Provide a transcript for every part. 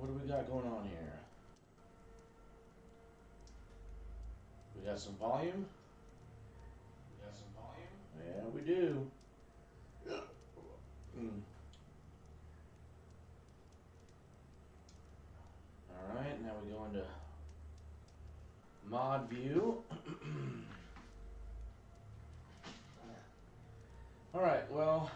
what do we got going on here? We got some volume? Yeah, we do. Alright, now we go into mod view. Alright, well,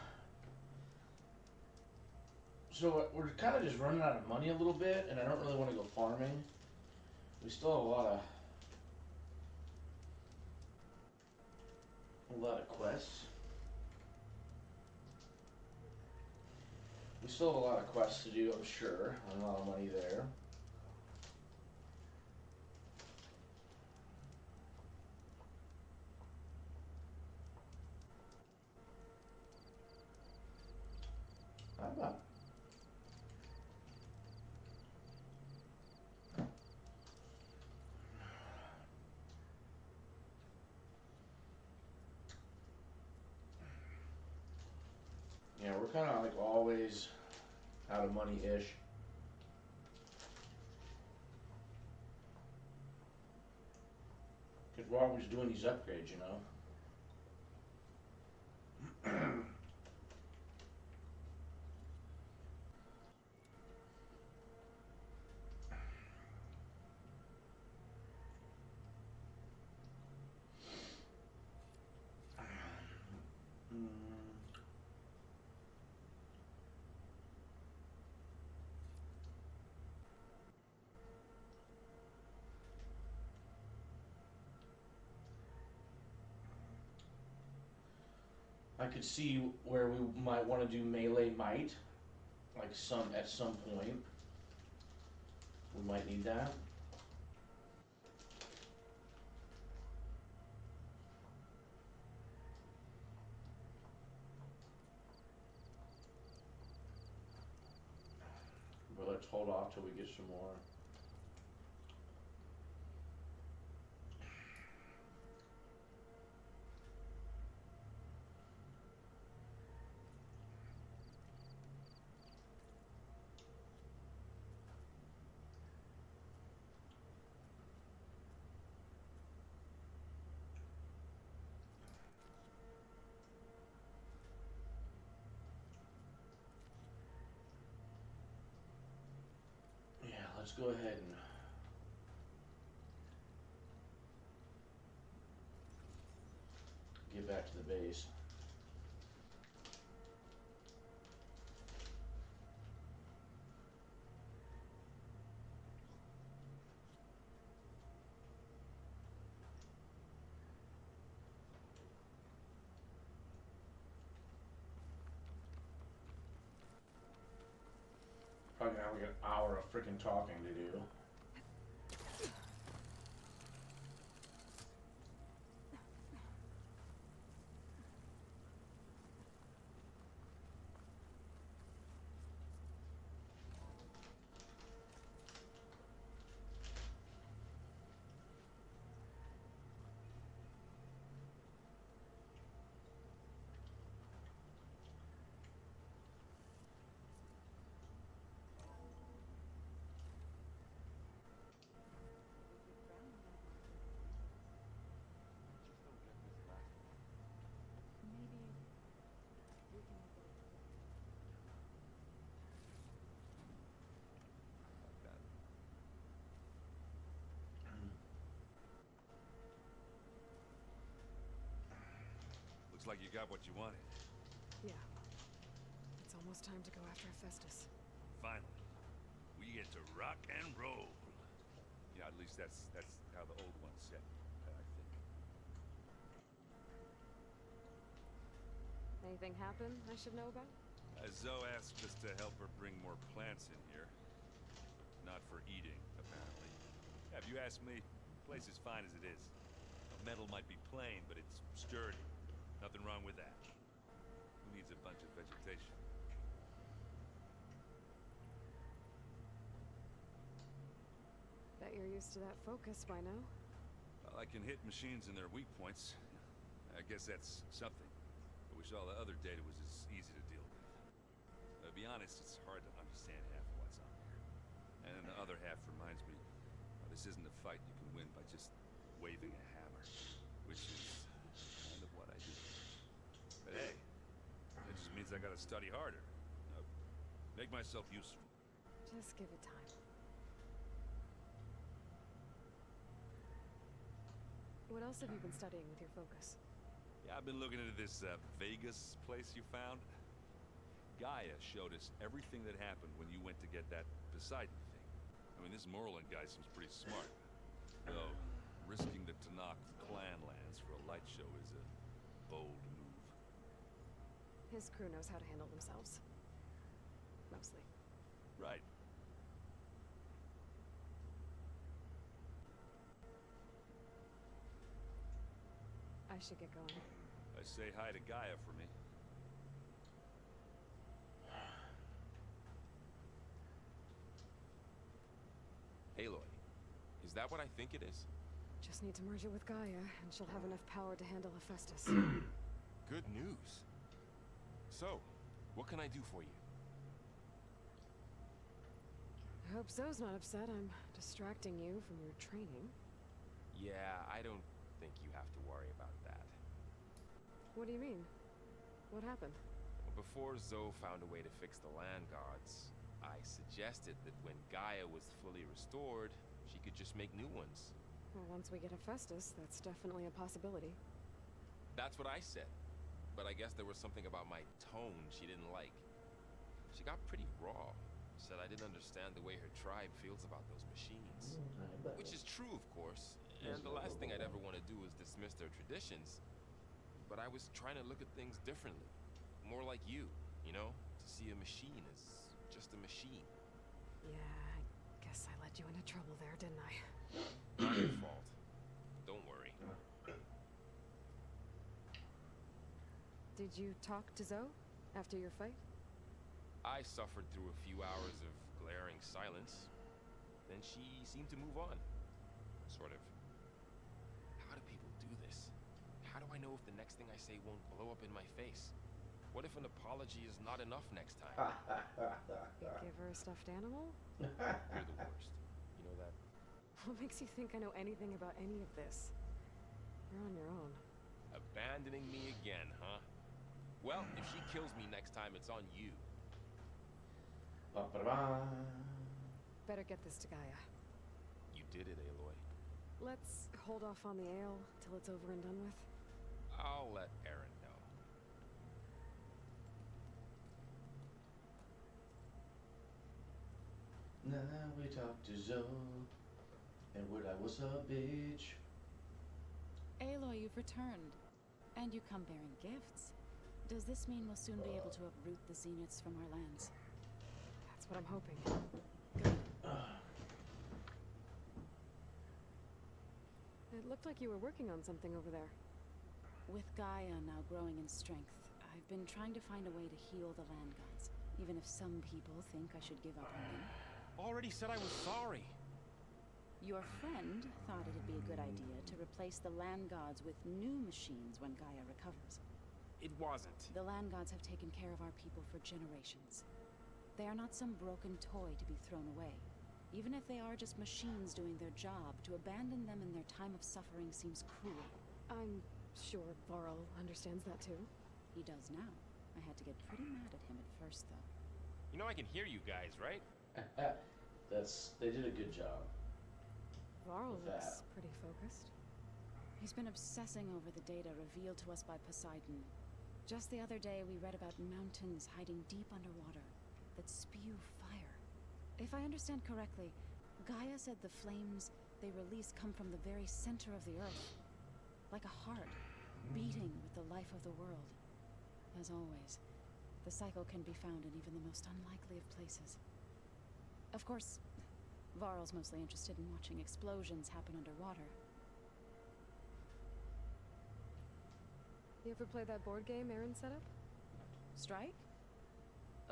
so we're kind of just running out of money a little bit, and I don't really want to go farming. We still have a lot of quests. We still have a lot of quests to do, I'm sure, and a lot of money there. How about? Yeah, we're kind of like always out of money-ish. Because we're always doing these upgrades, you know? I could see where we might want to do melee might, like at some point. We might need that. But let's hold off till we get some more. Yeah, let's go ahead and get back to the base. Probably gonna have like an hour of freaking talking to do. Looks like you got what you wanted. Yeah. It's almost time to go after Hephaestus. Finally. We get to rock and roll. Yeah, at least that's how the old one said, I think. Anything happen I should know about? Zoe asked us to help her bring more plants in here. Not for eating, apparently. Yeah, if you ask me, the place is fine as it is. Metal might be plain, but it's sturdy. Nothing wrong with that. Who needs a bunch of vegetation? Bet you're used to that focus by now. Well, I can hit machines in their weak points. I guess that's something. I wish all the other data was as easy to deal with. To be honest, it's hard to understand half of what's on here. And then the other half reminds me, this isn't a fight you can win by just waving a hammer, which is kind of what I do. But hey, that just means I gotta study harder. Make myself useful. Just give it time. What else have you been studying with your focus? Yeah, I've been looking into this Vegas place you found. Gaia showed us everything that happened when you went to get that Poseidon thing. I mean, this Moreland guy seems pretty smart. Though, risking the Tanakh clan lands for a light show is a bold move. His crew knows how to handle themselves. Mostly. Right. I should get going. Say hi to Gaia for me. Aloy, is that what I think it is? Just need to merge it with Gaia, and she'll have enough power to handle Hephaestus. Good news. So, what can I do for you? I hope Zoe's not upset I'm distracting you from your training. Yeah, I don't think you have to worry about that. What do you mean? What happened? Well, before Zoe found a way to fix the land gods, I suggested that when Gaia was fully restored, she could just make new ones. Well, once we get Hephaestus, that's definitely a possibility. That's what I said. But I guess there was something about my tone she didn't like. She got pretty raw. Said I didn't understand the way her tribe feels about those machines. Which is true, of course. And the last thing I'd ever want to do is dismiss their traditions. But I was trying to look at things differently. More like you know? To see a machine as just a machine. Yeah, I guess I led you into trouble there, didn't I? Not your fault. Don't worry. Did you talk to Zoe after your fight? I suffered through a few hours of glaring silence. Then she seemed to move on. Sort of. How do people do this? How do I know if the next thing I say won't blow up in my face? What if an apology is not enough next time? Give her a stuffed animal? You're the worst. You know that? What makes you think I know anything about any of this? You're on your own. Abandoning me again, huh? Well, if she kills me next time, it's on you. Ba-ba-ba. Better get this to Gaia. You did it, Aloy. Let's hold off on the ale till it's over and done with. I'll let Aaron know. Now we talk to Zoe, and what I was a bitch. Aloy, you've returned. And you come bearing gifts. Does this mean we'll soon be able to uproot the Zeniths from our lands? That's what I'm hoping. Good. It looked like you were working on something over there. With Gaia now growing in strength, I've been trying to find a way to heal the land gods, even if some people think I should give up on them. Already said I was sorry. Your friend thought it'd be a good idea to replace the land gods with new machines when Gaia recovers. It wasn't. The land gods have taken care of our people for generations. They are not some broken toy to be thrown away. Even if they are just machines doing their job, to abandon them in their time of suffering seems cruel. I'm sure Varl understands that too. He does now. I had to get pretty mad at him at first, though. You know I can hear you guys, right? They did a good job. Varl With looks that. pretty focused. He's been obsessing over the data revealed to us by Poseidon. Just the other day, we read about mountains hiding deep underwater that spew fire. If I understand correctly, Gaia said the flames they release come from the very center of the earth. Like a heart, beating with the life of the world. As always, the cycle can be found in even the most unlikely of places. Of course, Varl's mostly interested in watching explosions happen underwater. You ever play that board game Aaron set up? Strike?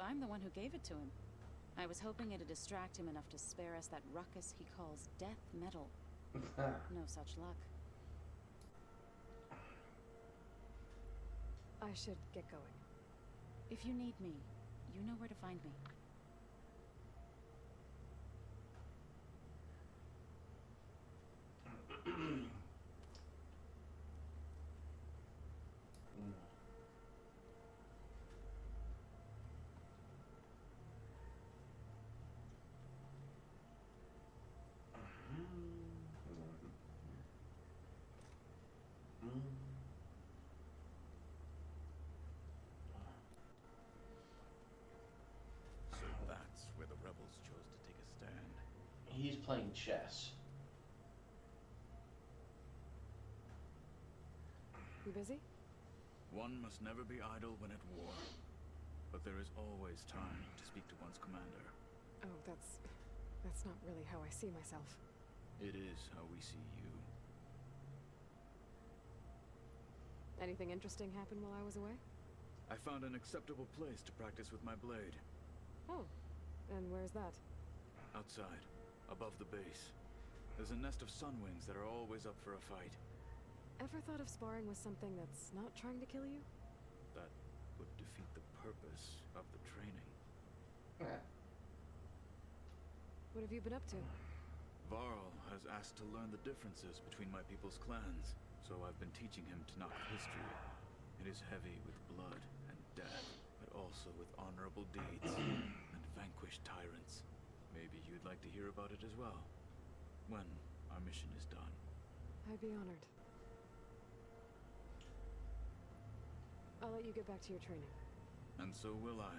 I'm the one who gave it to him. I was hoping it'd distract him enough to spare us that ruckus he calls death metal. No such luck. I should get going. If you need me, you know where to find me. He's playing chess. You busy? One must never be idle when at war. But there is always time to speak to one's commander. Oh, that's not really how I see myself. It is how we see you. Anything interesting happen while I was away? I found an acceptable place to practice with my blade. Oh, and where's that? Outside, above the base. There's a nest of sunwings that are always up for a fight. Ever thought of sparring with something that's not trying to kill you? That would defeat the purpose of the training. What have you been up to? Varl has asked to learn the differences between my people's clans, so I've been teaching him Tanakh history. It is heavy with blood and death, but also with honorable deeds and vanquished tyrants. Maybe you'd like to hear about it as well, when our mission is done. I'd be honored. I'll let you get back to your training. And so will I.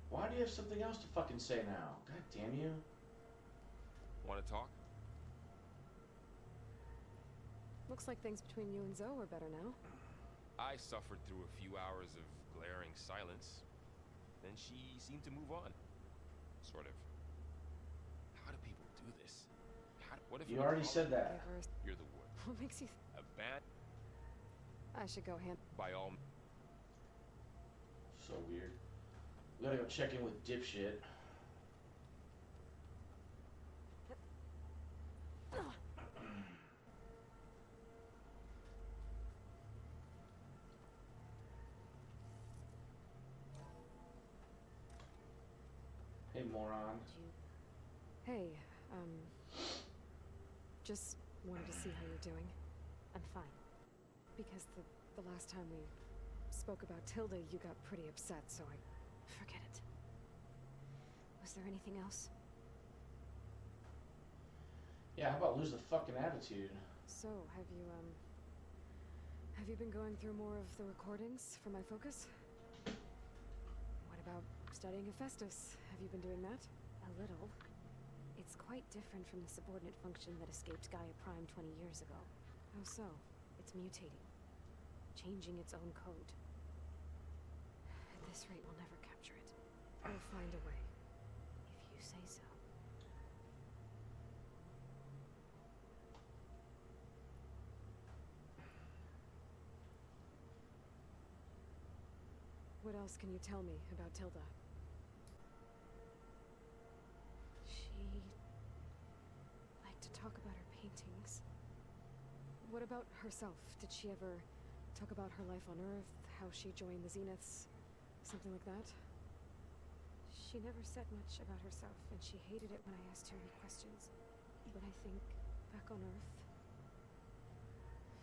Why do you have something else to fucking say now? God damn you. Want to talk? Looks like things between you and Zoe are better now. I suffered through a few hours of glaring silence. Then she seemed to move on. Sort of. How do people do this? What if You already said that. Give her You're the one. What makes you A band I should go hand... by all. So weird. We gotta go check in with dipshit. Hey, moron. Hey, just wanted to see how you're doing. I'm fine. Because the last time we spoke about Tilda, you got pretty upset, so I... Forget it. Was there anything else? Yeah, how about lose the fucking attitude? So, have you been going through more of the recordings for my focus? What about studying Hephaestus? Have you been doing that? A little. It's quite different from the subordinate function that escaped Gaia Prime 20 years ago. How so? It's mutating. Changing its own code. At this rate, we'll never capture it. We'll find a way. If you say so. What else can you tell me about Tilda? She liked to talk about her paintings. What about herself? Did she ever talk about her life on Earth, how she joined the Zeniths, something like that? She never said much about herself, and she hated it when I asked her any questions. But I think, back on Earth,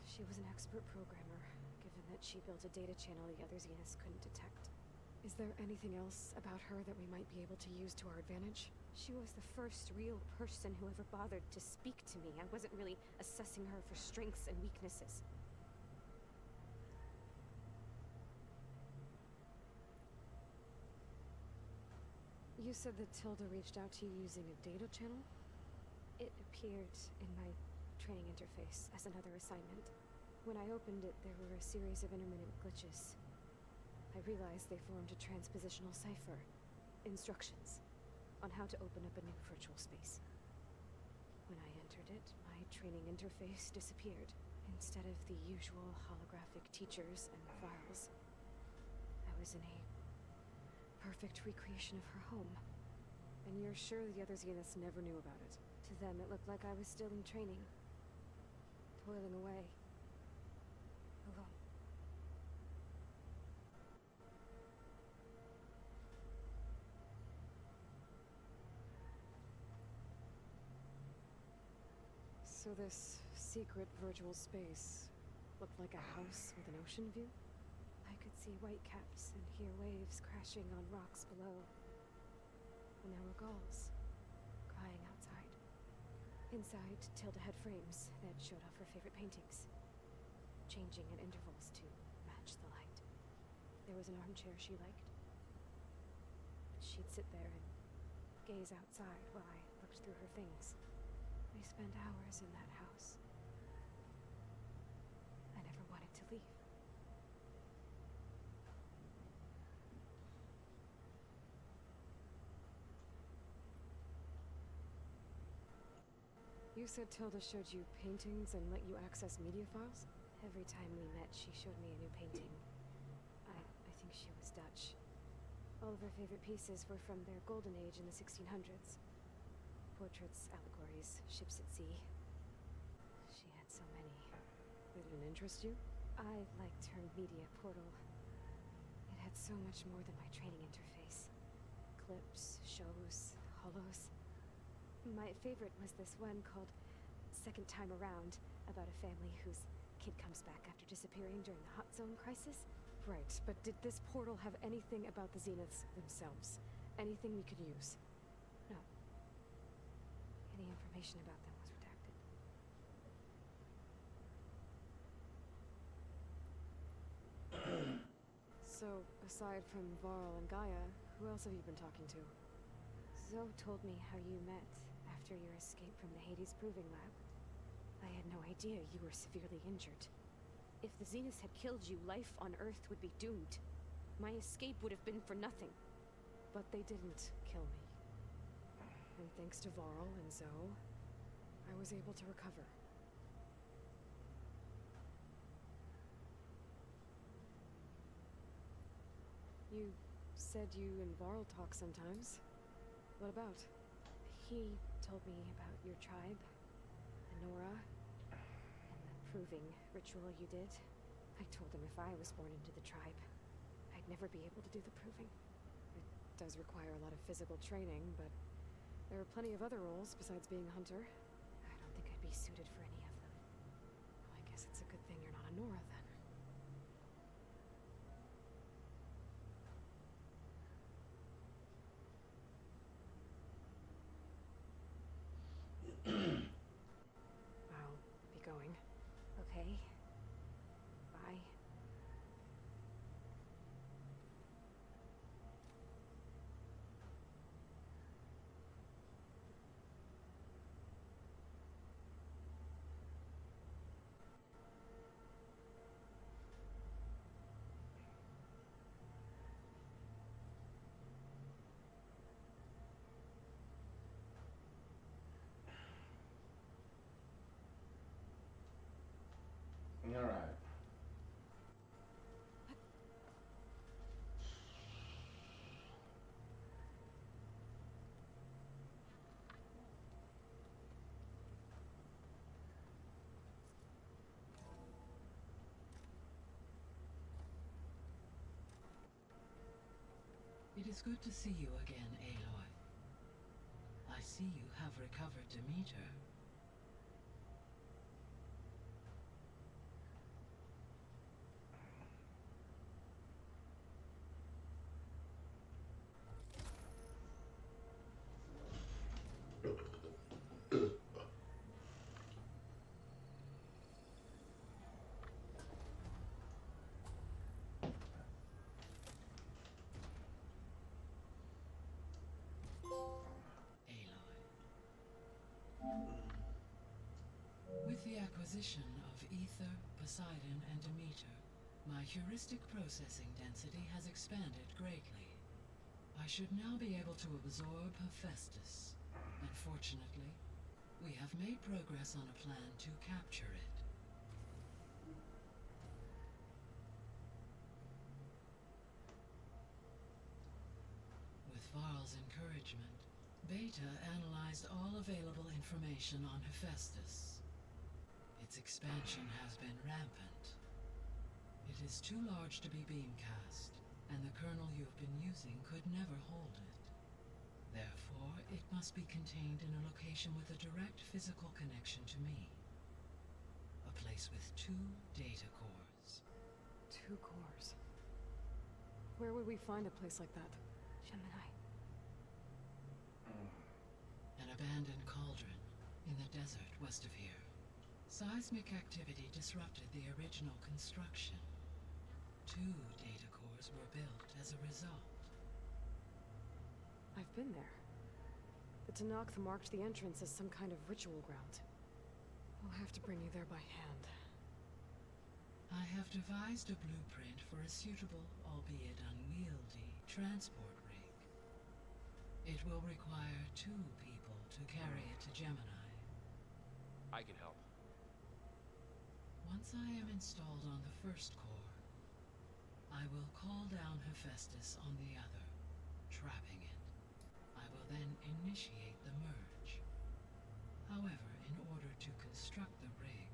she was an expert programmer, given that she built a data channel the other Zeniths couldn't detect. Is there anything else about her that we might be able to use to our advantage? She was the first real person who ever bothered to speak to me. I wasn't really assessing her for strengths and weaknesses. You said that Tilda reached out to you using a data channel? It appeared in my training interface as another assignment. When I opened it, there were a series of intermittent glitches. I realized they formed a transpositional cipher. Instructions on how to open up a new virtual space. When I entered it, my training interface disappeared. Instead of the usual holographic teachers and files, I was in a perfect recreation of her home. And you're sure the other Zeniths never knew about it? To them, it looked like I was still in training. Toiling away. Alone. So this secret virtual space looked like a house with an ocean view? I could see white caps and hear waves crashing on rocks below. And there were gulls crying outside. Inside, Tilda had frames that showed off her favorite paintings, changing at intervals to match touch the light. There was an armchair she liked. She'd sit there and gaze outside while I looked through her things. We spent hours in that house. I never wanted to leave. You said Tilda showed you paintings and let you access media files? Every time we met, she showed me a new painting. I think she was Dutch. All of her favorite pieces were from their golden age in the 1600s. Portraits, allegories, ships at sea. She had so many. They didn't interest you? I liked her media portal. It had so much more than my training interface. Clips, shows, holos. My favorite was this one called Second Time Around, about a family whose kid comes back after disappearing during the Hot Zone crisis. Right, but did this portal have anything about the Zeniths themselves? Anything we could use? No. Any information about them was redacted. So, aside from Varl and Gaia, who else have you been talking to? Zoe told me how you met after your escape from the Hades Proving Lab. I had no idea you were severely injured. If the Zeniths had killed you, life on Earth would be doomed. My escape would have been for nothing. But they didn't kill me. And thanks to Varl and Zoe, I was able to recover. You said you and Varl talk sometimes. What about? He told me about your tribe, the Nora, and the proving ritual you did. I told him if I was born into the tribe, I'd never be able to do the proving. It does require a lot of physical training, but there are plenty of other roles besides being a hunter. I don't think I'd be suited for any of them. Well, I guess it's a good thing you're not a Nora then. I'll be going. Okay. Bye. All right. It is good to see you again, Aloy. I see you have recovered Demeter. With the acquisition of Ether, Poseidon, and Demeter, my heuristic processing density has expanded greatly. I should now be able to absorb Hephaestus. Unfortunately, we have made progress on a plan to capture it. With Varl's encouragement, Beta analyzed all available information on Hephaestus. Its expansion has been rampant. It is too large to be beamcast, and the kernel you've been using could never hold it. Therefore, it must be contained in a location with a direct physical connection to me. A place with 2 data cores. 2 cores. Where would we find a place like that? Gemini. An abandoned cauldron in the desert west of here. Seismic activity disrupted the original construction. 2 data cores were built as a result. I've been there. The Tanakh marked the entrance as some kind of ritual ground. I'll have to bring you there by hand. I have devised a blueprint for a suitable, albeit unwieldy, transport rig. It will require 2 people to carry it to Gemini. I can help. Once I am installed on the first core, I will call down Hephaestus on the other, trapping it. I will then initiate the merge. However, in order to construct the rig,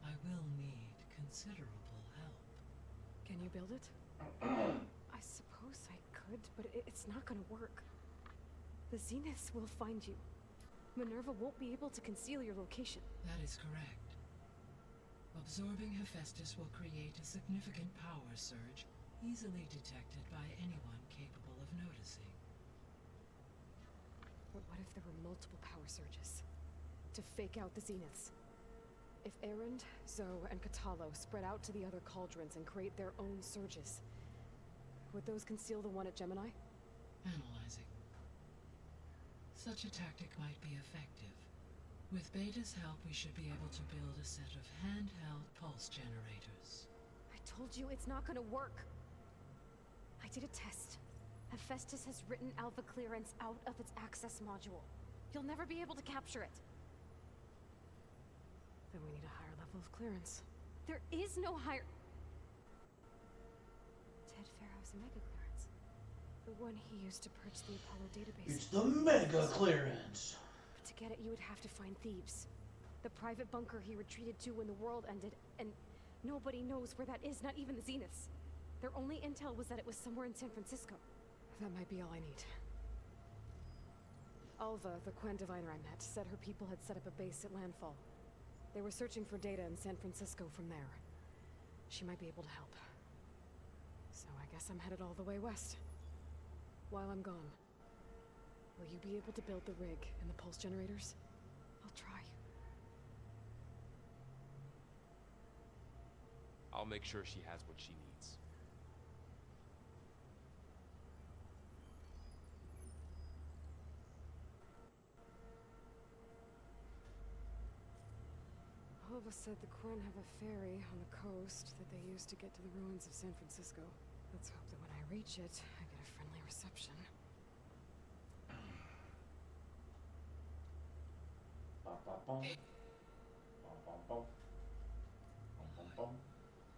I will need considerable help. Can you build it? I suppose I could, but it's not gonna work. The Zeniths will find you. Minerva won't be able to conceal your location. That is correct. Absorbing Hephaestus will create a significant power surge, easily detected by anyone capable of noticing. But what if there were multiple power surges? To fake out the Zeniths? If Erend, Zoe, and Katalo spread out to the other cauldrons and create their own surges, would those conceal the one at Gemini? Analyzing. Such a tactic might be effective. With Beta's help, we should be able to build a set of handheld pulse generators. I told you it's not gonna work. I did a test. Hephaestus has written Alpha clearance out of its access module. You'll never be able to capture it. Then we need a higher level of clearance. There is no higher... Ted Pharaoh's mega clearance. The one he used to purge the Apollo database. It's the mega clearance. But to get it, you would have to find Thebes. The private bunker he retreated to when the world ended, and nobody knows where that is, not even the Zeniths. Their only intel was that it was somewhere in San Francisco. That might be all I need. Alva, the Quen diviner I met, said her people had set up a base at Landfall. They were searching for data in San Francisco from there. She might be able to help. So I guess I'm headed all the way west. While I'm gone, will you be able to build the rig and the pulse generators? I'll try. I'll make sure she has what she needs. Alva said the Quen have a ferry on the coast that they use to get to the ruins of San Francisco. Let's hope that when I reach it, I get a friendly reception. Bum, bum, bum. Bum, bum, bum. Bum, bum, bum.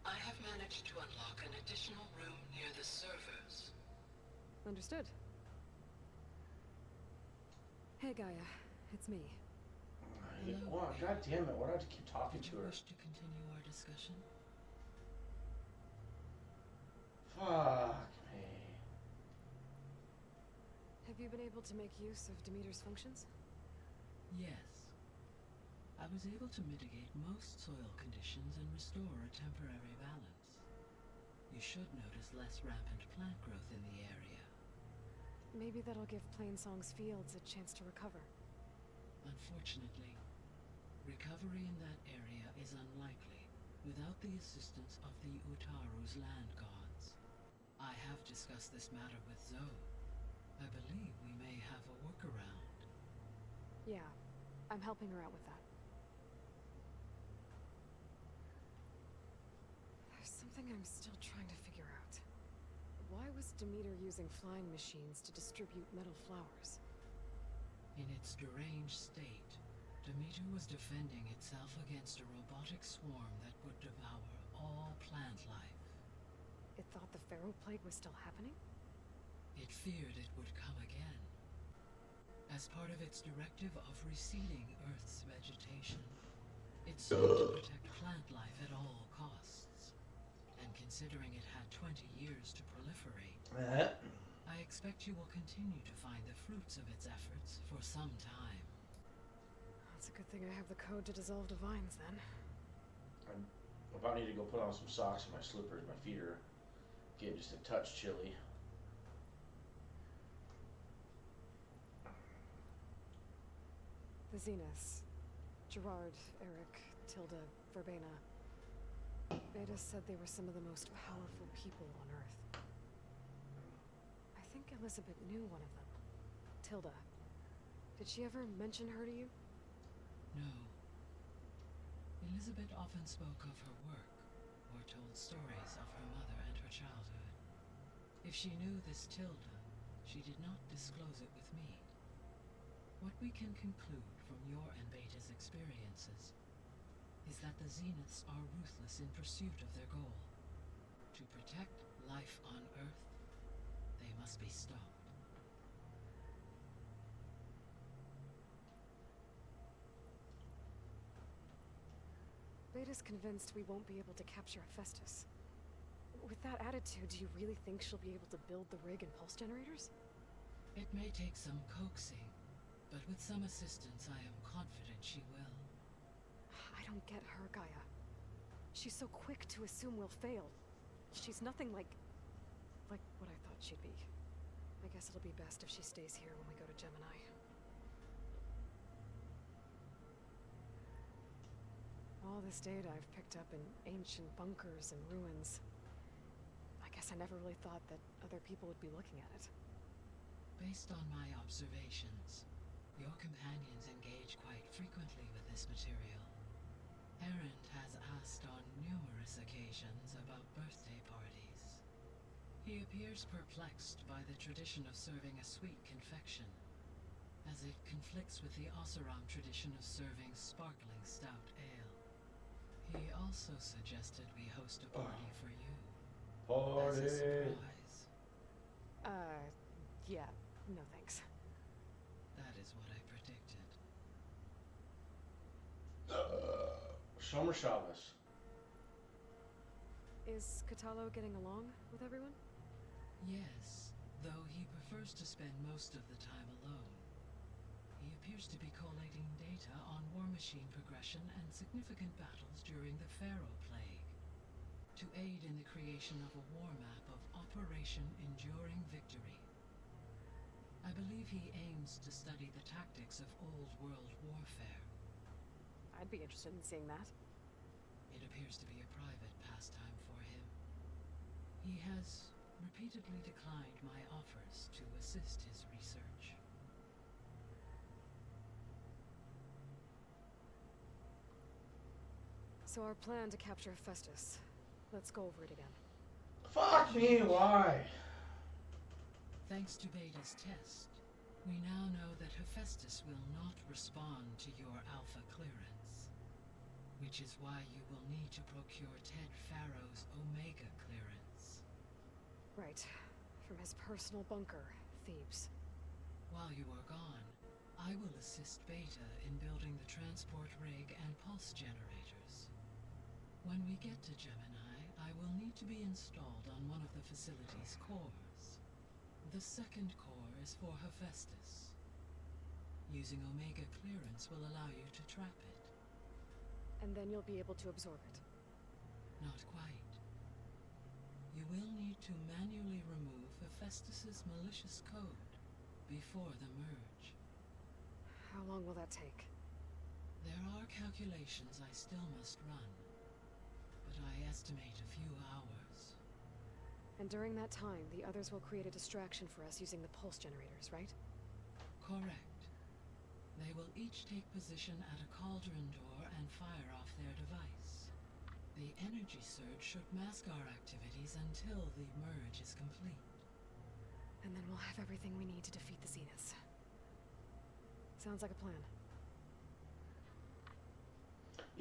I have managed to unlock an additional room near the servers. Understood. Hey, Gaia. It's me. Wow, God damn it, why do I have to keep talking Did to you her? wish to continue our discussion? Fuck me. Have you been able to make use of Demeter's functions? Yes. I was able to mitigate most soil conditions and restore a temporary balance. You should notice less rampant plant growth in the area. Maybe that'll give Plainsong's fields a chance to recover. Unfortunately, recovery in that area is unlikely without the assistance of the Utaru's land gods. I have discussed this matter with Zoe. I believe we may have a workaround. Yeah, I'm helping her out with that. There's something I'm still trying to figure out. Why was Demeter using flying machines to distribute metal flowers? In its deranged state, Demeter was defending itself against a robotic swarm that would devour all plant life. It thought the Pharaoh Plague was still happening? It feared it would come again. As part of its directive of reseeding Earth's vegetation, it sought to protect plant life at all costs. And considering it had 20 years to proliferate, I expect you will continue to find the fruits of its efforts for some time. It's a good thing I have the code to dissolve divines, then. I'm about need to go put on some socks and my slippers. My feet are getting just a touch chilly. The Zeniths. Gerard, Eric, Tilda, Verbena. They Beta said they were some of the most powerful people on Earth. I think Elizabeth knew one of them. Tilda. Did she ever mention her to you? No. Elizabeth often spoke of her work, or told stories of her mother and her childhood. If she knew this Tilda, she did not disclose it with me. What we can conclude from your and Beta's experiences is that the Zeniths are ruthless in pursuit of their goal. To protect life on Earth, they must be stopped. Beta's convinced we won't be able to capture Hephaestus. With that attitude, do you really think she'll be able to build the rig and pulse generators? It may take some coaxing, but with some assistance I am confident she will. I don't get her, Gaia. She's so quick to assume we'll fail. She's nothing like what I thought she'd be. I guess it'll be best if she stays here when we go to Gemini. All this data I've picked up in ancient bunkers and ruins. I guess I never really thought that other people would be looking at it. Based on my observations, your companions engage quite frequently with this material. Erend has asked on numerous occasions about birthday parties. He appears perplexed by the tradition of serving a sweet confection, as it conflicts with the Oseram tradition of serving sparkling stout ale. He also suggested we host a party for you. Party. As a surprise. Yeah, no thanks. That is what I predicted. Shomer Shabbos. Is Katalo getting along with everyone? Yes, though he prefers to spend most of the time alone. He appears to be collating data on war machine progression and significant battles during the Pharaoh Plague, to aid in the creation of a war map of Operation Enduring Victory. I believe he aims to study the tactics of old world warfare. I'd be interested in seeing that. It appears to be a private pastime for him. He has repeatedly declined my offers to assist his research. So our plan to capture Hephaestus. Let's go over it again. Fuck me, why? Thanks to Beta's test, we now know that Hephaestus will not respond to your Alpha clearance, which is why you will need to procure Ted Pharaoh's Omega clearance. Right. From his personal bunker, Thebes. While you are gone, I will assist Beta in building the transport rig and pulse generators. When we get to Gemini, I will need to be installed on one of the facility's cores. The second core is for Hephaestus. Using Omega clearance will allow you to trap it. And then you'll be able to absorb it. Not quite. You will need to manually remove Hephaestus's malicious code before the merge. How long will that take? There are calculations I still must run, but I estimate a few hours. And during that time, the others will create a distraction for us using the pulse generators, right? Correct. They will each take position at a cauldron door and fire off their device. The energy surge should mask our activities until the merge is complete. And then we'll have everything we need to defeat the Zeniths. Sounds like a plan.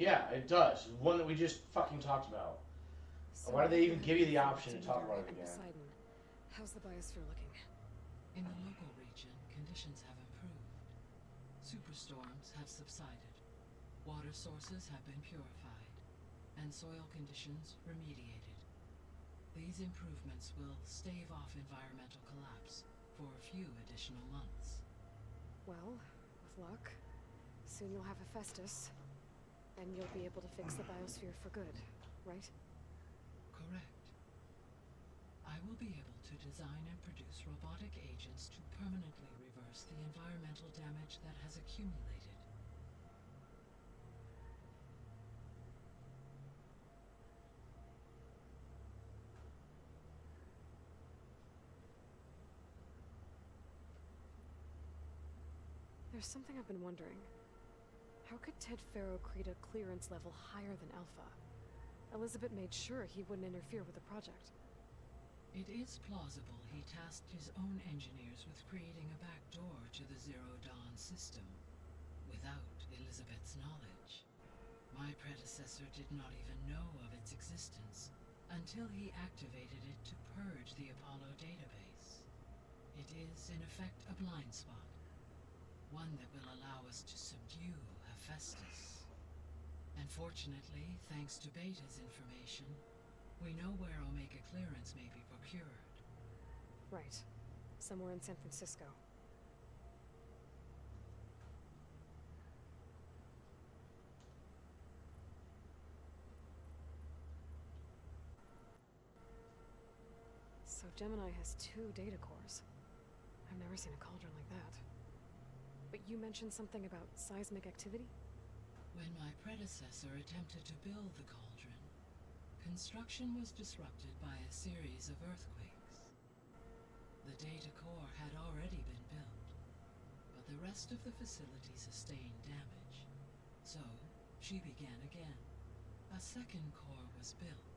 Yeah, it does. One that we just fucking talked about. So Why do they even give you the option to talk about it again? Poseidon. How's the biosphere looking? In the local region, conditions have improved. Superstorms have subsided. Water sources have been purified, and soil conditions remediated. These improvements will stave off environmental collapse for a few additional months. Well, with luck, soon you'll have Hephaestus, and you'll be able to fix the biosphere for good, right? Correct. I will be able to design and produce robotic agents to permanently reverse the environmental damage that has accumulated. There's something I've been wondering. How could Ted Faro create a clearance level higher than Alpha? Elizabeth made sure he wouldn't interfere with the project. It is plausible he tasked his own engineers with creating a backdoor to the Zero Dawn system, without Elizabeth's knowledge. My predecessor did not even know of its existence until he activated it to purge the Apollo database. It is, in effect, a blind spot, one that will allow us to subdue Hephaestus. And fortunately, thanks to Beta's information, we know where Omega clearance may be procured. Right. Somewhere in San Francisco. So Gemini has 2 data cores. I've never seen a cauldron like that. But you mentioned something about seismic activity? When my predecessor attempted to build the cauldron, construction was disrupted by a series of earthquakes. The data core had already been built, but the rest of the facility sustained damage. So, she began again. A second core was built.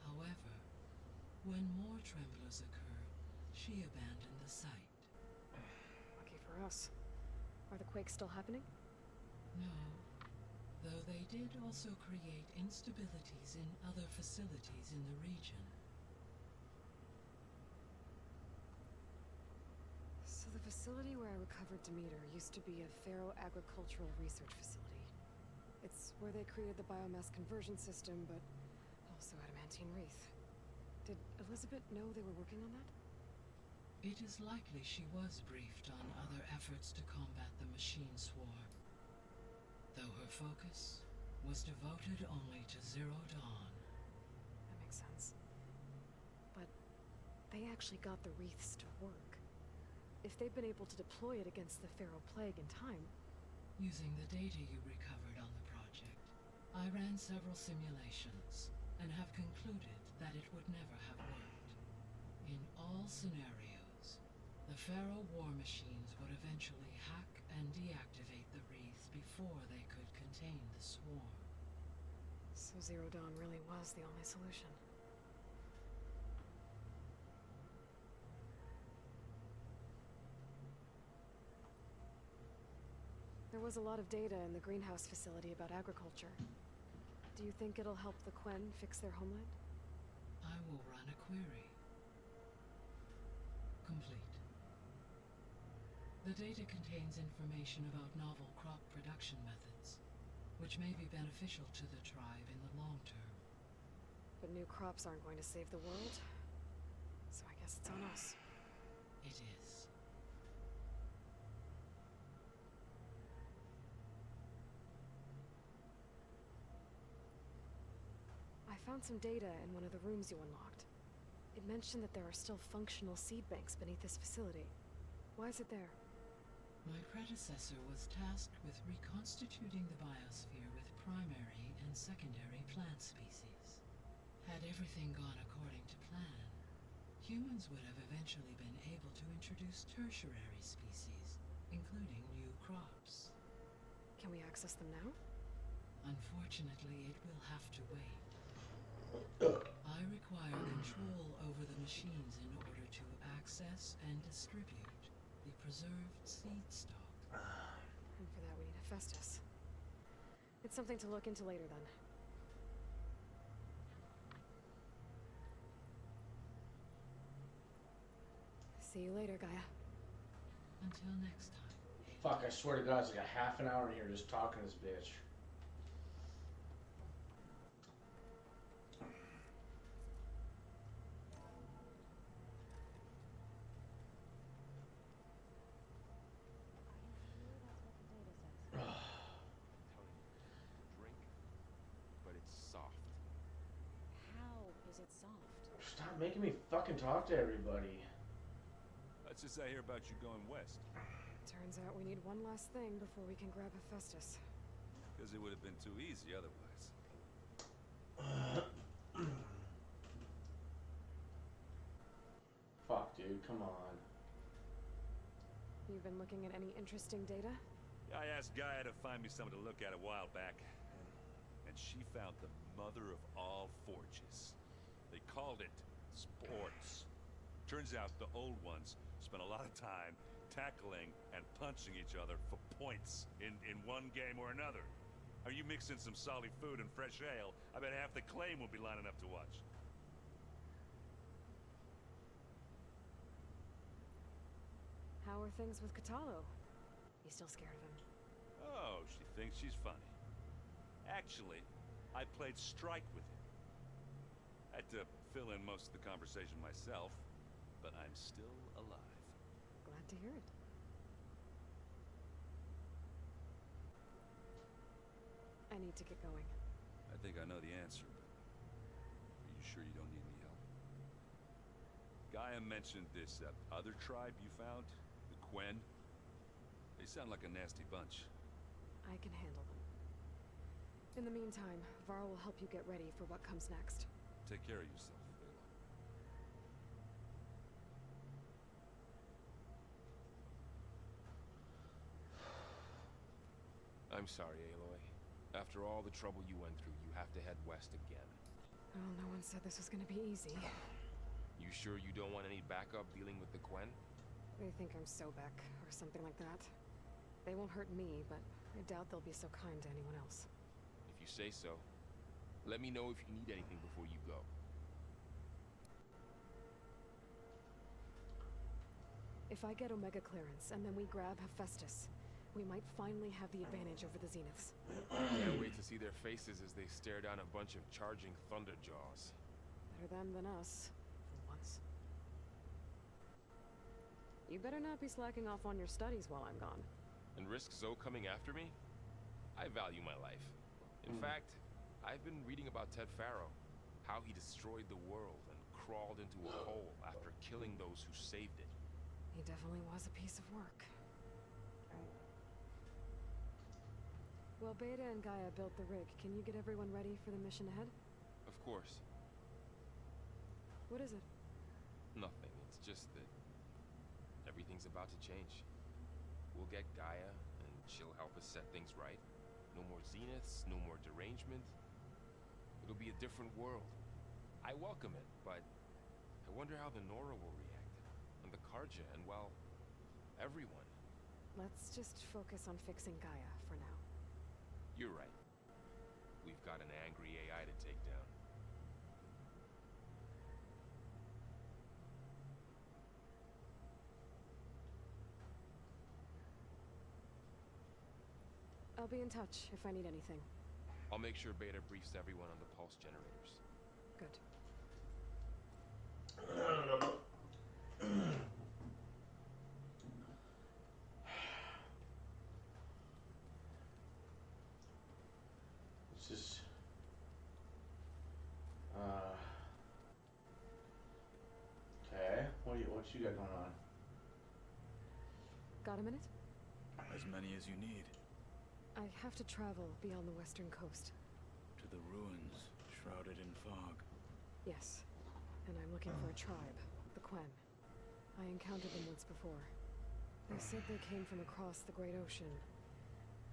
However, when more tremblers occurred, she abandoned the site. Lucky for us. Are the quakes still happening? No, though they did also create instabilities in other facilities in the region. So the facility where I recovered Demeter used to be a Faro agricultural research facility. It's where they created the biomass conversion system, but also adamantine wreath. Did Elizabeth know they were working on that? It is likely she was briefed on other efforts to combat the machine swarm, though her focus was devoted only to Zero Dawn. That makes sense. But they actually got the wreaths to work. If they've been able to deploy it against the Faro Plague in time... Using the data you recovered on the project, I ran several simulations and have concluded that it would never have worked. In all scenarios, the Faro war machines would eventually hack and deactivate the wreath before they could contain the swarm. So Zero Dawn really was the only solution. There was a lot of data in the greenhouse facility about agriculture. Do you think it'll help the Quen fix their homeland? I will run a query. Complete. The data contains information about novel crop production methods, which may be beneficial to the tribe in the long term. But new crops aren't going to save the world, so I guess it's on us. It is. I found some data in one of the rooms you unlocked. It mentioned that there are still functional seed banks beneath this facility. Why is it there? My predecessor was tasked with reconstituting the biosphere with primary and secondary plant species. Had everything gone according to plan, humans would have eventually been able to introduce tertiary species, including new crops. Can we access them now? Unfortunately, it will have to wait. I require control over the machines in order to access and distribute the preserved seed stock. And for that we need Hephaestus. It's something to look into later then. See you later, Gaia. Until next time. Fuck, I swear to God, it's like a half an hour in here just talking to this bitch. Drink, but it's soft. How is it soft? Stop making me fucking talk to everybody. Let's just say I hear about you going west. Turns out we need one last thing before we can grab Hephaestus. Because it would have been too easy otherwise. Fuck, dude, come on. You've been looking at any interesting data? I asked Gaia to find me something to look at a while back, and she found the mother of all forges. They called it sports. Turns out the old ones spent a lot of time tackling and punching each other for points in one game or another. Are you mixing some solid food and fresh ale? I bet half the claim will be lining up to watch. How are things with Katalo? You still scared of him? Oh, she thinks she's funny. Actually, I played strike with him. Had to fill in most of the conversation myself, but I'm still alive. Glad to hear it. I need to get going. I think I know the answer, but are you sure you don't need any help? Gaia mentioned this other tribe you found, the Quen. They sound like a nasty bunch. I can handle them. In the meantime, Varl will help you get ready for what comes next. Take care of yourself, Aloy. I'm sorry, Aloy. After all the trouble you went through, you have to head west again. Well, no one said this was gonna be easy. You sure you don't want any backup dealing with the Quen? They think I'm Sobek, or something like that. They won't hurt me, but I doubt they'll be so kind to anyone else. If you say so. Let me know if you need anything before you go. If I get Omega clearance, and then we grab Hephaestus, we might finally have the advantage over the Zeniths. Can't wait to see their faces as they stare down a bunch of charging Thunderjaws. Better them than us, for once. You better not be slacking off on your studies while I'm gone. And risk Zoe coming after me? I value my life. In fact, I've been reading about Ted Faro, how he destroyed the world and crawled into a hole after killing those who saved it. He definitely was a piece of work. Well, Beta and Gaia built the rig. Can you get everyone ready for the mission ahead? Of course. What is it? Nothing. It's just that everything's about to change. We'll get Gaia, and she'll help us set things right. No more Zeniths, no more derangement. It'll be a different world. I welcome it, but I wonder how the Nora will react. And the Karja, and well, everyone. Let's just focus on fixing Gaia for now. You're right. We've got an angry AI to take down. I'll be in touch if I need anything. I'll make sure Beta briefs everyone on the pulse generators. Good. This is okay. What you got going on? Got a minute? As many as you need. I have to travel beyond the western coast. To the ruins, shrouded in fog. Yes. And I'm looking for a tribe, the Quen. I encountered them once before. They said they came from across the Great Ocean.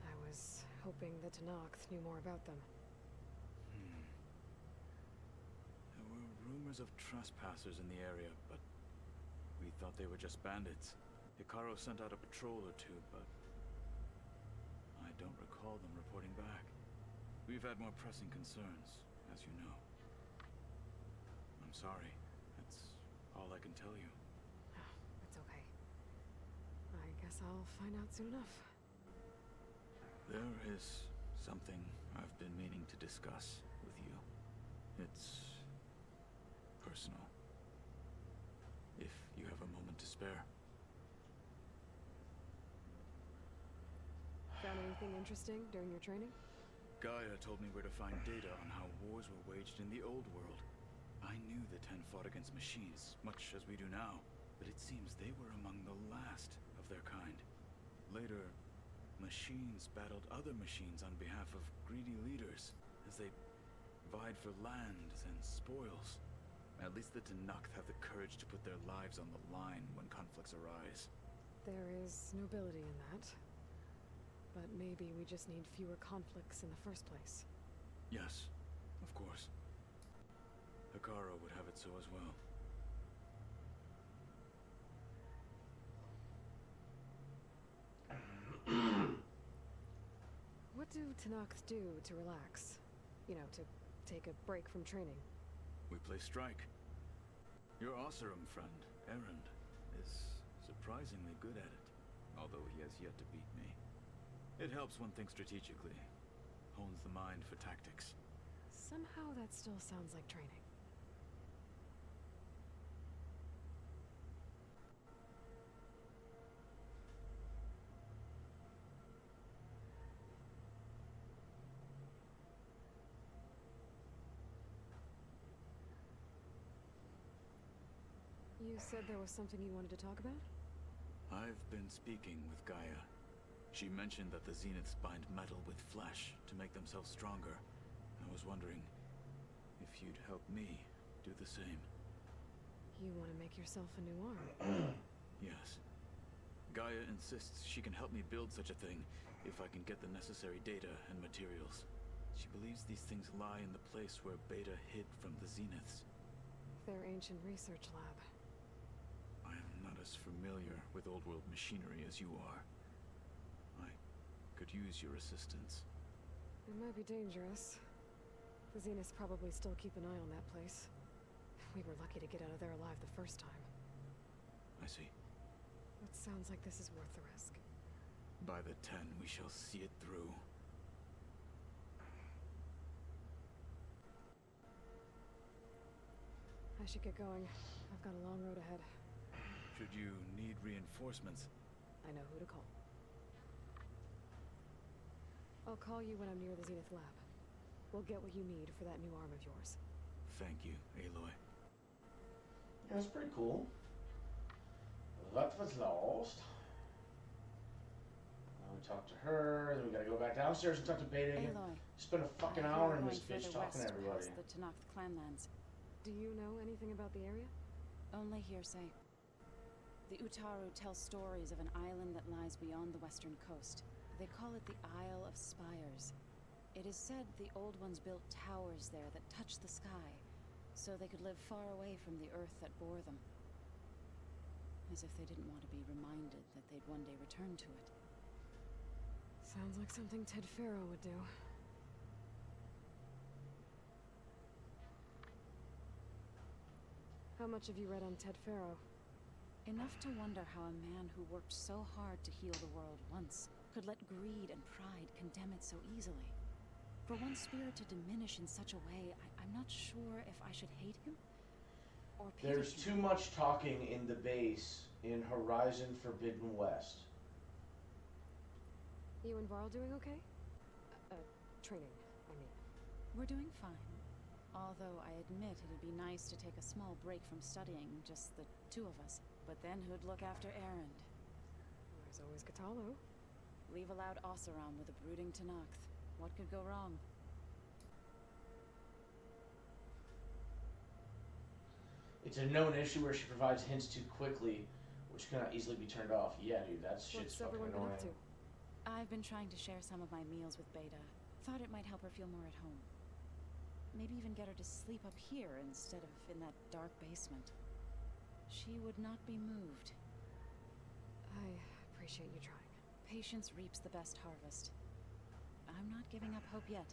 I was hoping that Tenakth knew more about them. There were rumors of trespassers in the area, but we thought they were just bandits. Hikaru sent out a patrol or two, but I don't recall them reporting back. We've had more pressing concerns, as you know. I'm sorry. That's all I can tell you. It's okay. I guess I'll find out soon enough. There is something I've been meaning to discuss with you. It's personal. If you have a moment to spare. Found anything interesting during your training? Gaia told me where to find data on how wars were waged in the old world. I knew the Ten fought against machines, much as we do now, but it seems they were among the last of their kind. Later, machines battled other machines on behalf of greedy leaders, as they vied for lands and spoils. At least the Tenakth have the courage to put their lives on the line when conflicts arise. There is nobility in that. But maybe we just need fewer conflicts in the first place. Yes, of course. Hikaru would have it so as well. What do Tanakhs do to relax? You know, to take a break from training? We play strike. Your Oseram friend, Erend, is surprisingly good at it, although he has yet to beat me. It helps one think strategically, hones the mind for tactics. Somehow that still sounds like training. You said there was something you wanted to talk about? I've been speaking with Gaia. She mentioned that the Zeniths bind metal with flesh to make themselves stronger. I was wondering if you'd help me do the same. You want to make yourself a new arm? Yes. Gaia insists she can help me build such a thing if I can get the necessary data and materials. She believes these things lie in the place where Beta hid from the Zeniths. Their ancient research lab. I am not as familiar with old-world machinery as you are. I could use your assistance. It might be dangerous. The Zeniths probably still keep an eye on that place. We were lucky to get out of there alive the first time. I see. It sounds like this is worth the risk. By the 10, we shall see it through. I should get going. I've got a long road ahead. Should you need reinforcements? I know who to call. I'll call you when I'm near the Zenith lab. We'll get what you need for that new arm of yours. Thank you, Aloy. Yeah, that's pretty cool. That was lost. Now we talk to her, then we gotta go back downstairs and talk to Beta again. Aloy. Spend a fucking I hear hour we're in this going bitch further talking to west everybody. past the Tenakth clanlands. Do you know anything about the area? Only hearsay. The Utaru tell stories of an island that lies beyond the western coast. They call it the Isle of Spires. It is said the Old Ones built towers there that touch the sky, so they could live far away from the earth that bore them. As if they didn't want to be reminded that they'd one day return to it. Sounds like something Ted Faro would do. How much have you read on Ted Faro? Enough to wonder how a man who worked so hard to heal the world once could let greed and pride condemn it so easily. For one spirit to diminish in such a way, I'm not sure if I should hate him or pity There's him. too much talking in the base in Horizon Forbidden West. You and Varl doing okay? Training, I mean. We're doing fine. Although I admit it'd be nice to take a small break from studying, just the two of us. But then who'd look after Erend? There's always Katalo. Leave a loud Oseram with a brooding Tenakth. What could go wrong? It's a known issue where she provides hints too quickly, which cannot easily be turned off. Yeah, dude, that shit's What's fucking everyone been annoying. up to? I've been trying to share some of my meals with Beta. Thought it might help her feel more at home. Maybe even get her to sleep up here instead of in that dark basement. She would not be moved. I appreciate you trying. Patience reaps the best harvest. I'm not giving up hope yet.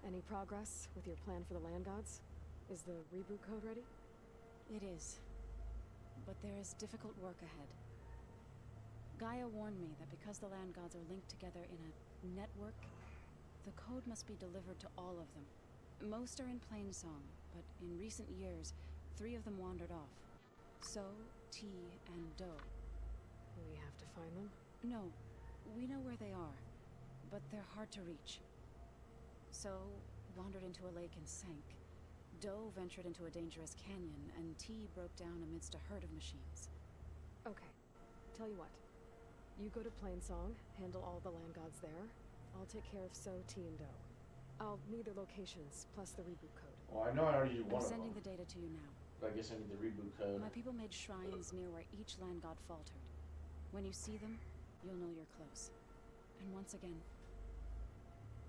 Any progress with your plan for the land gods? Is the reboot code ready? It is. But there is difficult work ahead. Gaia warned me that because the land gods are linked together in a network, the code must be delivered to all of them. Most are in plain song, but in recent years, 3 of them wandered off. So, T, and Do. We have to find them? No, we know where they are, but they're hard to reach. So, wandered into a lake and sank. Doe ventured into a dangerous canyon, and T broke down amidst a herd of machines. Okay. Tell you what. You go to Plainsong, handle all the land gods there. I'll take care of So, T, and Doe. I'll need their locations, plus the reboot code. Well, I know I already did one I'm of sending them. the data to you now. But I guess I need the reboot code. My people made shrines near where each land god faltered. When you see them, you'll know you're close. And once again,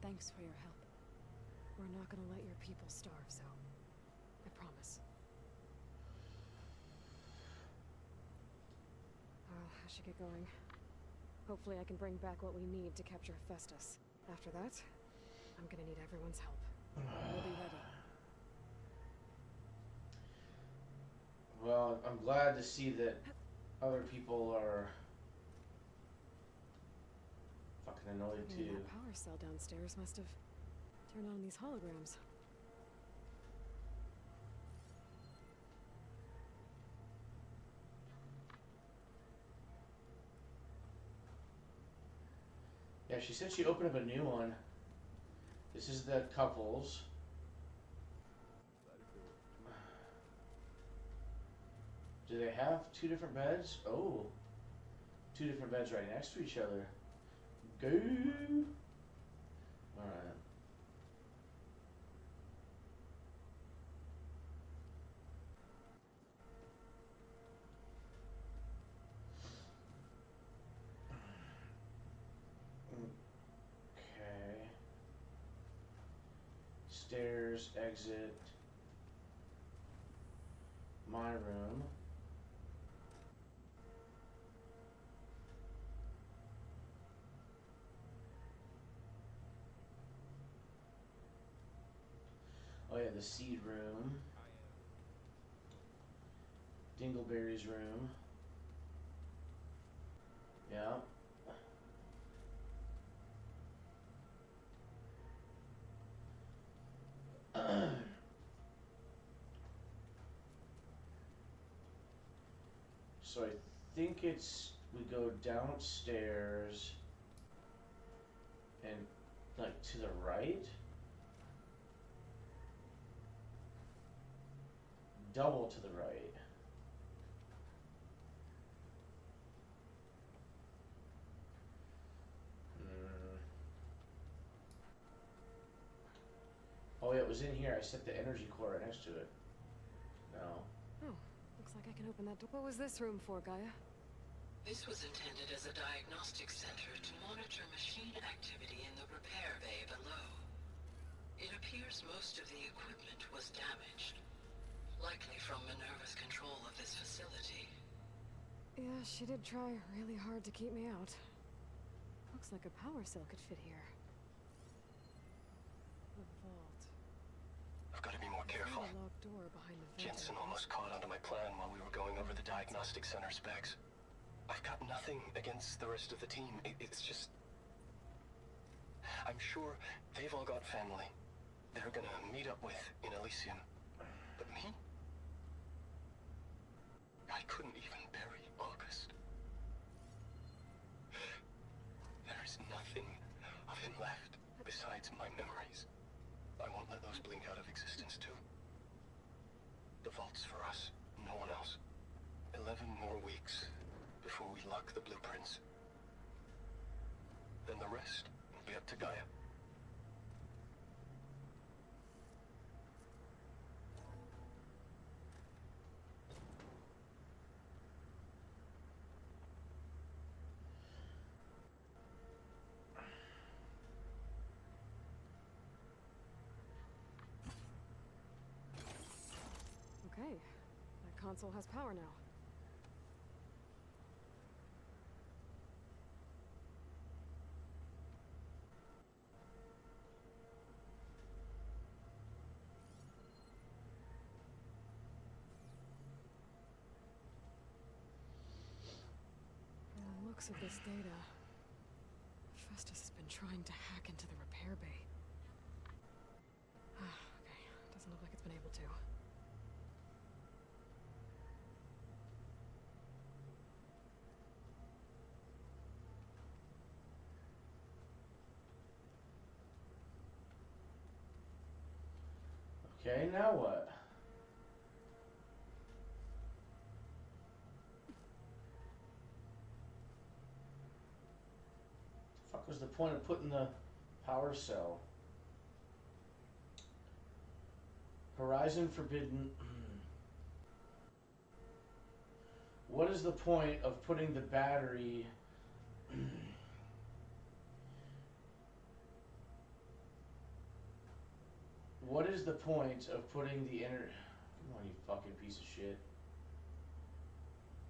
thanks for your help. We're not gonna let your people starve, so... I promise. I should get going. Hopefully I can bring back what we need to capture Hephaestus. After that, I'm gonna need everyone's help. We'll be ready. Well, I'm glad to see that other people are fucking annoyed too. That power cell downstairs must have turned on these holograms. Yeah, she said she opened up a new one. This is the couples. Do they have two different beds? Oh. Two different beds right next to each other. Go. Alright. Okay. Stairs, exit. My room. Oh yeah, the seed room. Dingleberry's room. Yeah. So I think it's, we go downstairs and like to the right. Double to the right. Oh yeah, it was in here. I set the energy core right next to it. No. Oh, looks like I can open that door. What was this room for, Gaia? This was intended as a diagnostic center to monitor machine activity in the repair bay below. It appears most of the equipment was damaged, likely from Minerva's control of this facility. Yeah, she did try really hard to keep me out. Looks like a power cell could fit here. The vault. I've got to be more careful. A locked door behind the Jensen ventilator. almost caught onto my plan while we were going over the diagnostic center specs. I've got nothing against the rest of the team. It's just... I'm sure they've all got family they're gonna meet up with in Elysium. But me? I couldn't even bury August. There is nothing of him left besides my memories. I won't let those blink out of existence too. The vault's for us, no one else. 11 more weeks before we lock the blueprints. Then the rest will be up to Gaia. Okay, that console has power now. From the looks of this data, Festus has been trying to hack into the repair bay. Okay, doesn't look like it's been able to. Okay, now what? The fuck was the point of putting the power cell? Horizon Forbidden. What is the point of putting the battery? What is the point of putting the inner? Come on, you fucking piece of shit.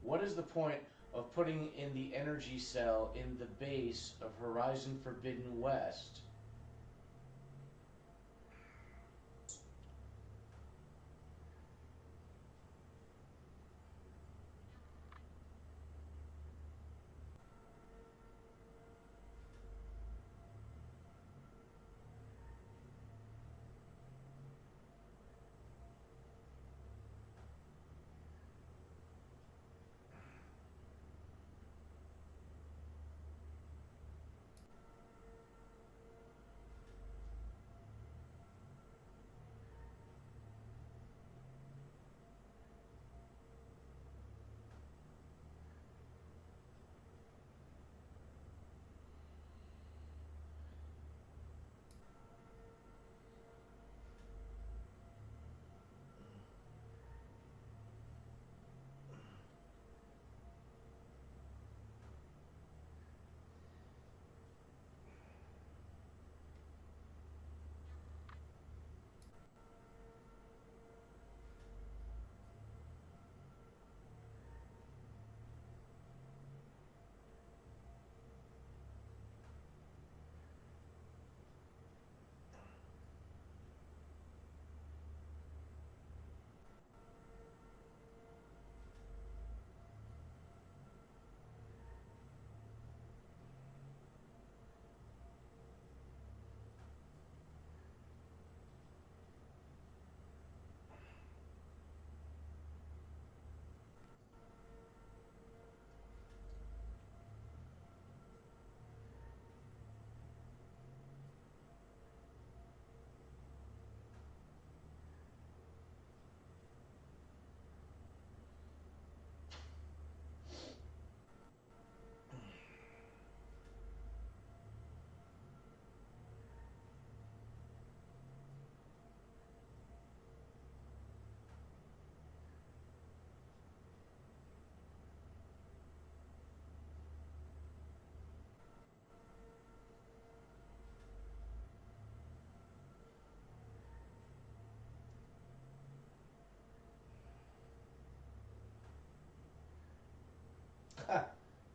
What is the point of putting in the energy cell in the base of Horizon Forbidden West?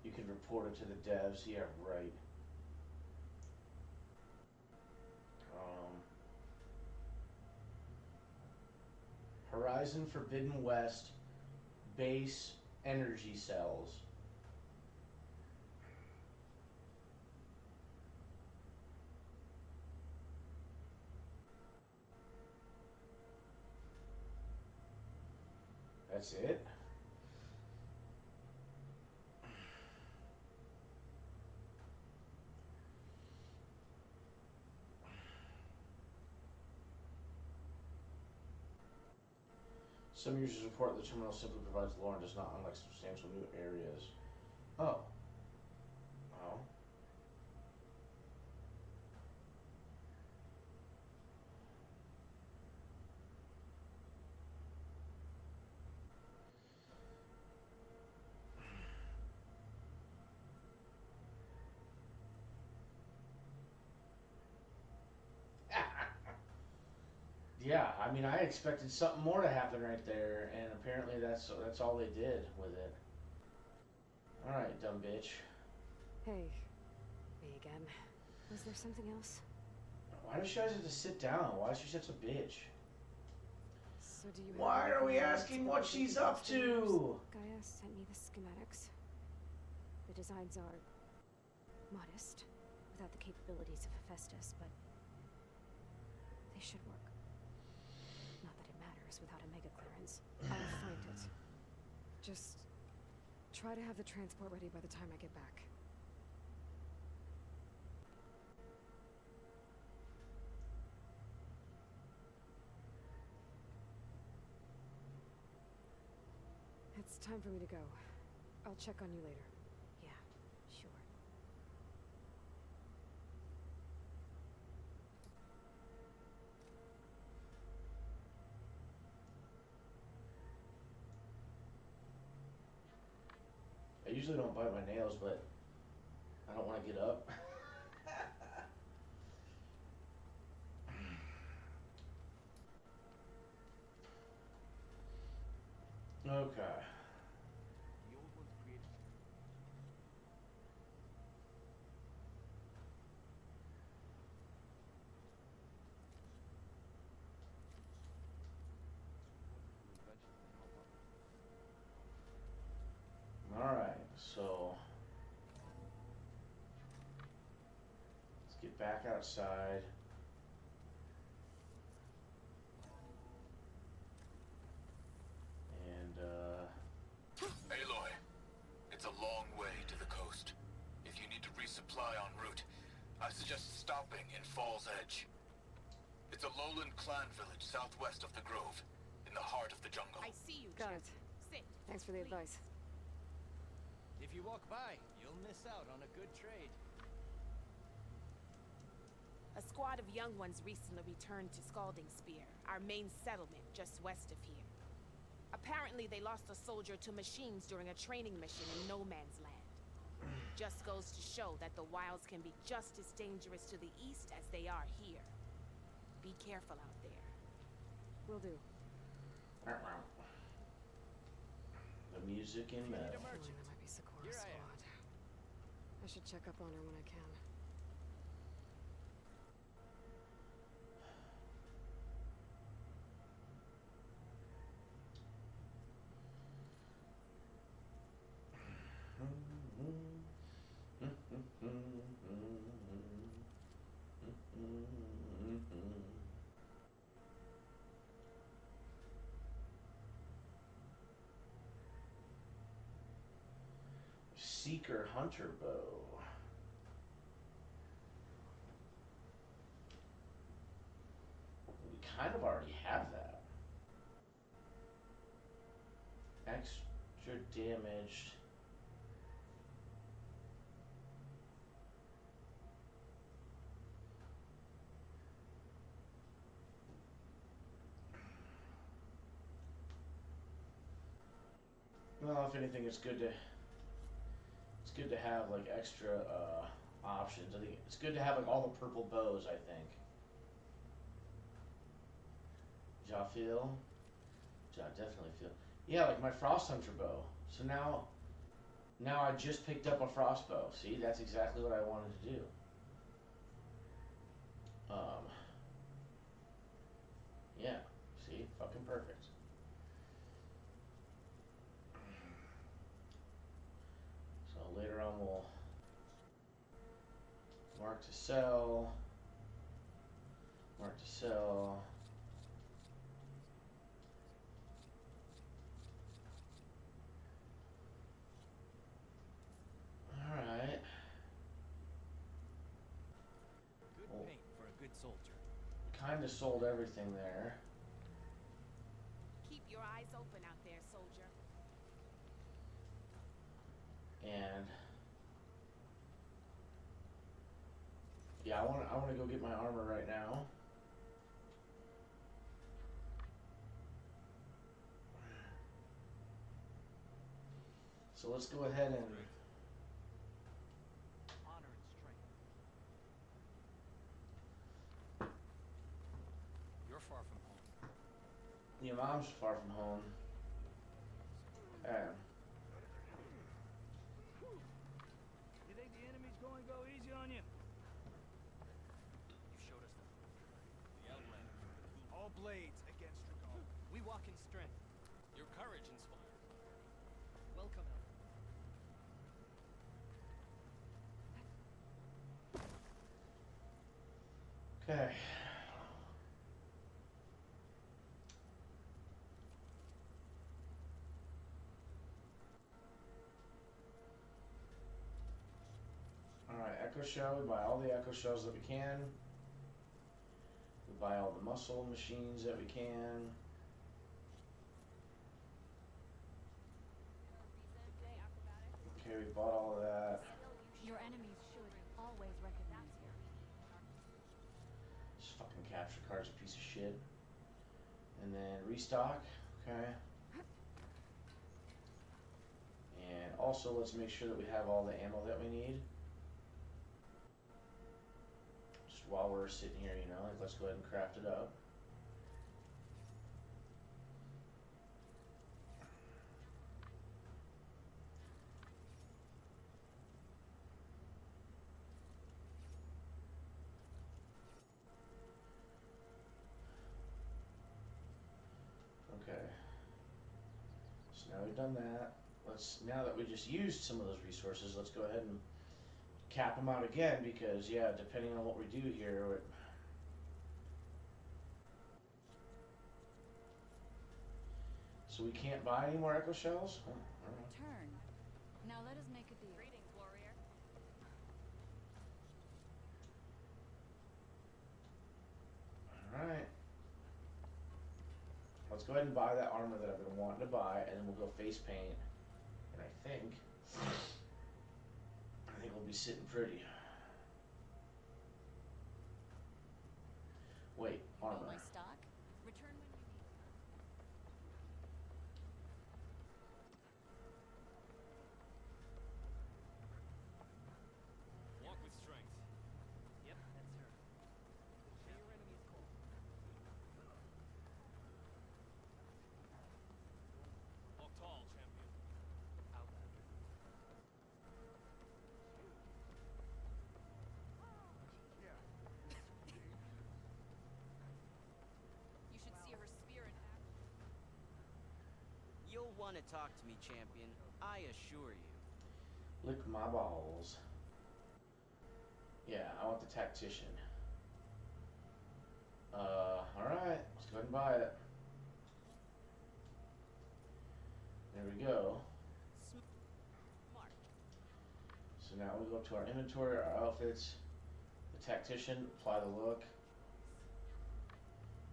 You can report it to the devs. Yeah, right. Horizon Forbidden West base energy cells. That's it? Some users report the terminal simply provides lore and does not unlock substantial new areas. Oh. Oh. Yeah, I mean, I expected something more to happen right there, and apparently that's all they did with it. All right, dumb bitch. Hey, me again. Was there something else? Why does she always have to sit down? Why is she such a bitch? So do you Why have are we anything else asking about what the she's big up to? Gaia sent me the schematics. The designs are modest, without the capabilities of Hephaestus, but they should work. Not that it matters without a mega clearance. I'll find it. Just try to have the transport ready by the time I get back. time for me to go. I'll check on you later. Yeah, sure. I usually don't bite my nails, but I don't want to get up. Okay. The old ones created. Alright, so let's get back outside. And, Aloy, it's a long way to the coast. If you need to resupply en route, I suggest stopping in Fall's Edge. It's a lowland clan village southwest of the Grove, in the heart of the jungle. I see you, Got Chip. it. Sit. Thanks for the please. advice. If you walk by, you'll miss out on a good trade. A squad of young ones recently returned to Scalding Spear, our main settlement just west of here. Apparently, they lost a soldier to machines during a training mission in No Man's Land. Just goes to show that the wilds can be just as dangerous to the east as they are here. Be careful out there. Will do. the music in Need a metal. merchant. That might be Sakura's Here I am. squad. I should check up on her when I can. Seeker Hunter Bow. We kind of already have that. Extra damaged. Well, if anything, it's good to have like extra options. I think it's good to have like all the purple bows. I think. Ja feel? Ja definitely feel. Yeah, like my Frost Hunter bow. So now I just picked up a frost bow. See, that's exactly what I wanted to do. Yeah. See, fucking perfect. So later on we'll mark to sell. Mark to sell. Alright. Good Well, paint for a good soldier. kinda sold everything there. Keep your eyes open out there, soldier. And yeah, I wanna go get my armor right now. So let's go ahead and Honor and strength. You're far from home. your mom's far from home. You think the enemy's going to go easy on you? You showed us the Outlander. All blades against Dragon. We walk in strength. Your courage inspires. Welcome, Elder. Okay. Alright, Echo Shell. We buy all the Echo Shells that we can. We buy all the muscle machines that we can. we bought all of that. Your enemies should always recognize you. This fucking capture card's a piece of shit. And then restock, okay. And also let's make sure that we have all the ammo that we need. Just while we're sitting here, you know, like let's go ahead and craft it up. Okay. So now we've done that. Now that we just used some of those resources, let's go ahead and cap them out again because, yeah, depending on what we do here, so we can't buy any more echo shells? Oh, all right. Turn. Now let us make a deal. Greetings, warrior. Alright. Let's go ahead and buy that armor that I've been wanting to buy, and then we'll go face paint. And I think we'll be sitting pretty. Wait, armor. My stock? Return when you need. Walk with strength. Yep, that's her. Show your enemies cold. Walk tall, champion. Outlander. You should see her spear in action. You'll want to talk to me, champion. I assure you. Lick my balls. Yeah, I want the tactician. Alright, let's go ahead and buy it. There we go. Smart. So now we go up to our inventory, our outfits, the tactician, apply the look.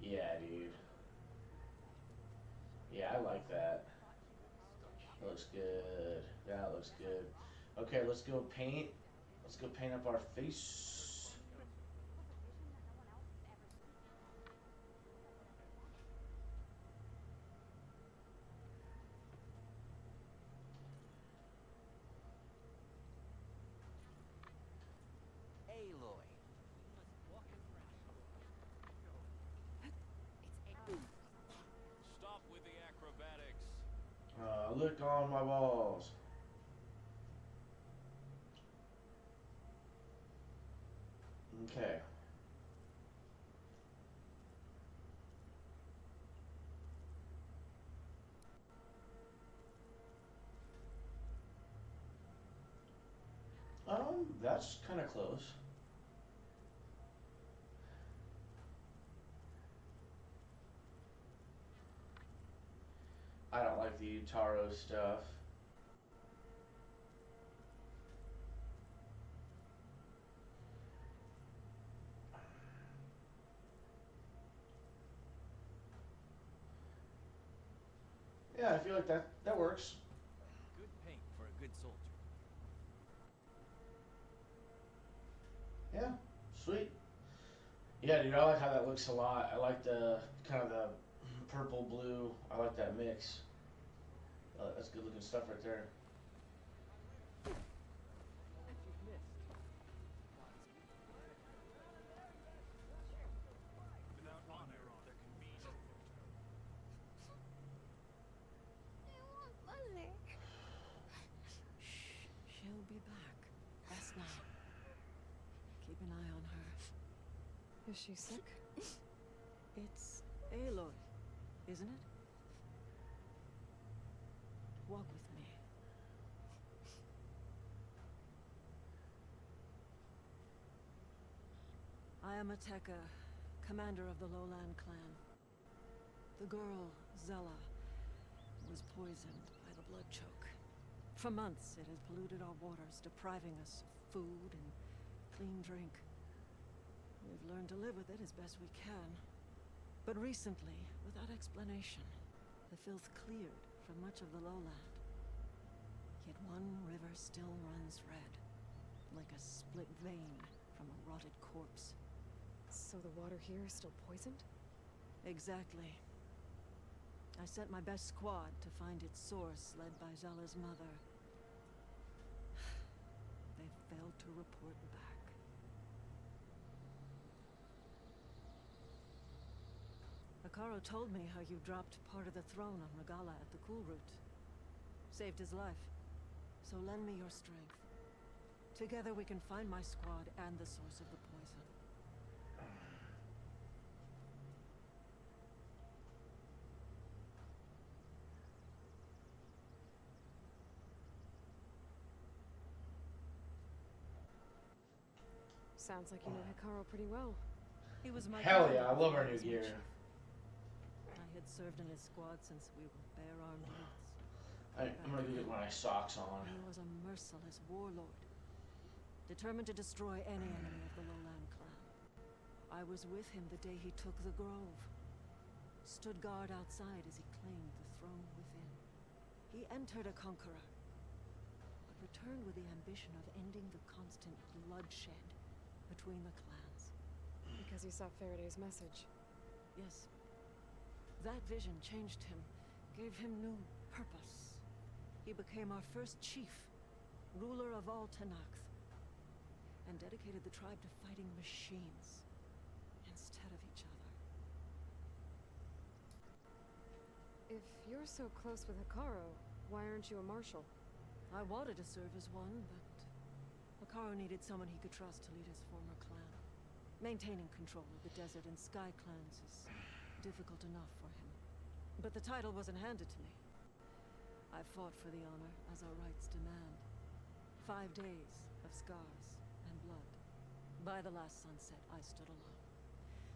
Yeah, dude. Yeah, I like that. That looks good. That looks good. Okay, let's go paint. Let's go paint up our face. Aloy. Stop with the acrobatics. Lick on my balls. Okay. That's kind of close. I don't like the Utaro stuff. Yeah, I feel like that works. Good paint for a good soldier. Yeah, sweet. Yeah, dude, I like how that looks a lot. I like the kind of the purple blue. I like that mix. That's good looking stuff right there. Without honor, there can be no She'll be back. Rest now. Keep an eye on her. Is she sick? It's Aloy, isn't it? Walk with me. I am Ateka, commander of the Lowland clan. The girl, Zella, was poisoned by the blood choke. For months, it has polluted our waters, depriving us of food and clean drink. We've learned to live with it as best we can. But recently, without explanation, the filth cleared from much of the lowland. Yet one river still runs red, like a split vein from a rotted corpse. So the water here is still poisoned? Exactly. I sent my best squad to find its source, led by Zala's mother. They failed to report back. Akaro told me how you dropped part of the throne on Regala at the Cool Route. Saved his life. So lend me your strength. Together we can find my squad and the source of the poison. Sounds like you know Hikaru pretty well. He was my Hell commander yeah, I love before our I new was gear. chief. I had served in his squad since we were bare-armed youths. I'm gonna go get my socks on. He was a merciless warlord, determined to destroy any enemy of the Lowland clan. I was with him the day he took the grove. Stood guard outside as he claimed the throne within. He entered a conqueror, but returned with the ambition of ending the constant bloodshed between the clans. Because you saw Faraday's message. Yes. That vision changed him, gave him new purpose. He became our first chief, ruler of all Tenakth, and dedicated the tribe to fighting machines instead of each other. If you're so close with Hikaru, why aren't you a marshal? I wanted to serve as one, but Hikaru needed someone he could trust to lead his former clan. Maintaining control of the desert and sky clans is difficult enough for him. But the title wasn't handed to me. I fought for the honor, as our rights demand. 5 days of scars and blood. By the last sunset, I stood alone.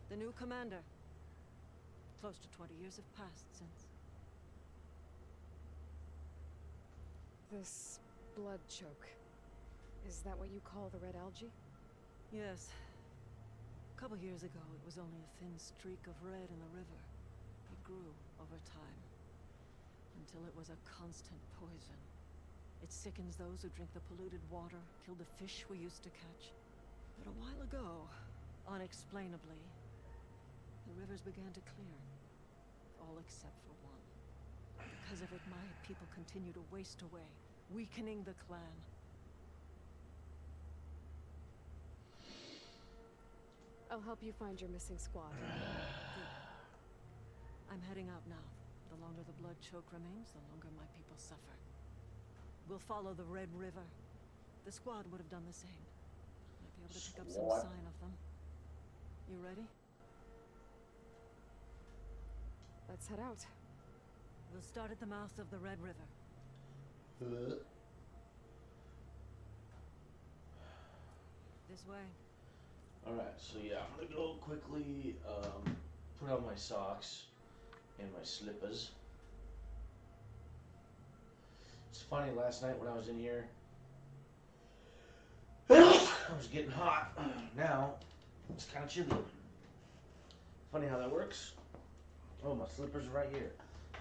The new commander. Close to 20 years have passed since. This blood choke. Is that what you call the red algae? Yes. A couple years ago, it was only a thin streak of red in the river. It grew over time, until it was a constant poison. It sickens those who drink the polluted water, kill the fish we used to catch. But a while ago, unexplainably, the rivers began to clear. All except for one. Because of it, my people continue to waste away, weakening the clan. I'll help you find your missing squad. Good. I'm heading out now. The longer the blood choke remains, the longer my people suffer. We'll follow the Red River. The squad would have done the same. Might be able to pick up some sign of them. You ready? Let's head out. We'll start at the mouth of the Red River. This way. Alright, so yeah, I'm gonna go quickly put on my socks and my slippers. It's funny, last night when I was in here, I was getting hot. Now, it's kind of chilly. Funny how that works. Oh, my slippers are right here.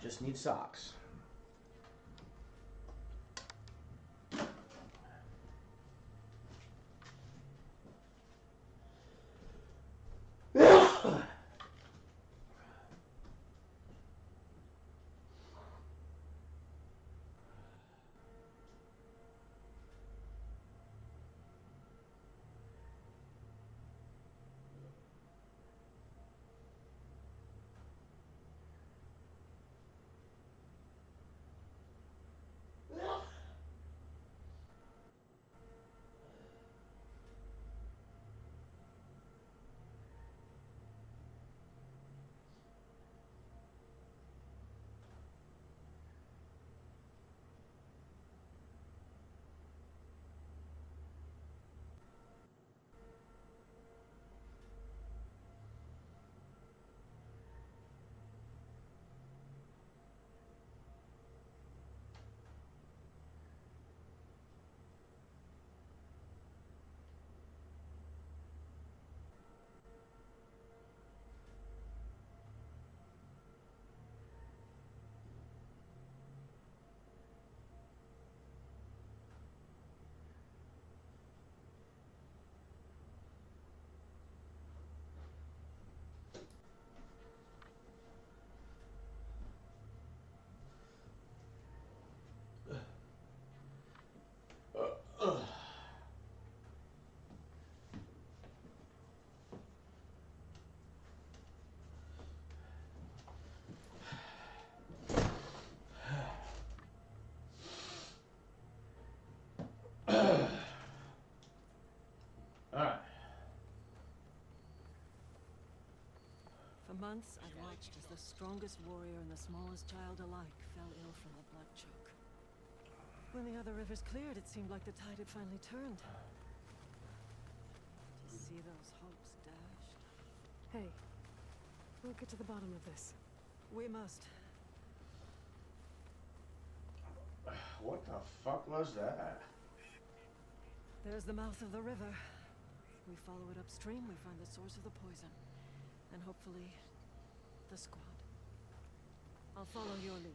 Just need socks. For months, I've watched as the strongest warrior and the smallest child alike fell ill from a blood choke. When the other rivers cleared, it seemed like the tide had finally turned. To see those hopes dashed. Hey, we'll get to the bottom of this. We must. What the fuck was that? There's the mouth of the river. If we follow it upstream, we find the source of the poison. And hopefully, the squad. I'll follow your lead.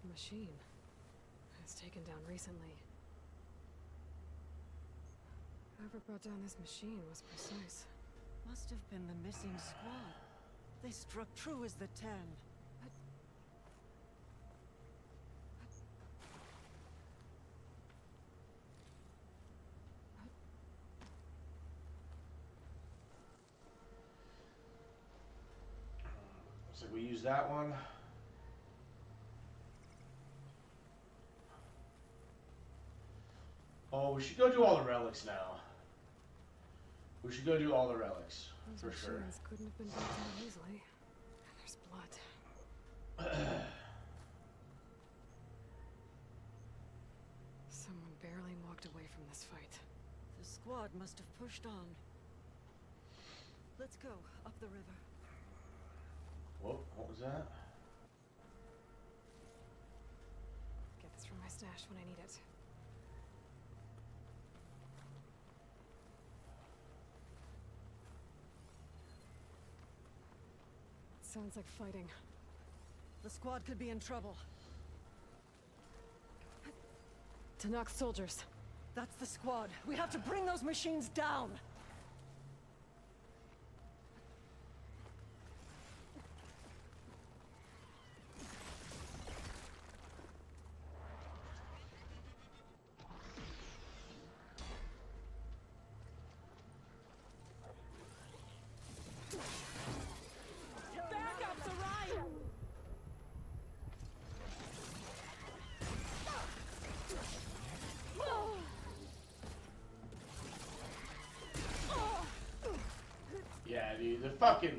The machine. It's taken down recently. Whoever brought down this machine was precise. Must have been the missing squad. They struck true as the 10. Looks like we use that one. Oh, we should go do all the relics now. We should go do all the relics, Those for sure. machines couldn't have been built down easily. And there's blood. Someone barely walked away from this fight. The squad must have pushed on. Let's go, up the river. Whoa, what was that? Get this from my stash when I need it. Sounds like fighting. The squad could be in trouble. To knock soldiers. That's the squad. We have to bring those machines down! Yeah, dude,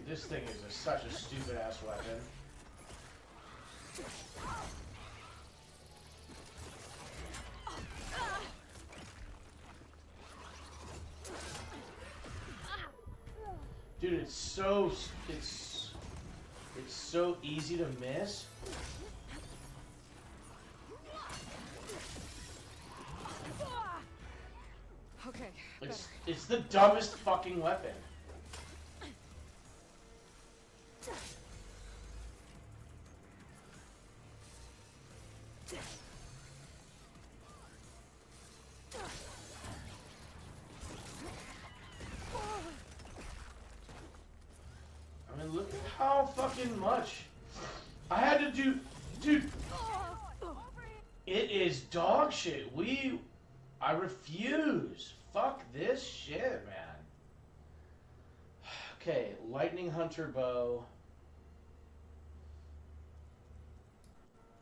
this thing is such a stupid ass weapon. Dude, it's so easy to miss. Okay, It's the dumbest fucking weapon. I mean, look at how fucking much I had to do. Dude, it is dog shit. I refuse. Fuck this shit, man. Okay, Lightning Hunter bow.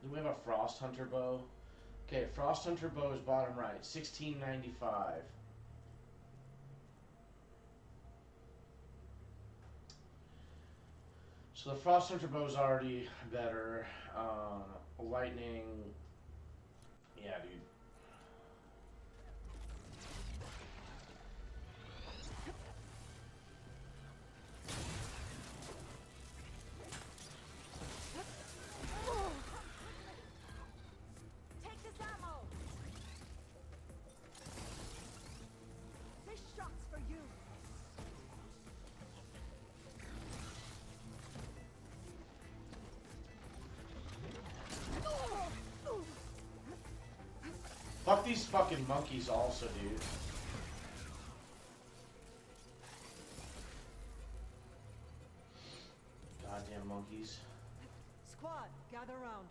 Do we have a Frost Hunter bow? Okay, Frost Hunter bow is bottom right, $16.95. So the Frost Hunter bow is already better. Lightning, yeah, dude. Take this ammo! This shot's for you! Fuck these fucking monkeys also, dude. Goddamn monkeys. Squad, gather round.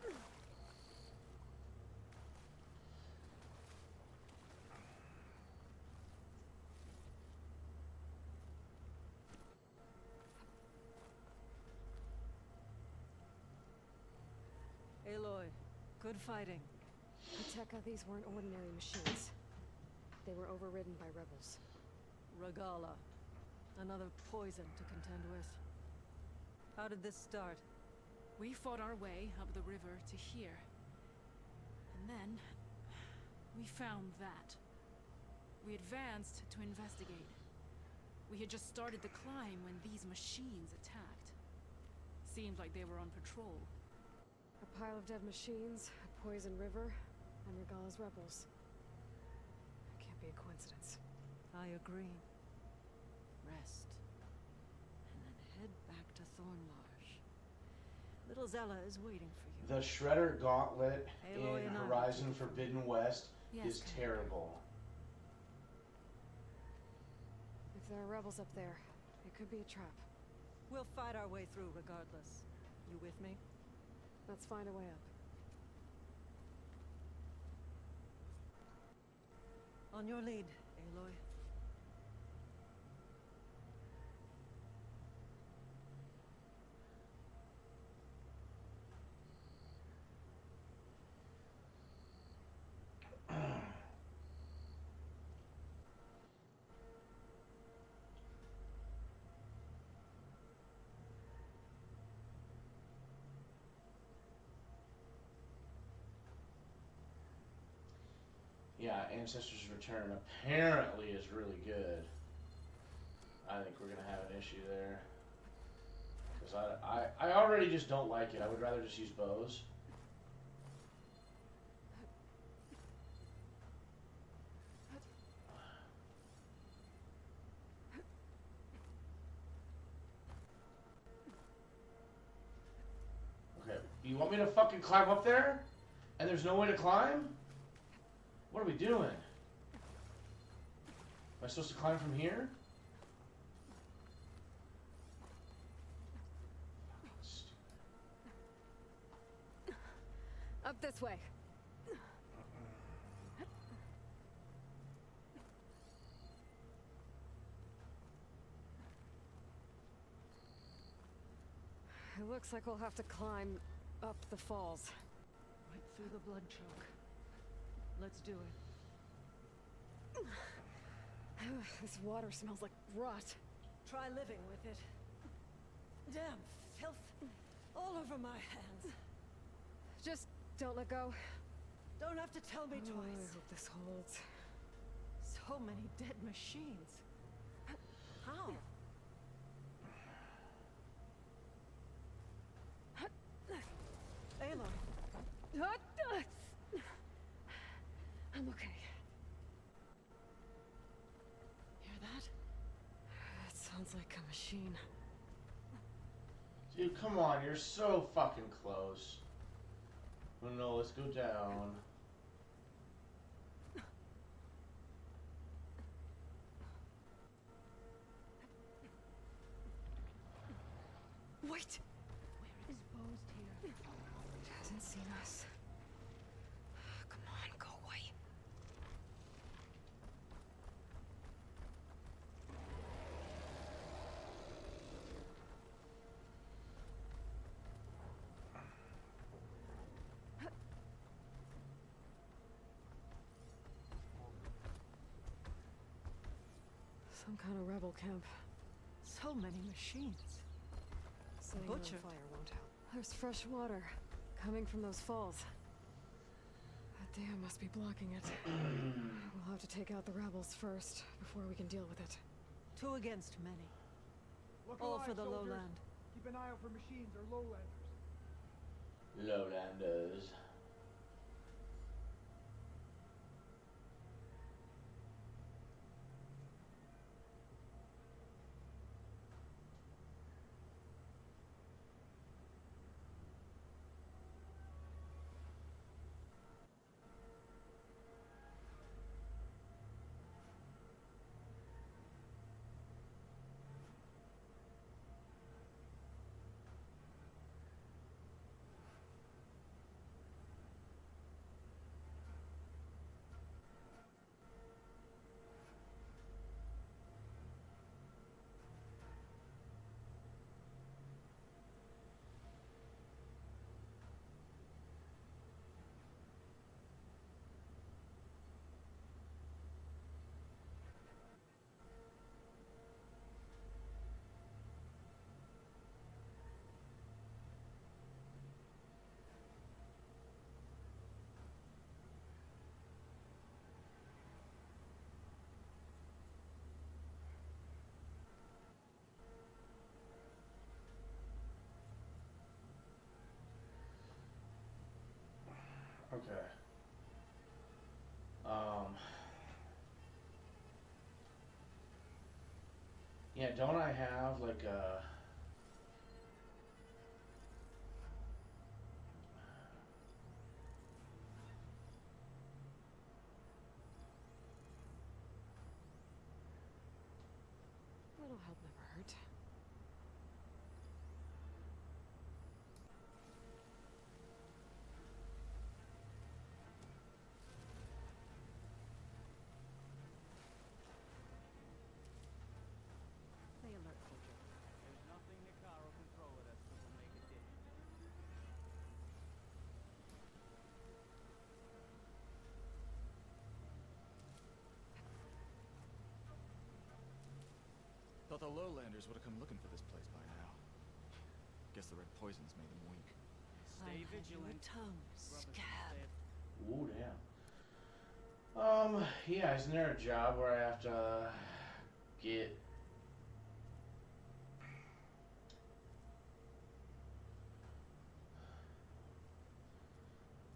Good fighting. Pateka, these weren't ordinary machines. They were overridden by rebels. Regala. Another poison to contend with. How did this start? We fought our way up the river to here. And then, we found that. We advanced to investigate. We had just started the climb when these machines attacked. Seemed like they were on patrol. A pile of dead machines, a poison river, and Regala's rebels. Can't be a coincidence. I agree. Rest. And then head back to Thornmarsh. Little Zella is waiting for you. The Shredder Gauntlet Aloy in and I Horizon will take it from Forbidden here. West Yes, is Commander. terrible. If there are rebels up there, it could be a trap. We'll fight our way through regardless. You with me? Let's find a way up. On your lead, Aloy. Yeah, Ancestors Return apparently is really good. I think we're gonna have an issue there. Because I already just don't like it. I would rather just use bows. Okay, you want me to fucking climb up there? And there's no way to climb? What are we doing? Am I supposed to climb from here? Up this way. It looks like we'll have to climb up the falls. Right through the blood choke. Let's do it. This water smells like rot. Try living with it. Damn filth all over my hands. Just don't let go. Don't have to tell me I twice. hope this holds. So many dead machines. How? Aloy. I'm okay. Hear that? That sounds like a machine. Dude, come on, you're so fucking close. Oh no, let's go down. Wait! Where is Bose here? It hasn't seen us. Come on, go away. Some kind of rebel camp. So many machines. Setting it on Butcher. fire won't help. There's fresh water coming from those falls. That dam must be blocking it. We'll have to take out the rebels first before we can deal with it. 2 against many. Look All alive, for the soldiers. lowland. Keep an eye out for machines or lowlanders. Lowlanders. Okay. Um. Yeah, don't I have like a... Little help never hurt. Stay alert, soldier. There's nothing Nicaro can throw at us that will make a difference. Thought the lowlanders would have come looking for this place by now. Guess the red poisons made them weak. Stay vigilant. Tongue, Brothers scab. will stay Ooh, damn. Yeah, isn't there a job where I have to get...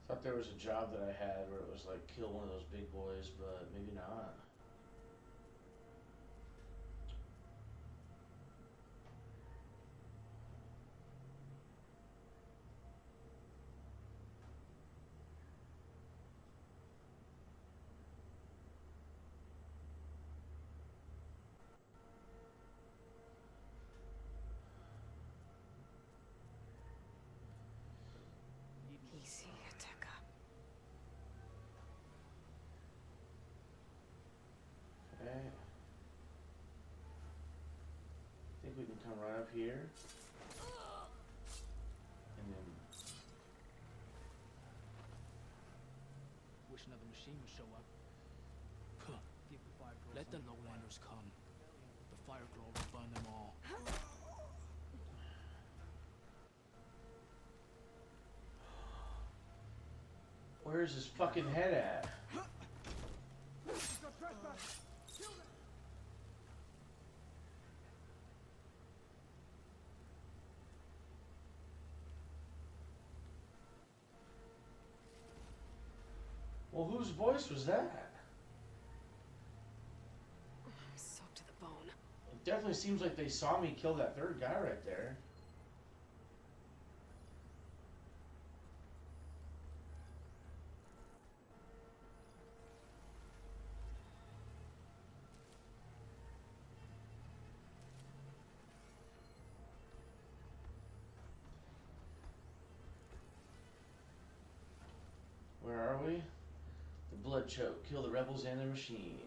Thought there was a job that I had where it was like kill one of those big boys, but maybe not. Easy, Ateka. Okay. I think we can come right up here. And then... Wish another machine would show up. Give the fire crows. Let the lowlanders come. The fire glow will burn them all. Where's his fucking head at? Well, whose voice was that? I'm soaked to the bone. It definitely seems like they saw me kill that third guy right there. Where are we? The blood choke. Kill the rebels and their machine.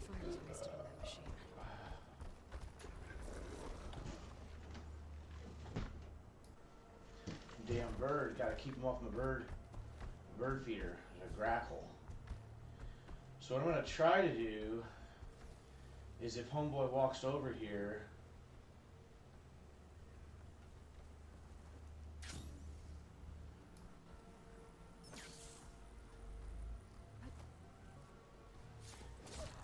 Fire's wasted on that machine. Damn bird. Gotta keep him off my bird feeder. There's a grackle. So what I'm gonna try to do is if homeboy walks over here,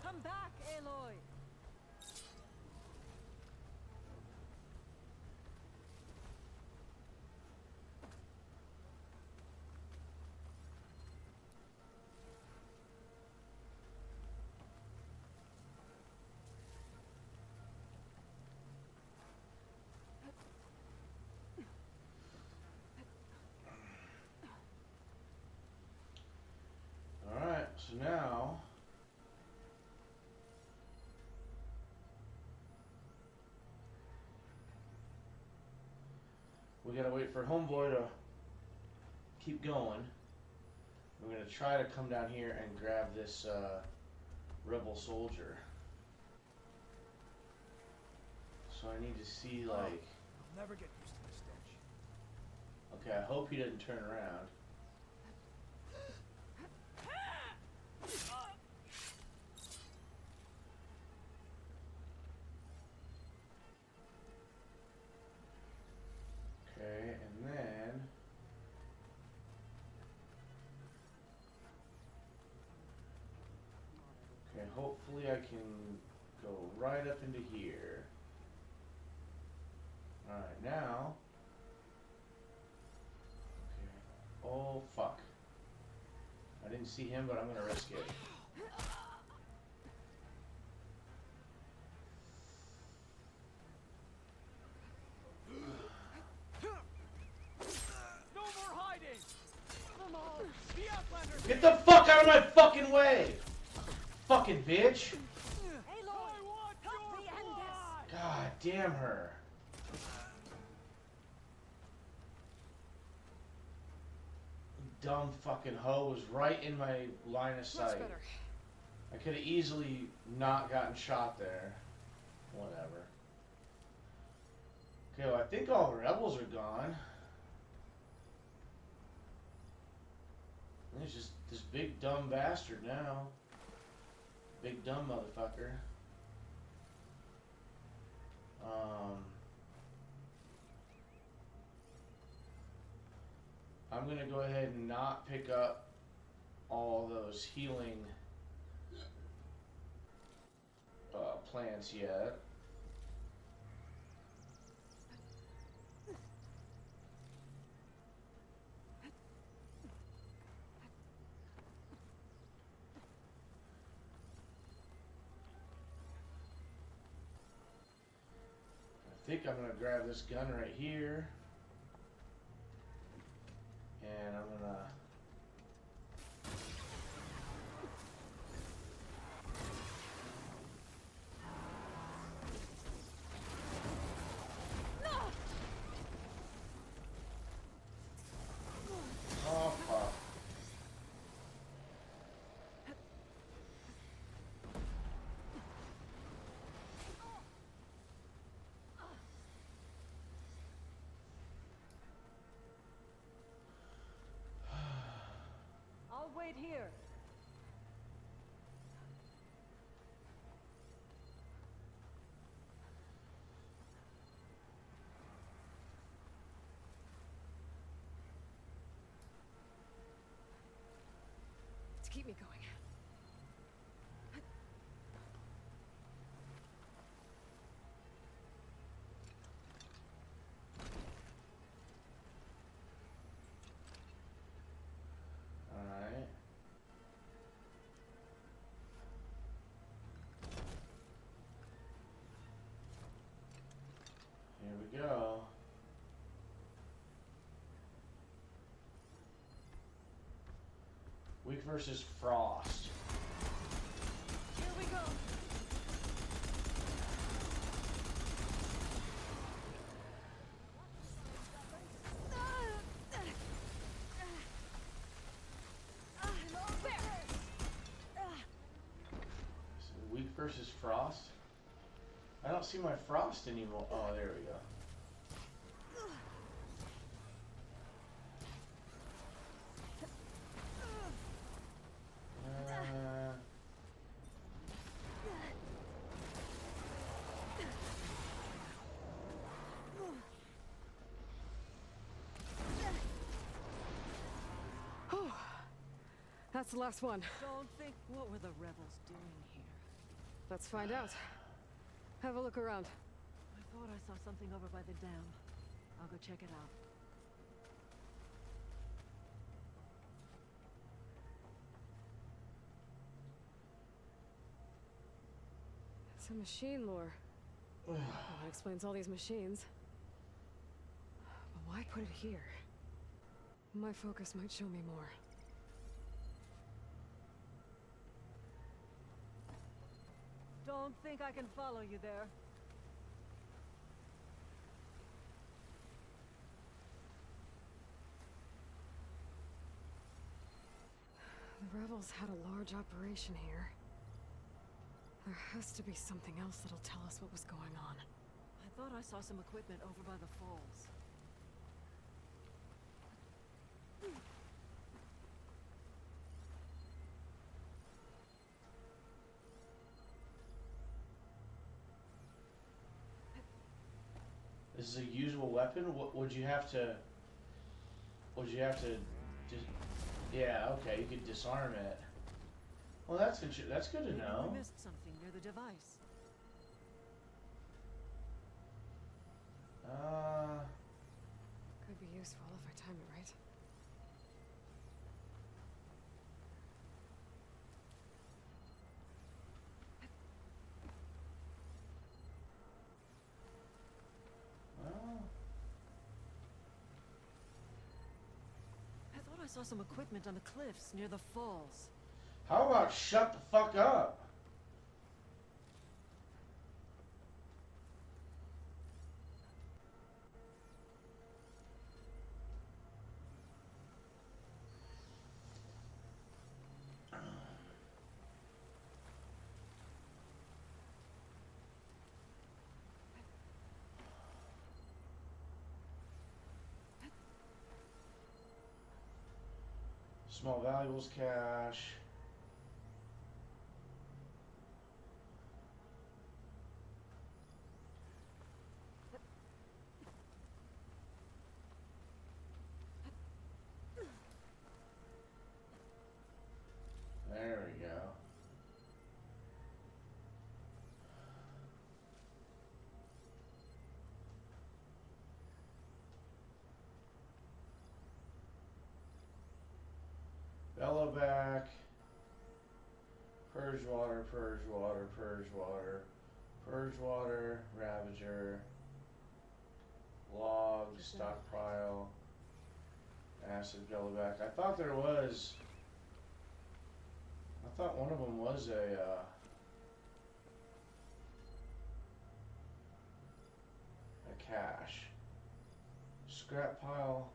Come back, Aloy! we gotta wait for Homeboy to keep going. We're gonna try to come down here and grab this rebel soldier. So I need to see, like... I'll never get used to this stench. Okay, I hope he doesn't turn around. Okay, and then... Okay, hopefully I can go right up into here. Alright, now... Okay. Oh, fuck. I didn't see him, but I'm gonna risk it. No more hiding! Come on! The Outlanders! Get the fuck out of my fucking way! Fucking bitch! Aloy! I want your blood! God damn her. Dumb fucking hoe was right in my line of sight. Much better. I could have easily not gotten shot there. Whatever. Okay, well I think all the rebels are gone. There's just this big dumb bastard now. Big dumb motherfucker. I'm gonna go ahead and not pick up all those healing plants yet. I think I'm gonna grab this gun right here, and I'm gonna oh fuck. I'll wait here. To keep me going. Alright. Here we go. Weak versus Frost. Here we go. So weak versus Frost? I don't see my Frost anymore. Oh, there we go. That's the last one. Don't think what were the rebels doing here? Let's find out. Have a look around. I thought I saw something over by the dam. I'll go check it out. Some machine lore. Well, that explains all these machines. But why put it here? My focus might show me more. Don't think I can follow you there. rebels had a large operation here. There has to be something else that'll tell us what was going on. I thought I saw some equipment over by the falls. This is a usable weapon? What would you have to... Would you have to... Yeah, okay, you could disarm it. Well, that's good to know. We missed something near the device. Could be useful if I time it right. Well, I thought I saw some equipment on the cliffs near the falls. how about shut the fuck up? Small valuables cache. There we go. Bellow back. Purge water, purge water, purge water, purge water, Ravager, log, stockpile, acid bellow back. I thought there was. I thought one of them was a cache. Scrap pile.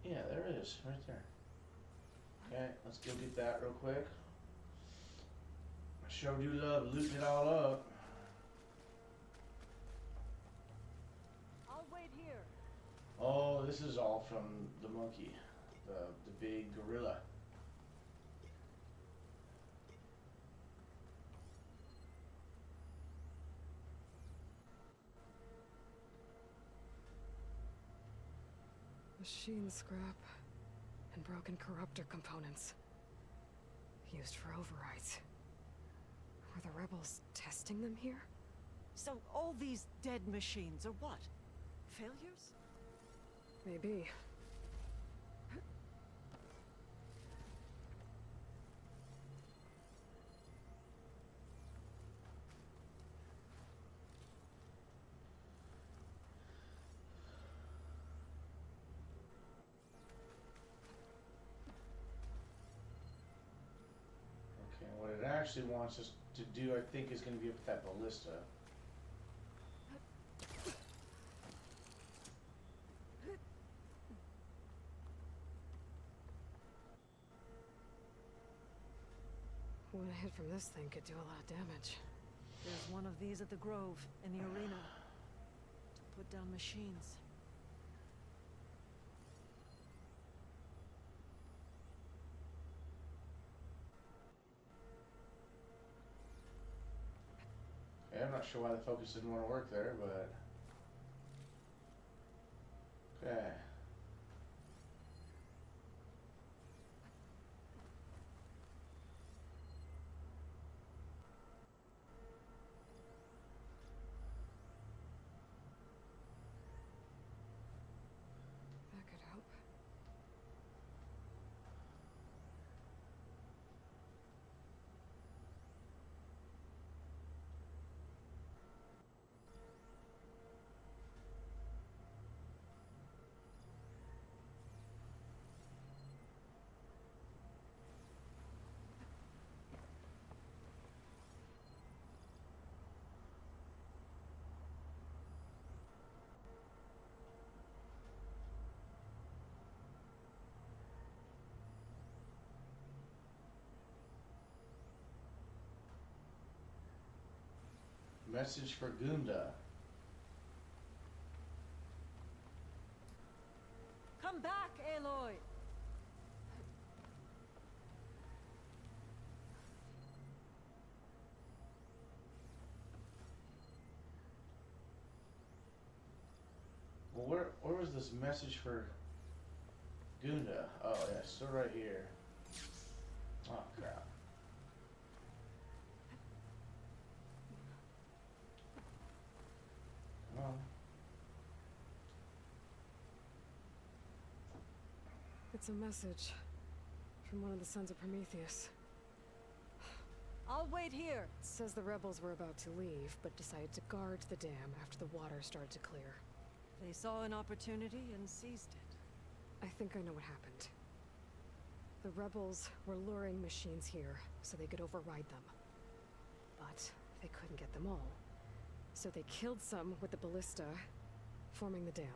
Yeah, there it is, right there. Okay, let's go get that real quick. I sure do love looting it all up. I'll wait here. Oh, this is all from the monkey, the big gorilla. Machine scrap and broken corruptor components. Used for overrides. Were the rebels testing them here? So all these dead machines are what? Failures? Maybe. Okay, what it actually wants us to do, I think, is going to be up with that ballista. One hit from this thing could do a lot of damage. There's one of these at the Grove, in the arena. To put down machines. Okay, I'm not sure why the focus didn't want to work there, but... Okay. That could help. Message for Gunda. Come back, Aloy! Well, where was this message for Gunda? Oh, yeah, still right here. Oh, crap. Well, It's a message from one of the sons of Prometheus. I'll wait here. It says the rebels were about to leave, but decided to guard the dam after the water started to clear. They saw an opportunity and seized it. I think I know what happened. The rebels were luring machines here so they could override them. But they couldn't get them all. So they killed some with the ballista, forming the dam.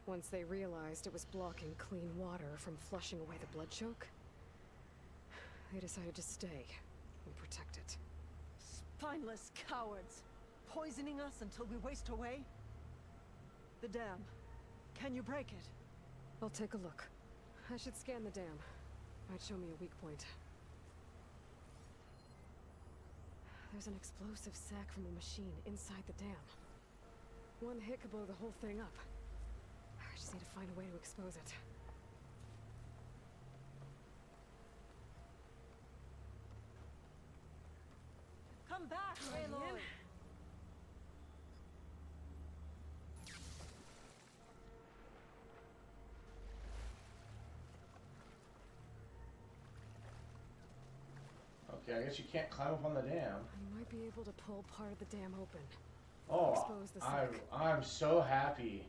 Once they realized it was blocking clean water from flushing away the blood choke, they decided to stay and protect it. Spineless cowards! Poisoning us until we waste away? The dam. Can you break it? I'll take a look. I should scan the dam. Might show me a weak point. There's an explosive sac from a machine inside the dam. One hit could blow the whole thing up. I just need to find a way to expose it. Come back, Aloy! okay, I guess you can't climb up on the dam. I might be able to pull part of the dam open. Oh, Expose the sac. I'm so happy.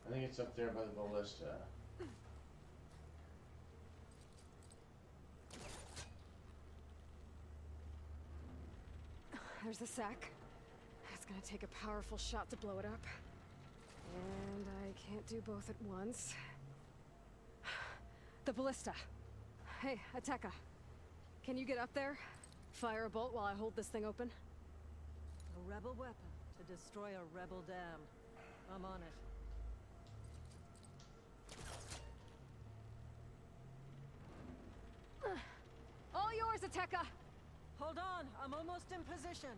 I think it's up there by the ballista. There's the sac. It's gonna take a powerful shot to blow it up. And I can't do both at once. The ballista. Hey, Ateka. Can you get up there? Fire a bolt while I hold this thing open? A rebel weapon to destroy a rebel dam. I'm on it. All yours, Ateka! Hold on, I'm almost in position.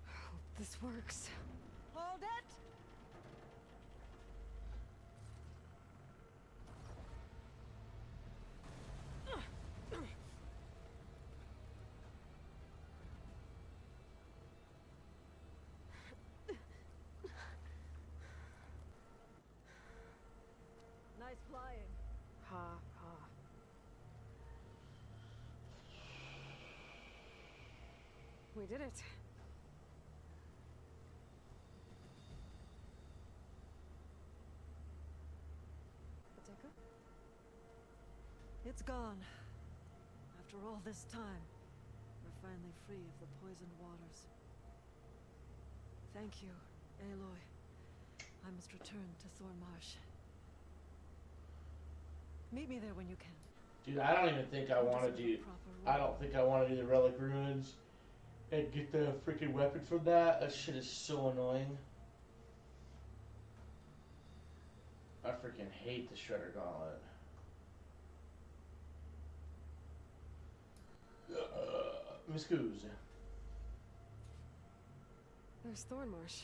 Hope this works. Hold it! Nice flying. Ha, ha. We did it. Ateka? It's gone. After all this time, we're finally free of the poisoned waters. Thank you, Aloy. I must return to Thornmarsh. Meet me there when you can. Dude, I don't even think I want to do. I don't think I want to do the relic ruins and get the freaking weapon from that. That shit is so annoying. I freaking hate the Shredder Gauntlet. Miss Goose. There's Thornmarsh.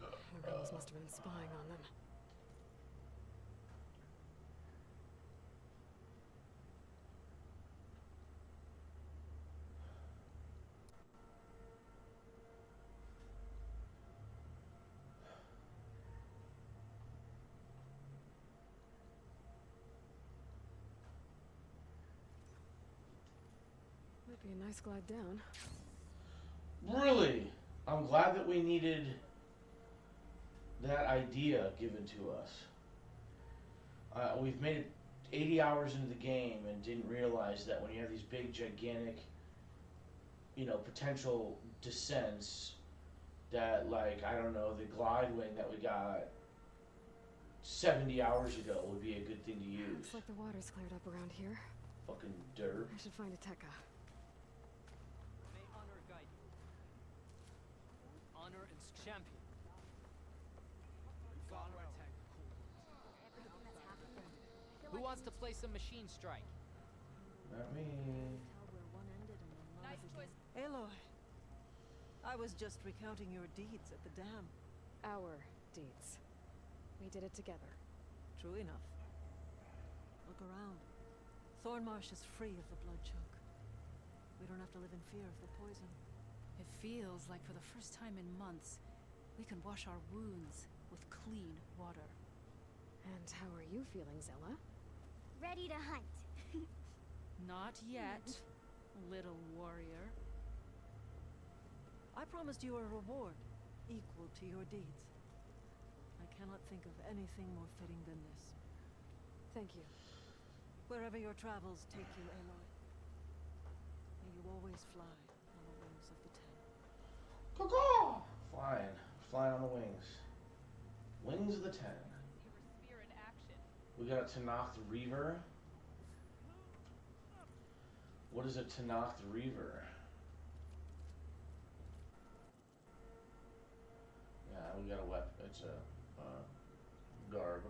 The rebels must have been spying on them. Might be a nice glide down. Really? I'm glad that we needed that idea given to us. We've made it 80 hours into the game and didn't realize that when you have these big, gigantic, potential descents, that, like, I don't know, the glide wing that we got 70 hours ago would be a good thing to use. Looks like the water's cleared up around here. Fucking dirt. I should find a Tekka. May honor guide you. Honor and champion. Who wants to play some machine strike? Not me. Nice choice. Aloy, I was just recounting your deeds at the dam. Our deeds. We did it together. True enough. Look around. Thornmarsh is free of the blood choke. We don't have to live in fear of the poison. It feels like for the first time in months, we can wash our wounds with clean water. And how are you feeling, Zella? Ready to hunt. Not yet, little warrior. I promised you a reward equal to your deeds. I cannot think of anything more fitting than this. Thank you. Wherever your travels take you, Aloy, may you always fly on the wings of the Ten. Caw-caw! Flying on the wings. Wings of the Ten. Spear in action. We got a Tanakh the Reaver. What is a Tanakh the Reaver? Yeah, we got a weapon. It's a garb.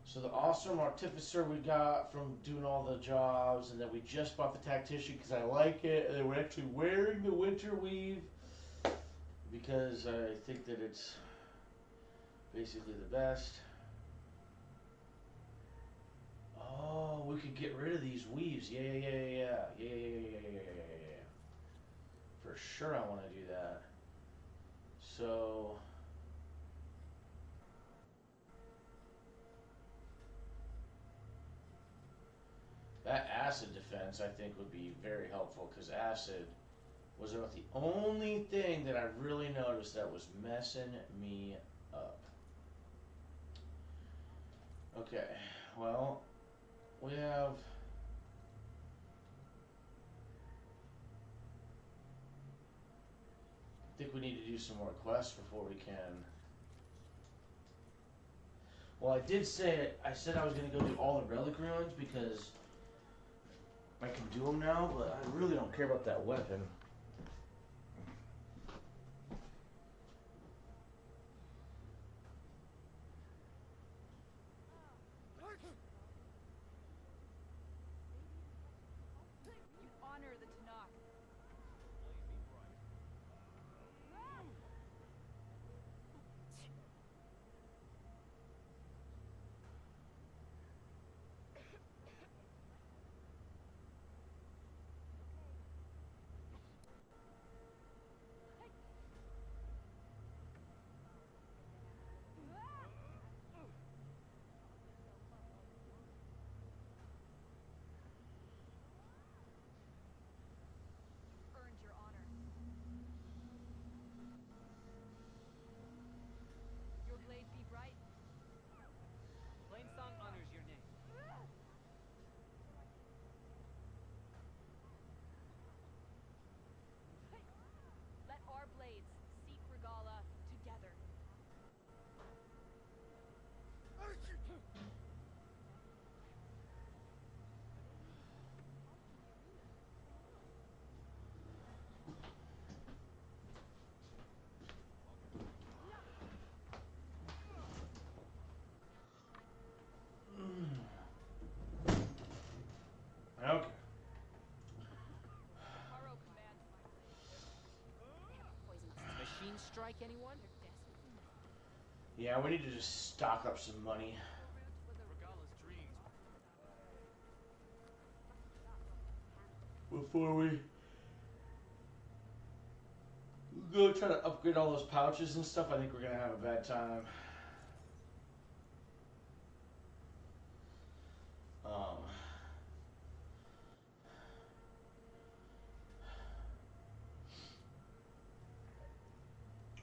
So the awesome artificer we got from doing all the jobs, and then we just bought the tactician because I like it, and then we're actually wearing the winter weave because I think that it's basically the best. Oh, we could get rid of these weaves. Yeah. For sure I want to do that. So that acid defense I think would be very helpful, because acid was about the only thing that I really noticed that was messing me up. Okay, well, we have I think we need to do some more quests before we can. Well, I did say I said I was going to go do all the relic ruins because I can do them now, but I really don't care about that weapon. You honor the Tanakh. Earned your honor. Your blade be bright. Plainsong honors your name. Let our blades seek Regala together. Okay. Haro commands my blade. They have poisonous. Machine strike, anyone? Yeah, we need to just stock up some money Regala's dreams. before we go try to upgrade all those pouches and stuff. I think we're gonna have a bad time.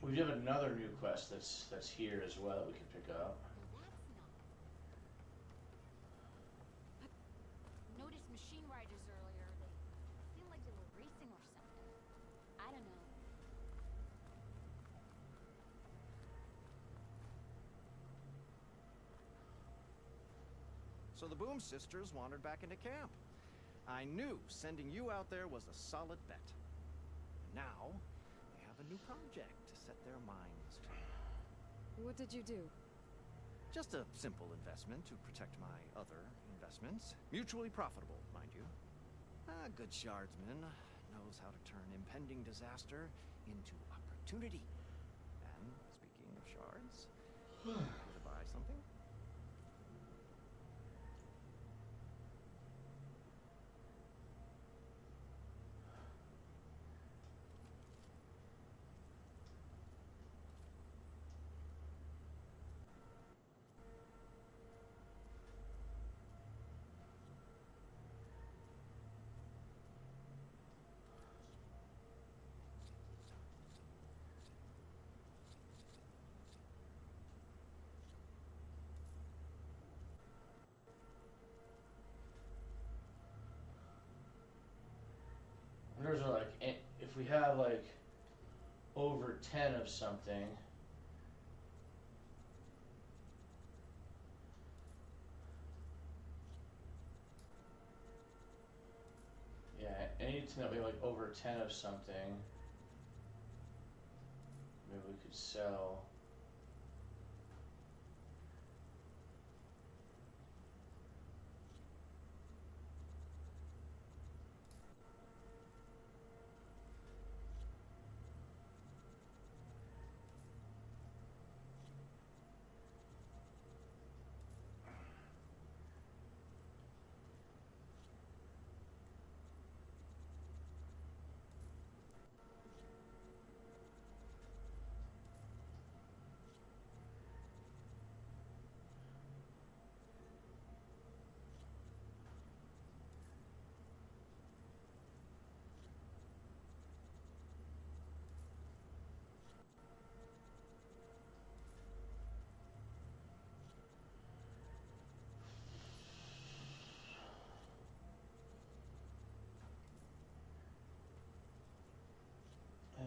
We have another new quest that's here as well that we can pick up. Noticed machine riders earlier. They seemed like they were racing or something. I don't know. so the Boom Sisters wandered back into camp. I knew sending you out there was a solid bet. Now, they have a new project to set their minds to. What did you do? Just a simple investment to protect my other investments. Mutually profitable, mind you. A good shardsman knows how to turn impending disaster into opportunity. And speaking of shards, want to buy something? There's like, if we have like over 10 of something, yeah, anything that we have like over 10 of something, maybe we could sell.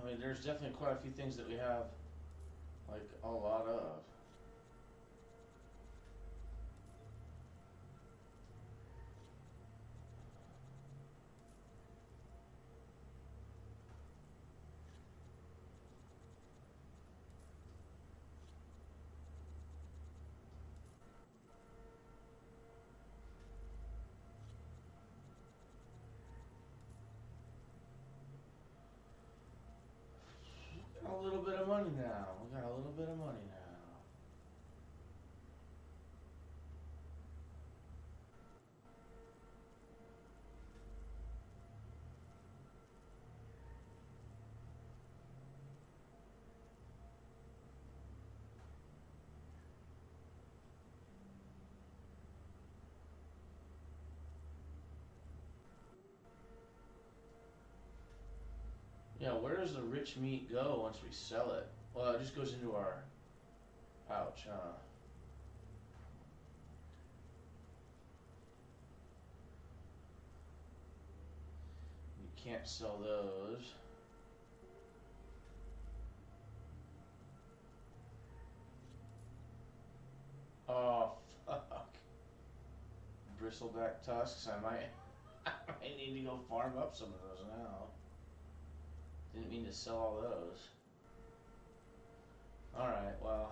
I mean, there's definitely quite a few things that we have, like, a lot of. A little bit of money now. We got a little bit of money now. Yeah, where does the rich meat go once we sell it? Well, it just goes into our pouch, huh? You can't sell those. Oh, fuck. Bristleback tusks, I might need to go farm up some of those now. Didn't mean to sell all those. Alright, well.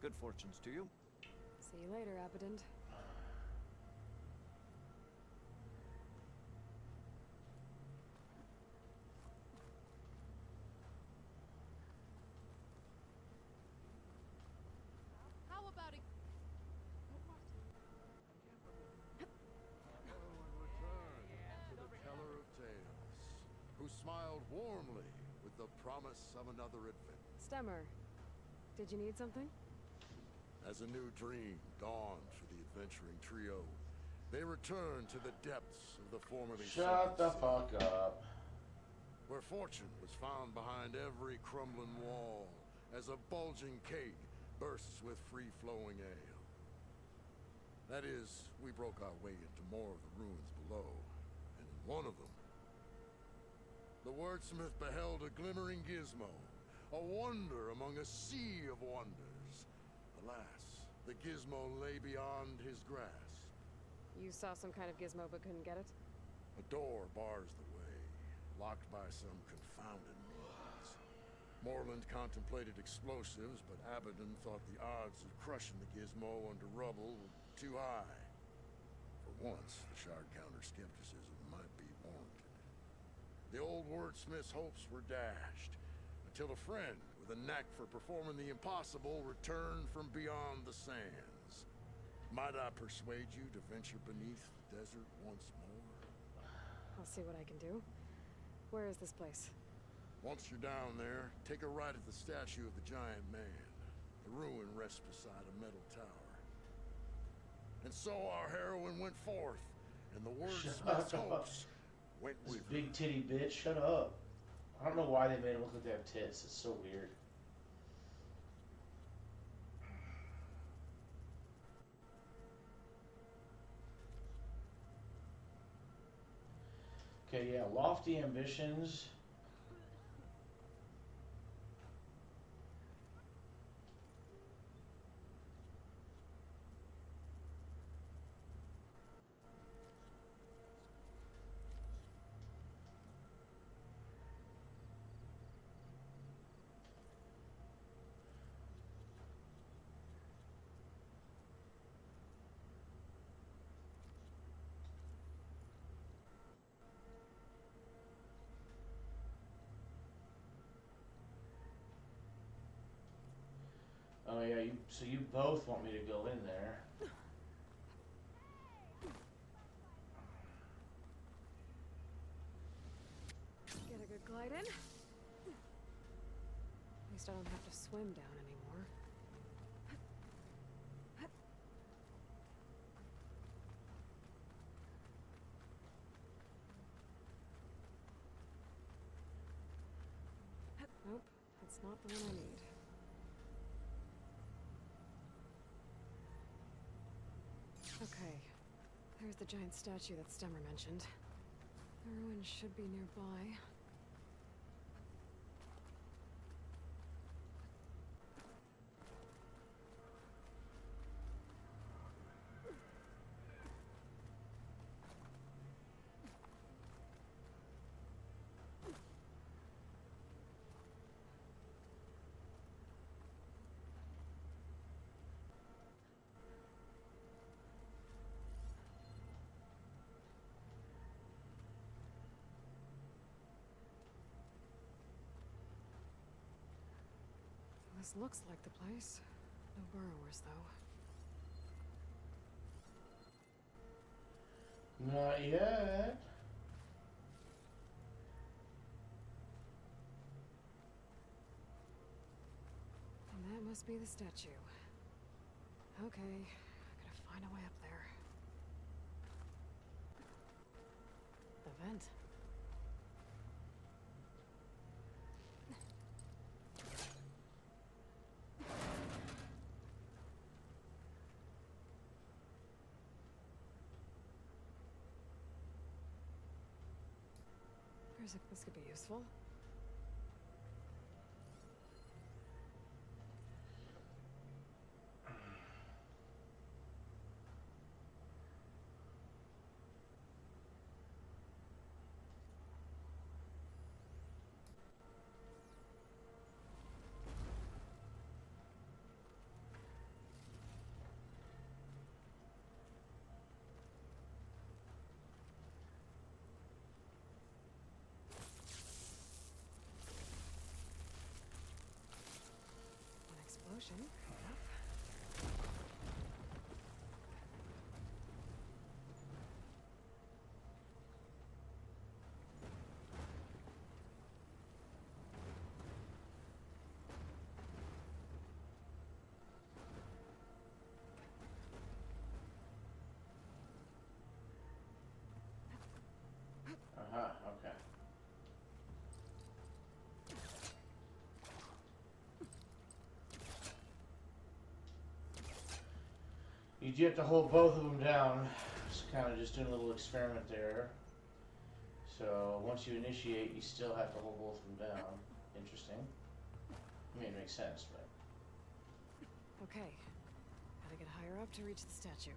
Good fortunes to you. See you later, Abidant. How about it? To the teller of tales, who smiled warmly with the promise of another adventure. Stemmer, did you need something? As a new dream dawned for the adventuring trio, they returned to the depths of the formerly Shut the sacred fuck city, up. where fortune was found behind every crumbling wall, as a bulging keg bursts with free-flowing ale. That is, we broke our way into more of the ruins below, and in one of them, the wordsmith beheld a glimmering gizmo, a wonder among a sea of wonders. Alas, the gizmo lay beyond his grasp. You saw some kind of gizmo but couldn't get it? A door bars the way, locked by some confounded means. Moreland contemplated explosives, but Abaddon thought the odds of crushing the gizmo under rubble were too high. For once, the shard counter skepticism might be warranted. The old wordsmith's hopes were dashed, until a friend with a knack for performing the impossible returned from beyond the sands. Might I persuade you to venture beneath the desert once more? I'll see what I can do. Where is this place? Once you're down there, take a right at the statue of the giant man. The ruin rests beside a metal tower. And so our heroine went forth, and the wordsmith's hopes went This with her. big titty bitch, shut up. I don't know why they made them look like they have tits. It's so weird. Okay, yeah, lofty ambitions. Oh yeah, so you both want me to go in there. Get a good glide in. At least I don't have to swim down anymore. Nope, that's not the one I need. Okay, there's the giant statue that Stemmer mentioned. The ruins should be nearby. This looks like the place. No burrowers, though. Not yet. And that must be the statue. Okay, I gotta find a way up there. The vent. This could be useful. You do have to hold both of them down. Just kind of just doing a little experiment there. So once you initiate, you still have to hold both of them down. Interesting. I mean, it makes sense, but... Okay. Gotta get higher up to reach the statue.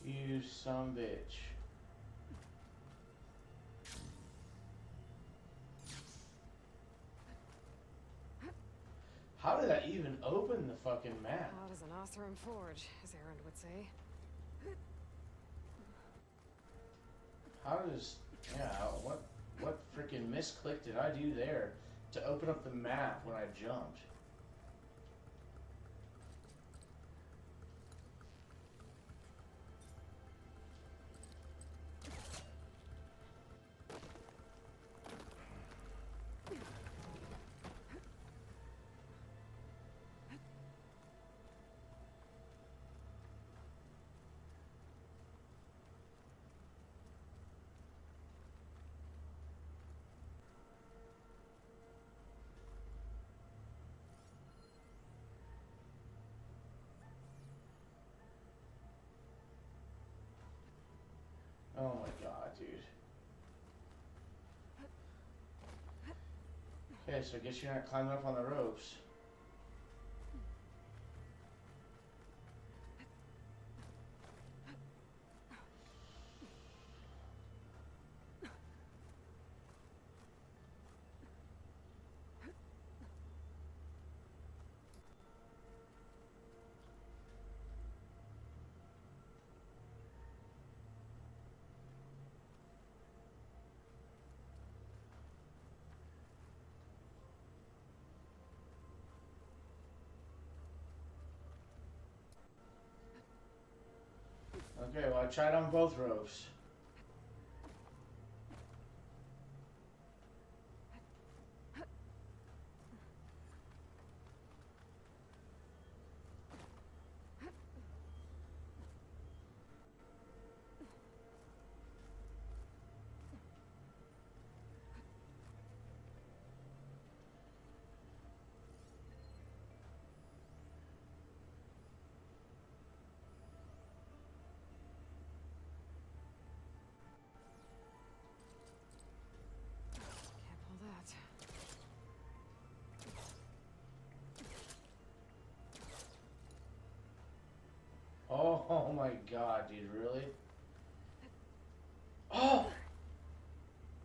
You some bitch. How did I even open the fucking map? Hot as an Oseram forge, as Aaron would say. How does... Yeah, what freaking misclick did I do there to open up the map when I jumped? Oh my god, dude. Okay, so I guess you're not climbing up on the ropes. Okay, well I tried on both ropes. Can't pull that. Oh my god, dude, really? Oh!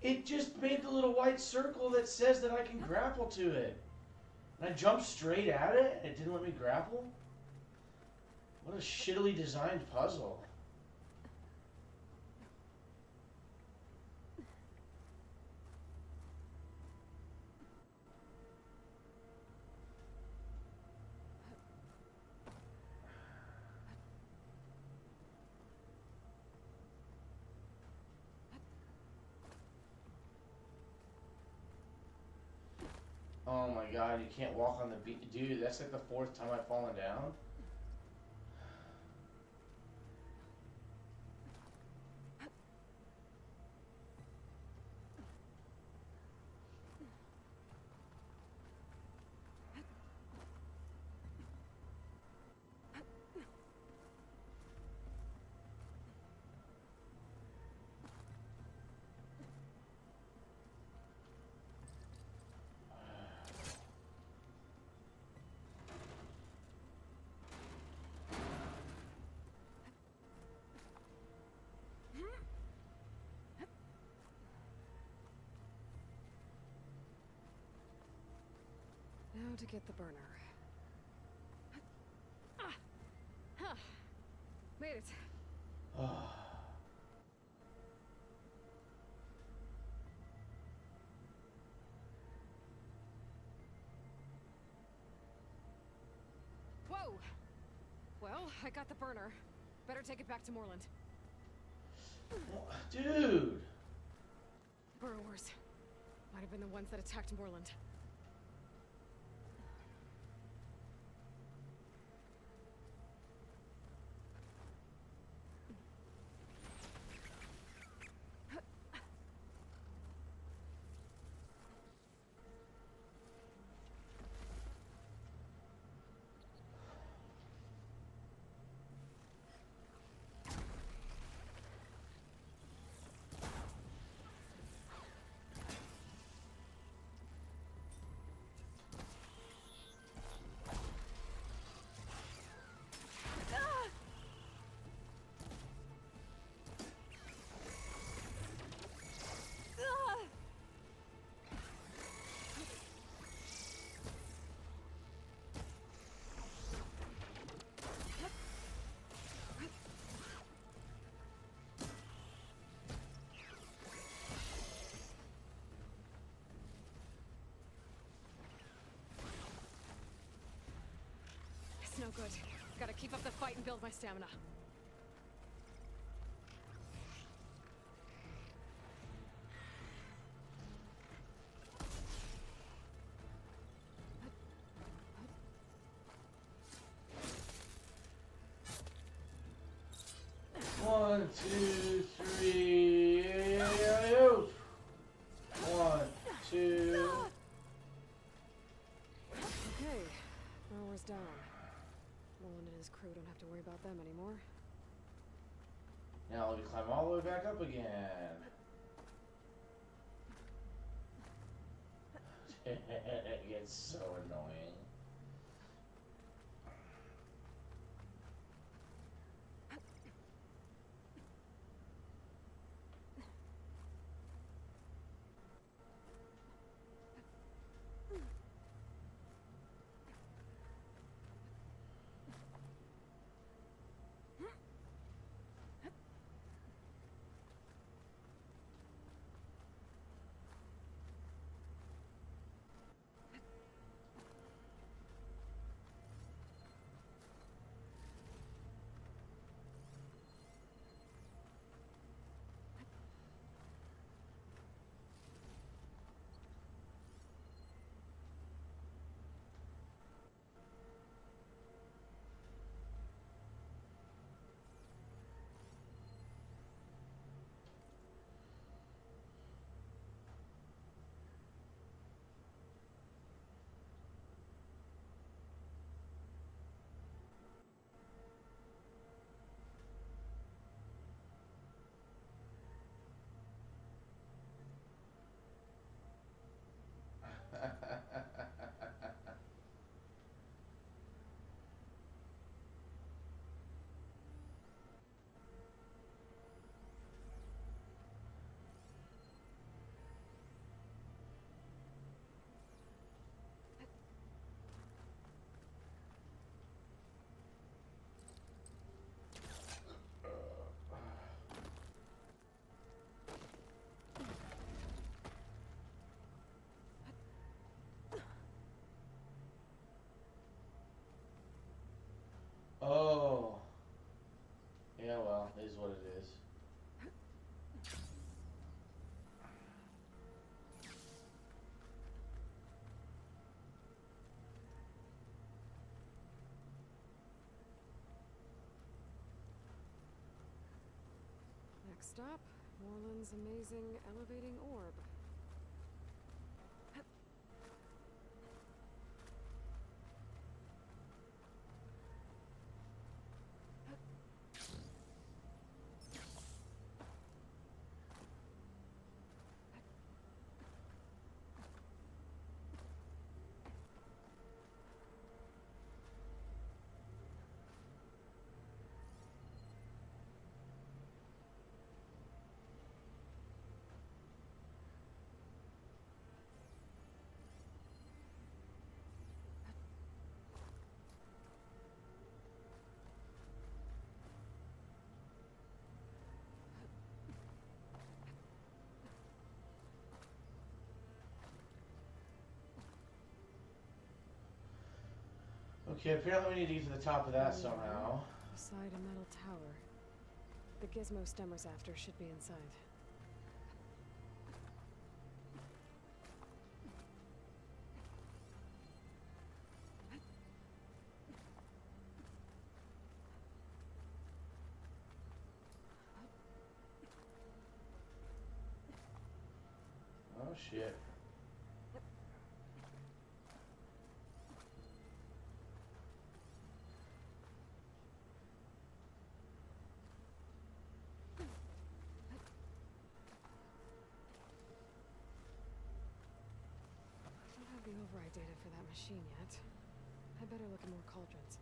It just made the little white circle that says that I can grapple to it. And I jumped straight at it and it didn't let me grapple? What a shittily designed puzzle. Oh my god, you can't walk on the beat. Dude, that's like the 4th time I've fallen down. Now to get the burner. Huh. Made it. Whoa! Well, I got the burner. Better take it back to Moreland. Dude! Burrowers. Might have been the ones that attacked Moreland. It's no good. Gotta keep up the fight and build my stamina. One, two, three. One, two. Okay, Rower's down. Nolan and his crew don't have to worry about them anymore. Now let me climb all the way back up again. It gets so annoying. Oh. Yeah, well, it is what it is. Next stop, Moreland's amazing elevating orb. Okay, apparently we need to get to the top of that somehow. Beside a metal tower. The gizmo Stemmer's after should be inside. Oh shit. I don't have the override data for that machine yet. I better look at more cauldrons.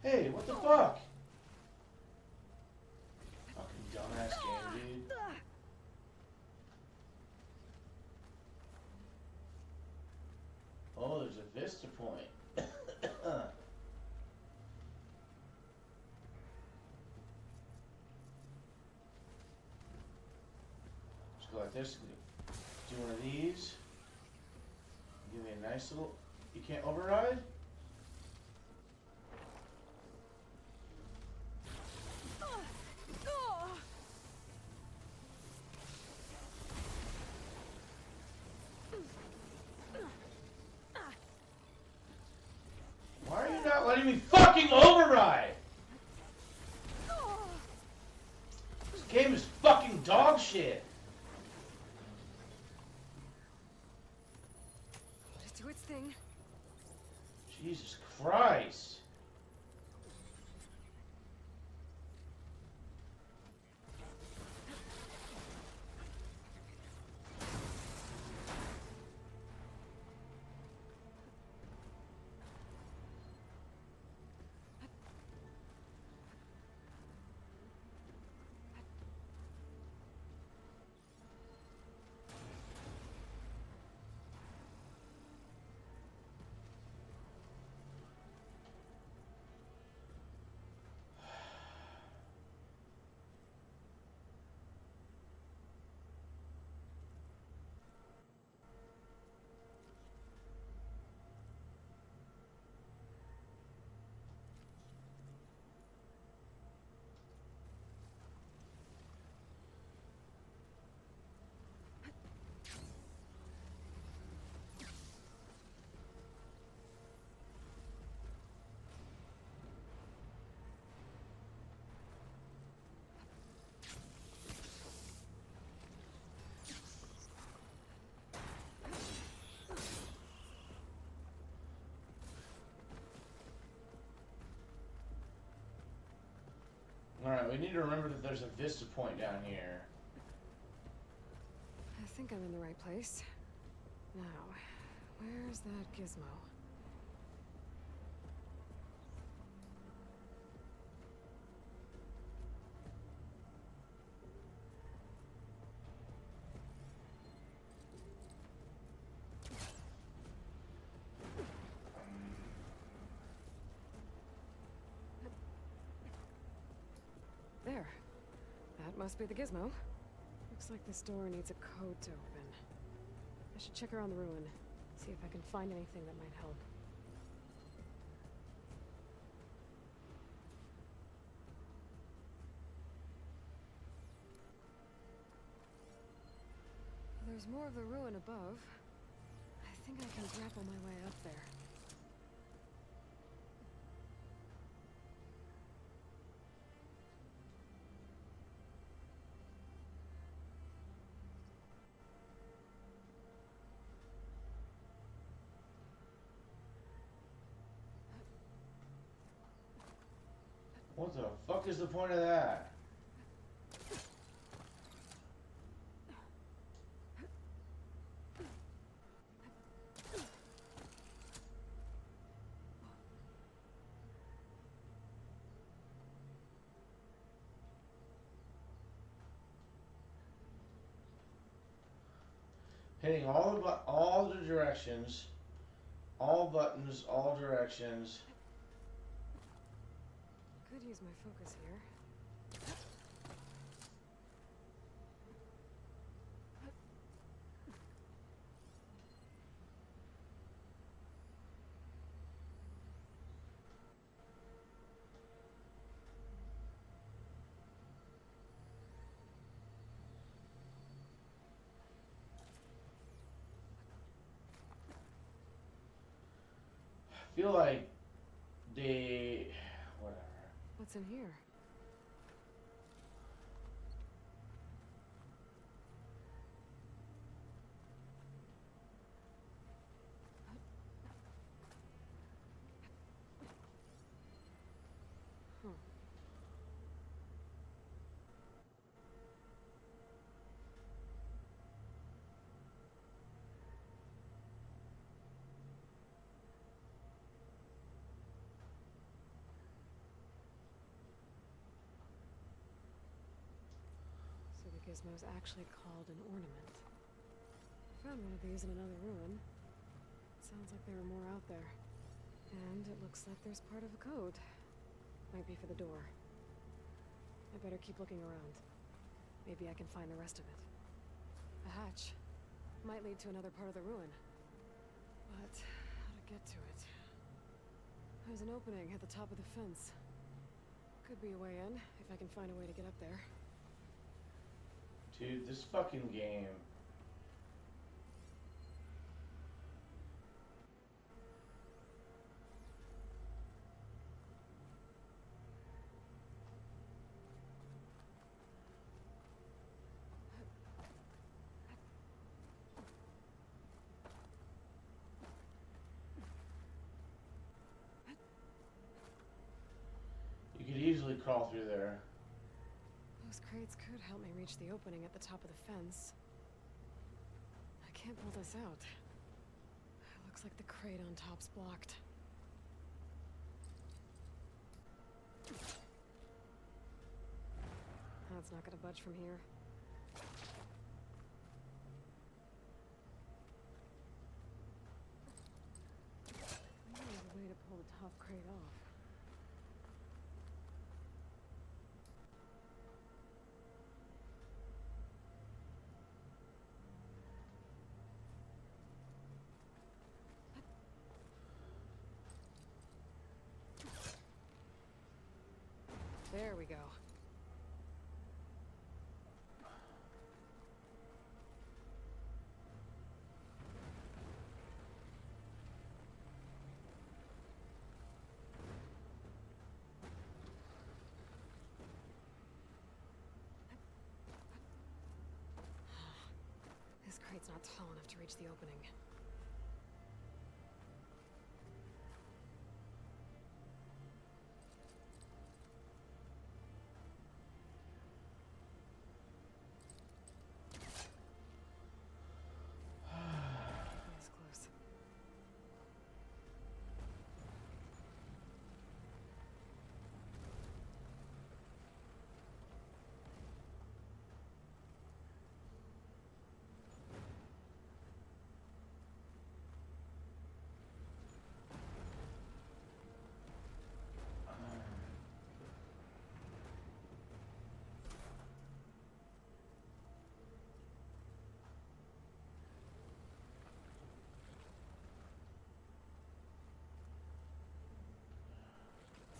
Hey, what the fuck? Fucking dumbass game, dude. Oh, there's a vista point. Just go like this. Do one of these. Give me a nice little... You can't override? Why are you not letting me fucking override? This game is fucking dog shit. Let it do its thing. Jesus Christ. Alright, we need to remember that there's a vista point down here. I think I'm in the right place. Now, where's that gizmo? There. That must be the gizmo. Looks like this door needs a code to open. I should check around the ruin, see if I can find anything that might help. There's more of the ruin above. I think I can grapple my way up there. What the fuck is the point of that? Hitting all the directions, all buttons, all directions. Could use my focus here. I feel like they... whatever. What's in here? Huh. So the gizmo's actually called an ornament. Found one of these in another ruin. Sounds like there are more out there. And it looks like there's part of a code. Might be for the door. I better keep looking around. Maybe I can find the rest of it. A hatch. Might lead to another part of the ruin. But how to get to it? There's an opening at the top of the fence. Could be a way in, if I can find a way to get up there. Dude, this fucking game. You could easily crawl through there. Those crates could help me reach the opening at the top of the fence. I can't pull this out. It looks like the crate on top's blocked. That's not gonna budge from here. There's a way to pull the top crate off. There we go. This crate's not tall enough to reach the opening. That's close.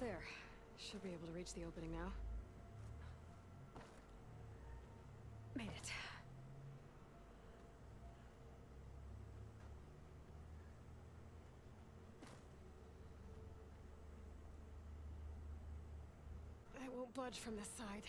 There. Should be able to reach the opening now. Made it. I won't budge from this side.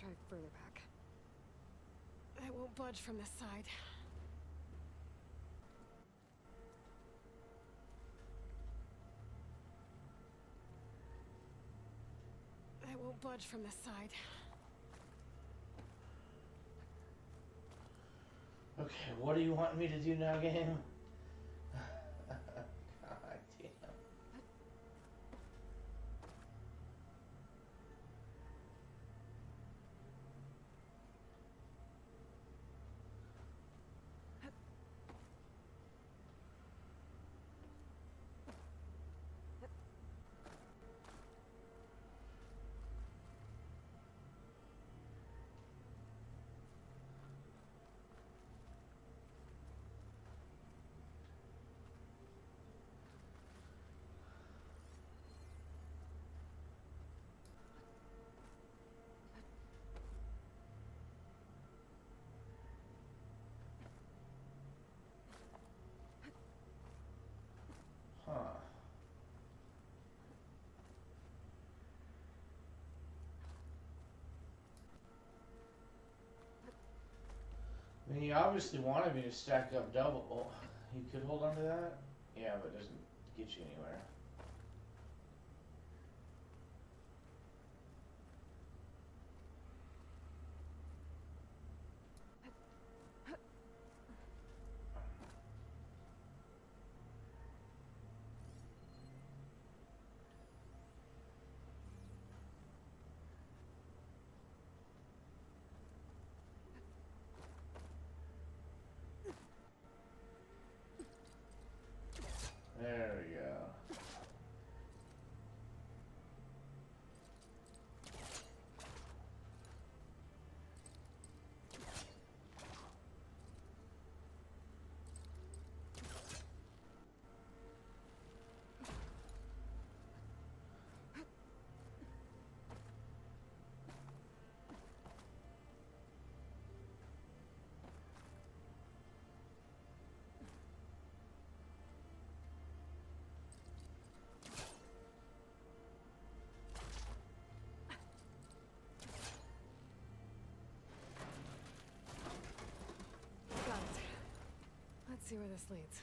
Try further back. I won't budge from this side. I won't budge from this side. Okay, what do you want me to do now, game? God damn. Huh. I mean, he obviously wanted me to stack up double. Oh, he could hold on to that? Yeah, but it doesn't get you anywhere. There we go. Got it. Let's see where this leads.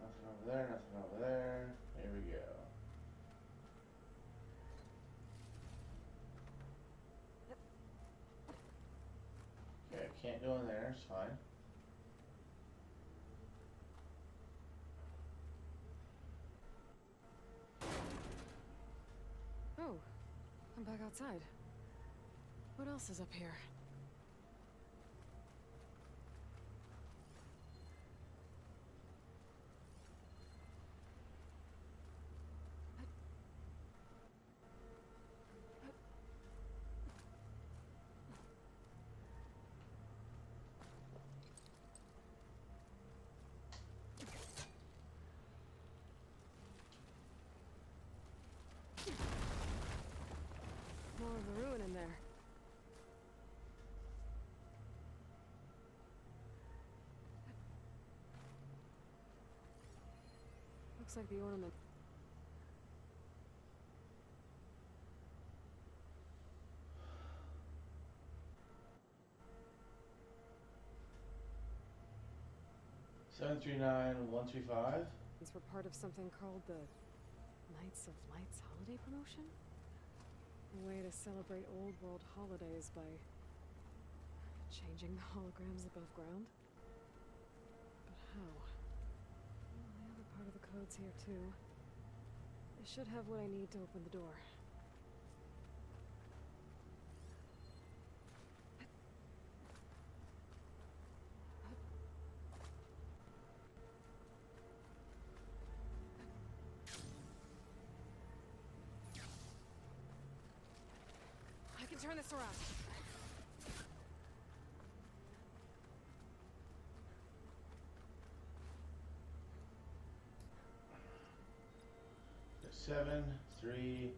Nothing over there, nothing over there. There we go. Okay, I can't go in there, it's fine. Oh, I'm back outside. What else is up here? More of a ruin in there. Looks like the ornament. Seven 39135. These were part of something called the Knights of Lights holiday promotion? A way to celebrate old world holidays by changing the holograms above ground? But how? Well, the other part of the code's here too. I should have what I need to open the door. I can turn this around. Seven 3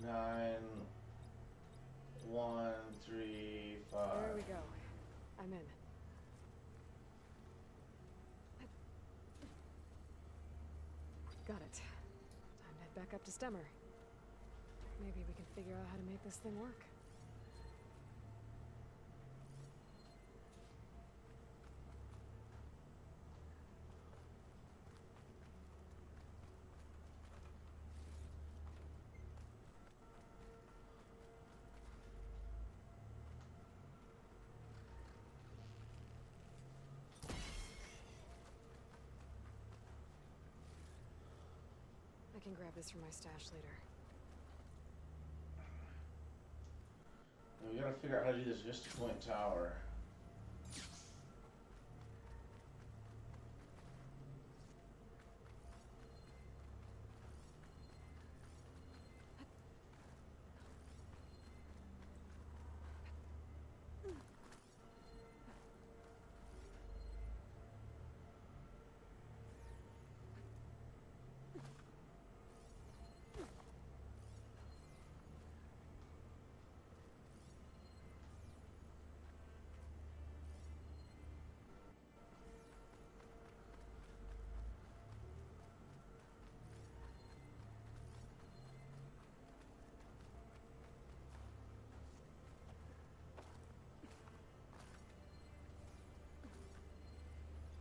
9 1 3 5. There we go. I'm in. Got it. up to Stemmer. Maybe we can figure out how to make this thing work. I can grab this from my stash later. Now we gotta figure out how to do this Vista Point Tower.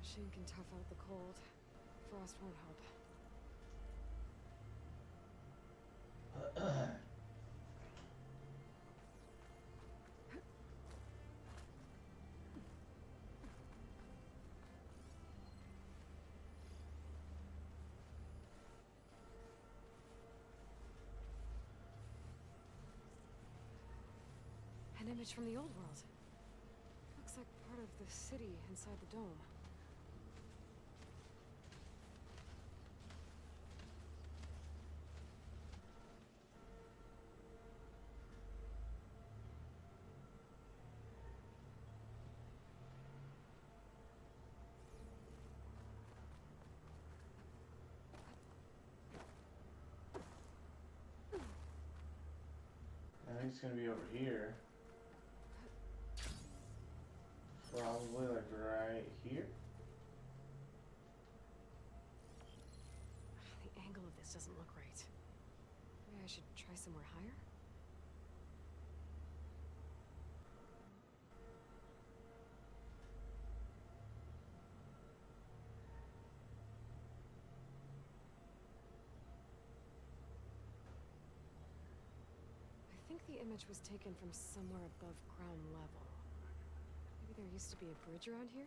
Machine can tough out the cold. Frost won't help. An image from the old world. Looks like part of the city inside the dome. I think it's gonna be over here. Probably like right here. The angle of this doesn't look right. Maybe I should try somewhere higher? I think the image was taken from somewhere above ground level. Maybe there used to be a bridge around here?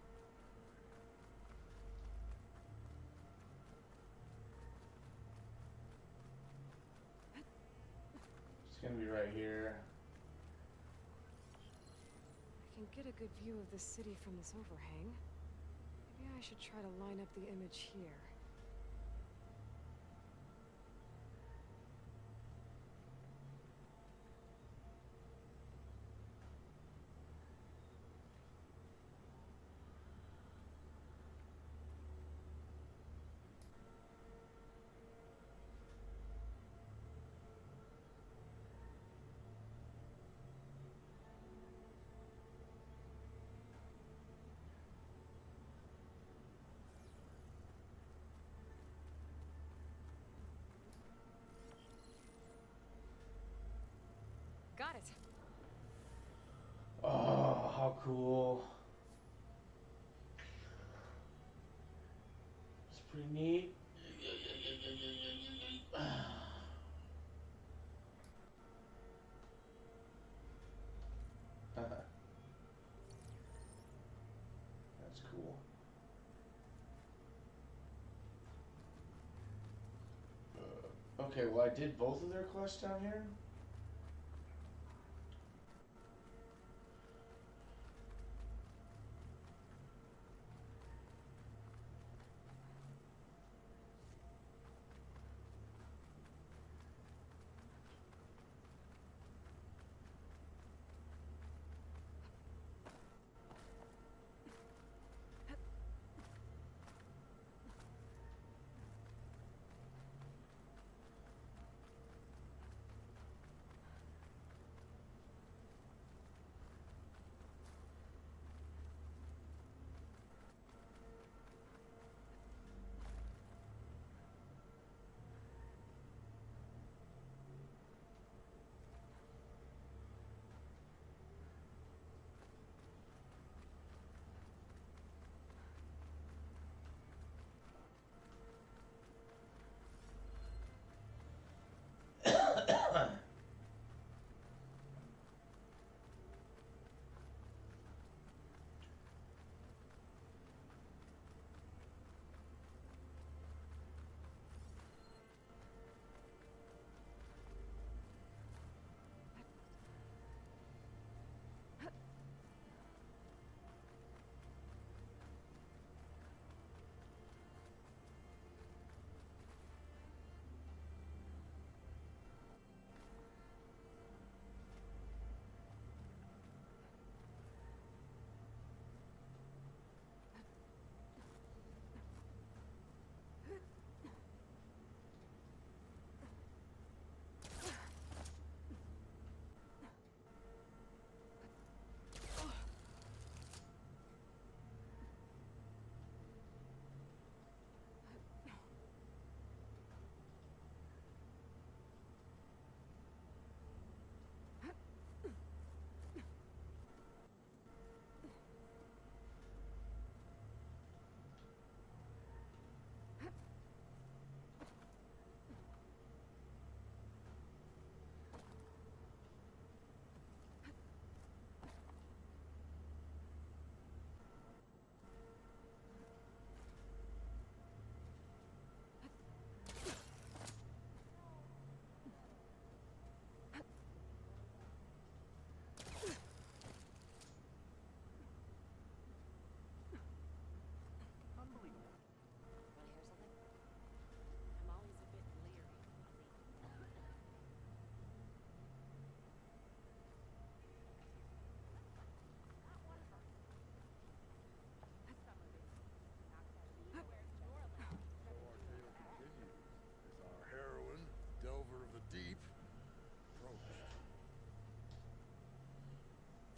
It's gonna be right here. I can get a good view of the city from this overhang. Maybe I should try to line up the image here. Got it. Oh, how cool. It's pretty neat. That's cool. Okay, well I did both of their quests down here.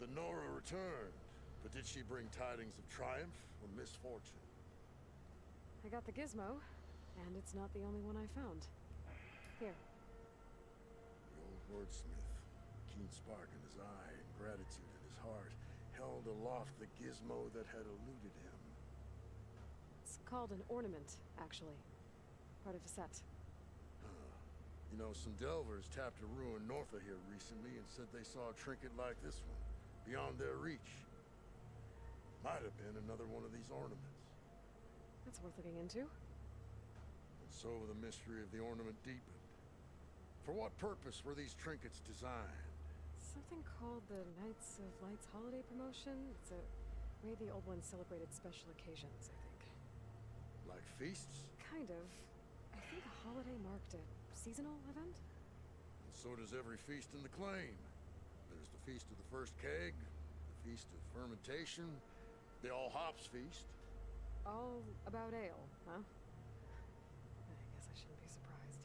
The Nora returned, but did she bring tidings of triumph or misfortune? I got the gizmo, and it's not the only one I found. Here. The old wordsmith, keen spark in his eye and gratitude in his heart, held aloft the gizmo that had eluded him. It's called an ornament, actually. Part of a set. You know, some delvers tapped a ruin north of here recently and said they saw a trinket like this one, beyond their reach. Might have been another one of these ornaments. That's worth looking into. And so the mystery of the ornament deepened. For what purpose were these trinkets designed? Something called the Knights of Lights holiday promotion. It's a way the old ones celebrated special occasions, I think. Like feasts? Kind of. I think a holiday marked a seasonal event? And so does every feast in the claim. There's the Feast of the First Keg, the Feast of Fermentation, the All Hops Feast. All about ale, huh? I guess I shouldn't be surprised.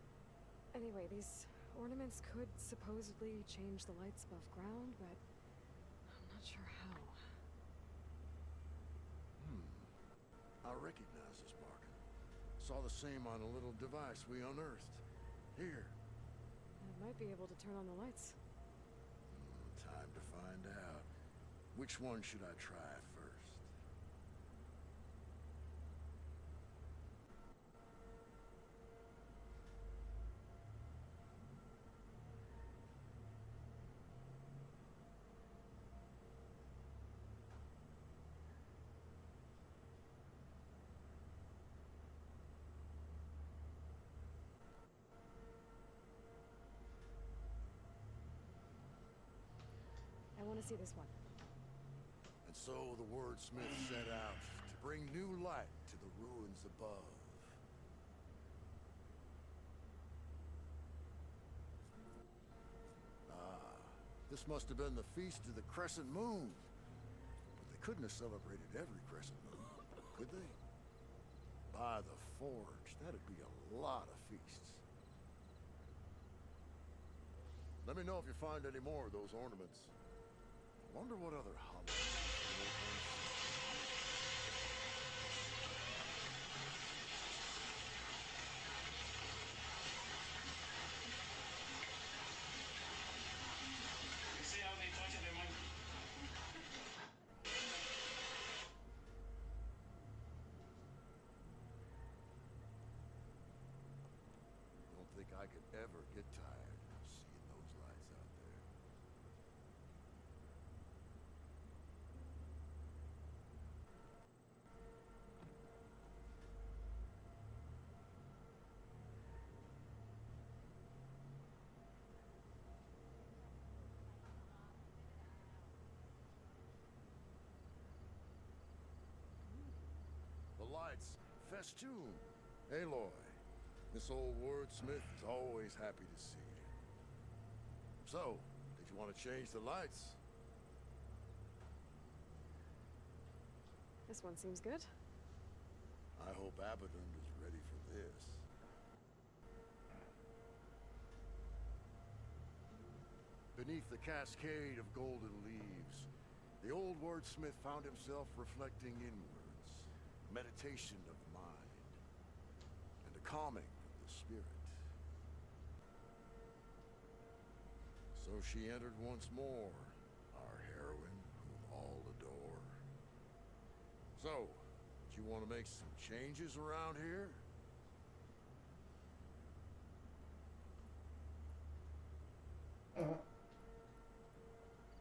Anyway, these ornaments could supposedly change the lights above ground, but I'm not sure how. I recognize this bargain. Saw the same on a little device we unearthed. Here. It might be able to turn on the lights. Time to find out. Which one should I try first? I want to see this one. And so the wordsmith set out to bring new light to the ruins above. This must have been the Feast of the Crescent Moon. But they couldn't have celebrated every crescent moon, could they? By the Forge, that'd be a lot of feasts. Let me know if you find any more of those ornaments. I wonder what other holidays the old ones don't think I could ever get tired of seeing those lights out there. The lights, festoon, Aloy. This old wordsmith is always happy to see you. So, did you want to change the lights? This one seems good. I hope Abaddon is ready for this. Beneath the cascade of golden leaves, the old wordsmith found himself reflecting inwards, meditation of the mind, and a calming of the spirit. So she entered once more, our heroine whom all adore. So, do you want to make some changes around here?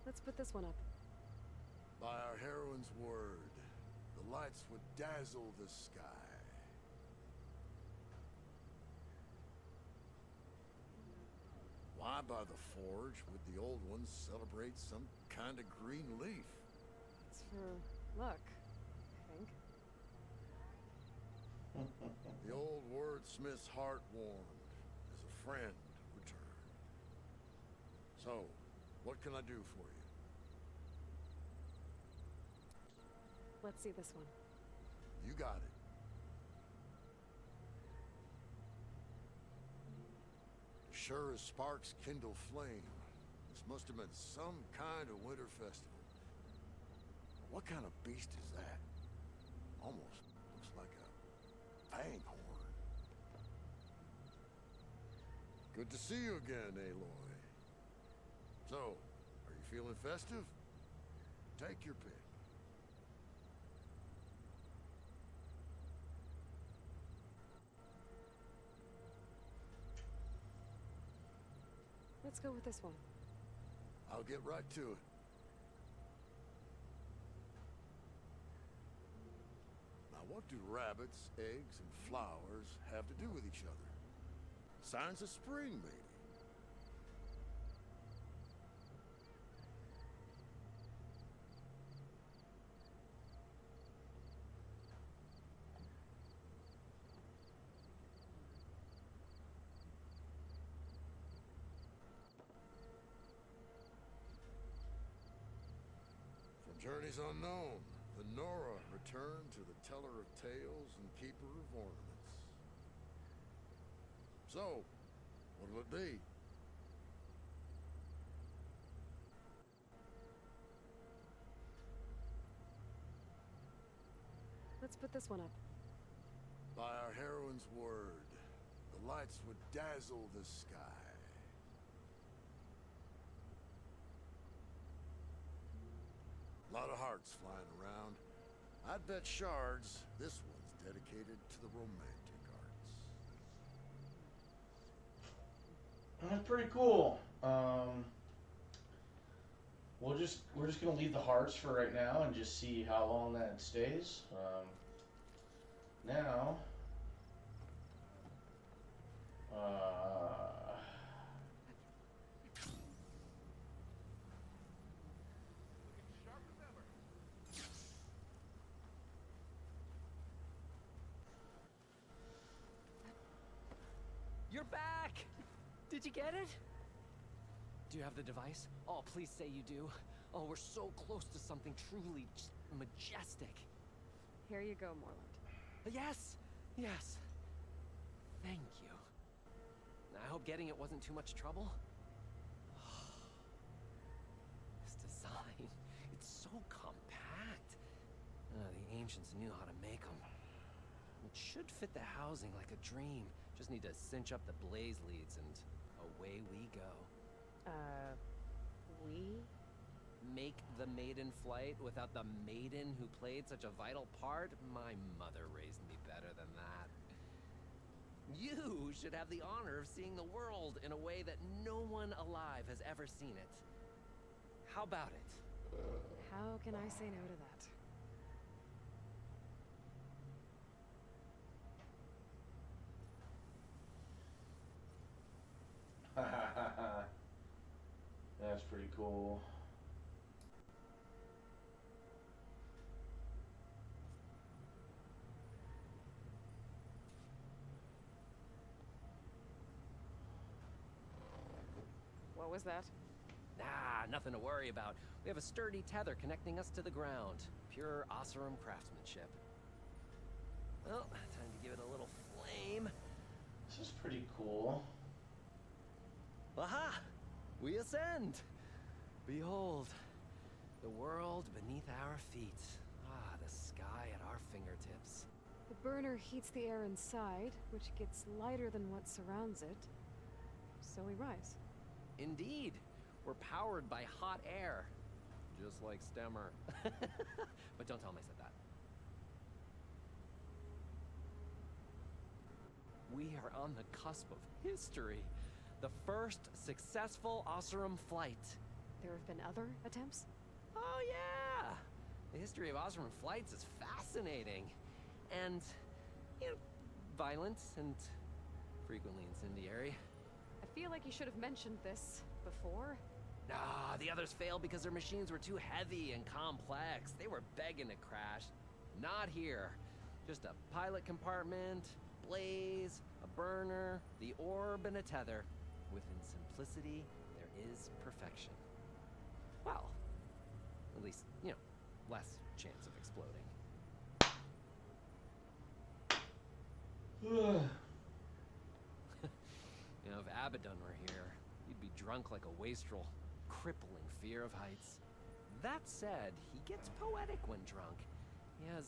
Let's put this one up. By our heroine's word, the lights would dazzle the sky. Why by the Forge would the old ones celebrate some kind of green leaf? It's for luck, I think. The old wordsmith's heart warmed as a friend returned. So, what can I do for you? Let's see this one. You got it. Sure as sparks kindle flame. This must have been some kind of winter festival. What kind of beast is that? Almost looks like a fanghorn. Good to see you again, Aloy. So, are you feeling festive? Take your pick. Let's go with this one. I'll get right to it. Now, what do rabbits, eggs, and flowers have to do with each other? Signs of spring, maybe. From journeys unknown, the Nora returned to the teller of tales and keeper of ornaments. So, what'll it be? Let's put this one up. By our heroine's word, the lights would dazzle the sky. A lot of hearts flying around. I'd bet shards this one's dedicated to the romantic arts. That's pretty cool. We're just gonna leave the hearts for right now and just see how long that stays. Now, You're back! Did you get it? Do you have the device? Oh, please say you do. Oh, we're so close to something truly just majestic. Here you go, Morland. Yes! Yes. Thank you. I hope getting it wasn't too much trouble. This design, it's so compact. The ancients knew how to make them. It should fit the housing like a dream. Just need to cinch up the blaze leads and away we go. We? Make the maiden flight without the maiden who played such a vital part? My mother raised me better than that. You should have the honor of seeing the world in a way that no one alive has ever seen it. How about it? How can I say no to that? That's pretty cool. What was that? Ah, nothing to worry about. We have a sturdy tether connecting us to the ground. Pure Oseram craftsmanship. Well, time to give it a little flame. This is pretty cool. Aha! We ascend! Behold, the world beneath our feet. Ah, the sky at our fingertips. The burner heats the air inside, which gets lighter than what surrounds it. So we rise. Indeed. We're powered by hot air. Just like Stemmer. But don't tell him I said that. We are on the cusp of history. The first successful Oseram flight. There have been other attempts? Oh yeah! The history of Oseram flights is fascinating. And, you know, violent and frequently incendiary. I feel like you should have mentioned this before. Nah, the others failed because their machines were too heavy and complex. They were begging to crash. Not here. Just a pilot compartment, blaze, a burner, the orb, and a tether. Within simplicity, there is perfection. Well, at least, you know, less chance of exploding. You know, if Abaddon were here, you'd be drunk like a wastrel. Crippling fear of heights. That said, he gets poetic when drunk. He has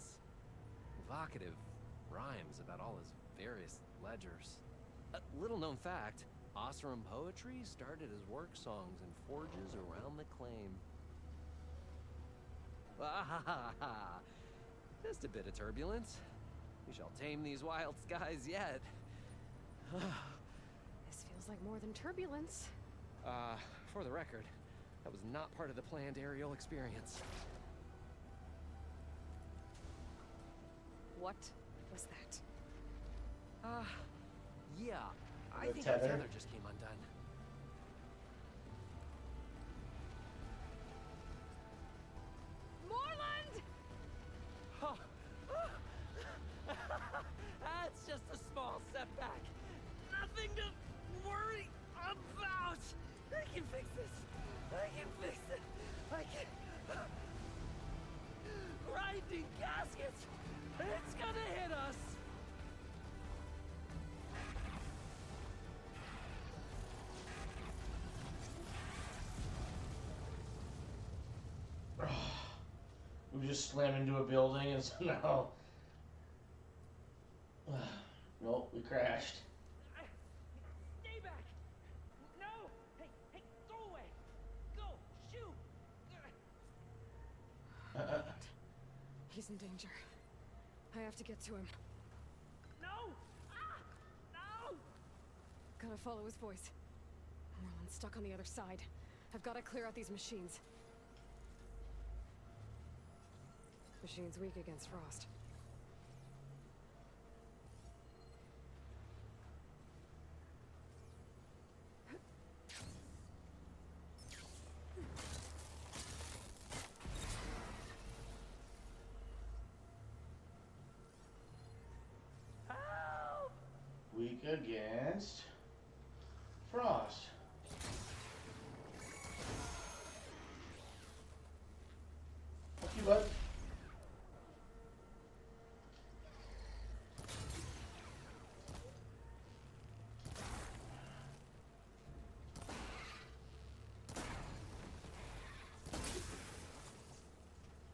evocative rhymes about all his various ledgers. A little known fact, Oseram poetry started as work songs in forges around the claim. Ah, just a bit of turbulence. We shall tame these wild skies yet. This feels like more than turbulence. For the record, that was not part of the planned aerial experience. What was that? Yeah, I The think our tether? tether just came undone. Moreland! That's just a small setback. Nothing to worry about. I can fix this. I can fix it. I can. Grinding gaskets. It's gonna hit us. We just slammed into a building and somehow. Nope, we crashed. Stay back. No. Hey, go away. Go. Shoot. He's in danger. I have to get to him. No. No. Gotta follow his voice. Moreland's stuck on the other side. I've gotta clear out these machines. Machine's weak against frost. Weak against frost. Fuck you, bud.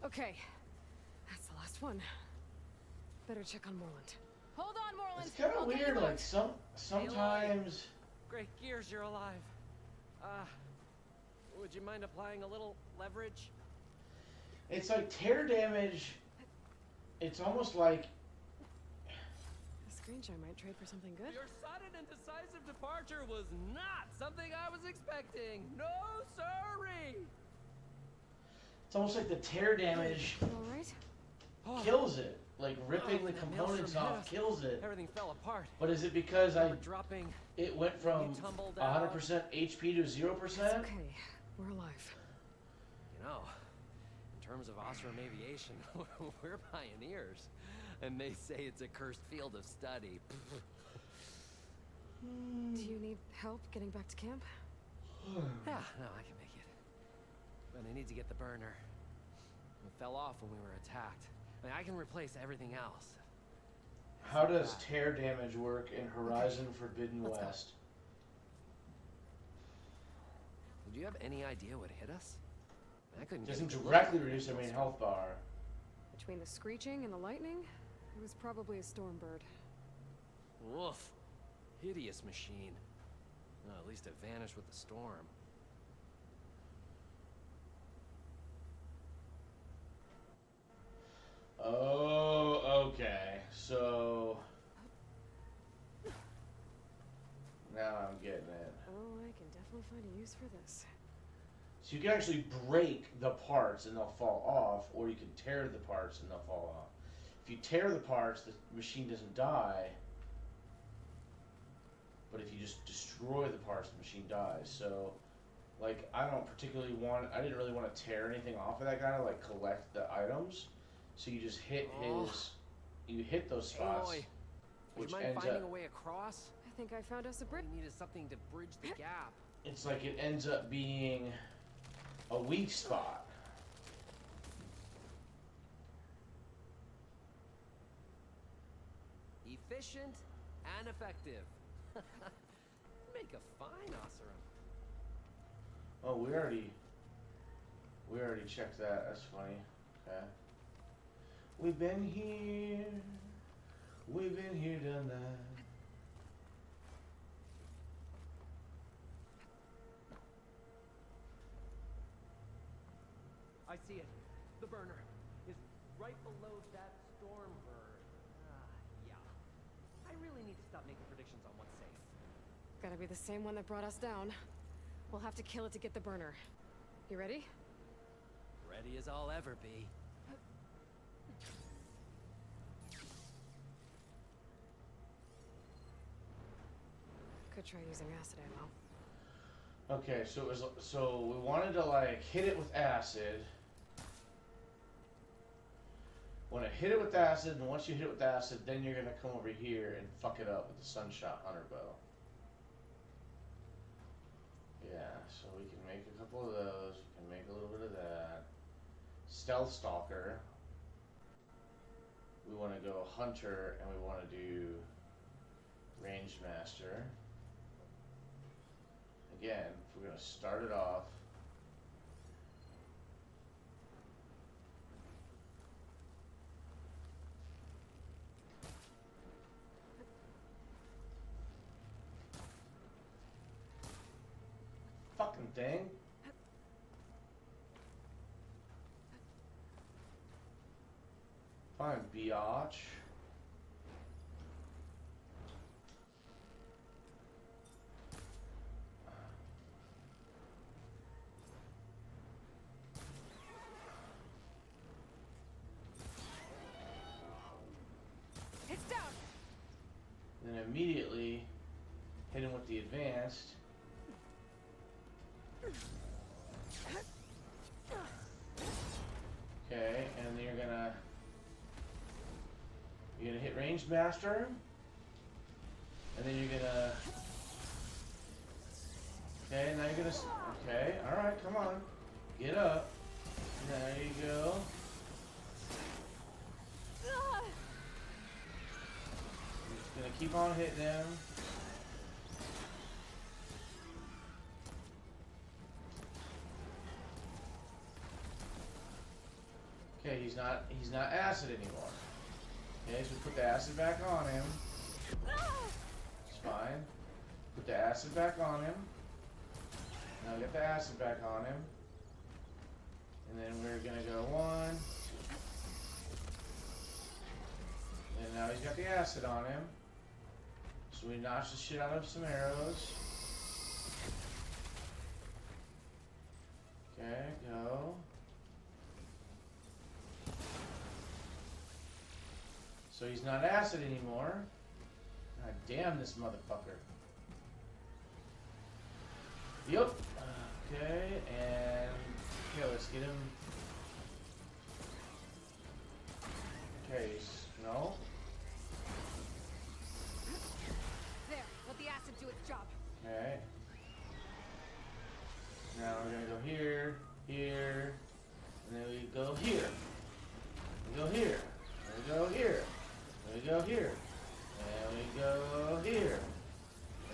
Okay. That's the last one. Better check on Moreland. Hold on, Moreland! It's kind I'll of get you weird, out. like sometimes. Great gears, you're alive. Would you mind applying a little leverage? It's like tear damage. It's almost like The screenshot might trade for something good. Your sudden and decisive departure was not something I was expecting. No, sorry. it's almost like the tear damage All right. kills it. Like ripping the that components maelstrom hit off us. kills it. Everything fell apart. But is it because We were dropping. it went from We tumbled 100% HP to 0%? It's okay. We're alive. You know, in terms of Oseram aviation, we're pioneers. And they say it's a cursed field of study. Do you need help getting back to camp? Yeah, no, I can make it. But I need to get the burner. It fell off when we were attacked. I mean, I can replace everything else. How does tear damage work in Horizon Forbidden Let's go. West? Do you have any idea what hit us? I couldn't Doesn't get a good directly look at reduce it. our main health bar. Between the screeching and the lightning, it was probably a storm bird. Woof. Hideous machine. Well, at least it vanished with the storm. Oh, okay. So now I'm getting it. Oh, I can definitely find a use for this. So you can actually break the parts and they'll fall off, or you can tear the parts and they'll fall off. If you tear the parts, the machine doesn't die. But if you just destroy the parts, the machine dies. So, like, I didn't really want to tear anything off of that guy to, like, collect the items. So you just hit you hit those spots, Aloy, would which you mind ends finding up, a way across? I think I found us a brick. We needed something to bridge the gap. it's like it ends up being a weak spot. Efficient and effective. Make a fine Oseram. Oh, we already We already checked that. That's funny. Okay. We've been here. We've been here, done that. I see it. The burner is right below that storm bird. Yeah. I really need to stop making predictions on what's safe. Gotta be the same one that brought us down. We'll have to kill it to get the burner. You ready? Ready as I'll ever be. Could try using acid ammo. Okay, so it was we wanted to like hit it with acid. Want to hit it with acid, and once you hit it with acid, then you're gonna come over here and fuck it up with the Sunshot Hunter bow. Yeah, so we can make a couple of those. We can make a little bit of that. Stealth Stalker. We want to go Hunter, and we want to do Ranged Master. Again, if we're going to start it off. Fucking thing. Fine, biatch. It's down. Then immediately hit him with the advanced. Okay, and then you're gonna hit Range Master, and then you're gonna. Okay, now you're gonna. Okay, all right, come on, get up. There you go. You're just gonna keep on hitting him. Okay, he's not acid anymore. Okay, so put the acid back on him. It's fine. Put the acid back on him. Now get the acid back on him. And then we're gonna go 1. And now he's got the acid on him. So we notch the shit out of some arrows. Okay, go. So he's not acid anymore. God damn this motherfucker. Yep. Okay, and okay, let's get him. Okay, no. There, let the acid do its job. Okay. Now we're gonna go here, here, and then we go here. We go here. And we go here. We go here, and we go here,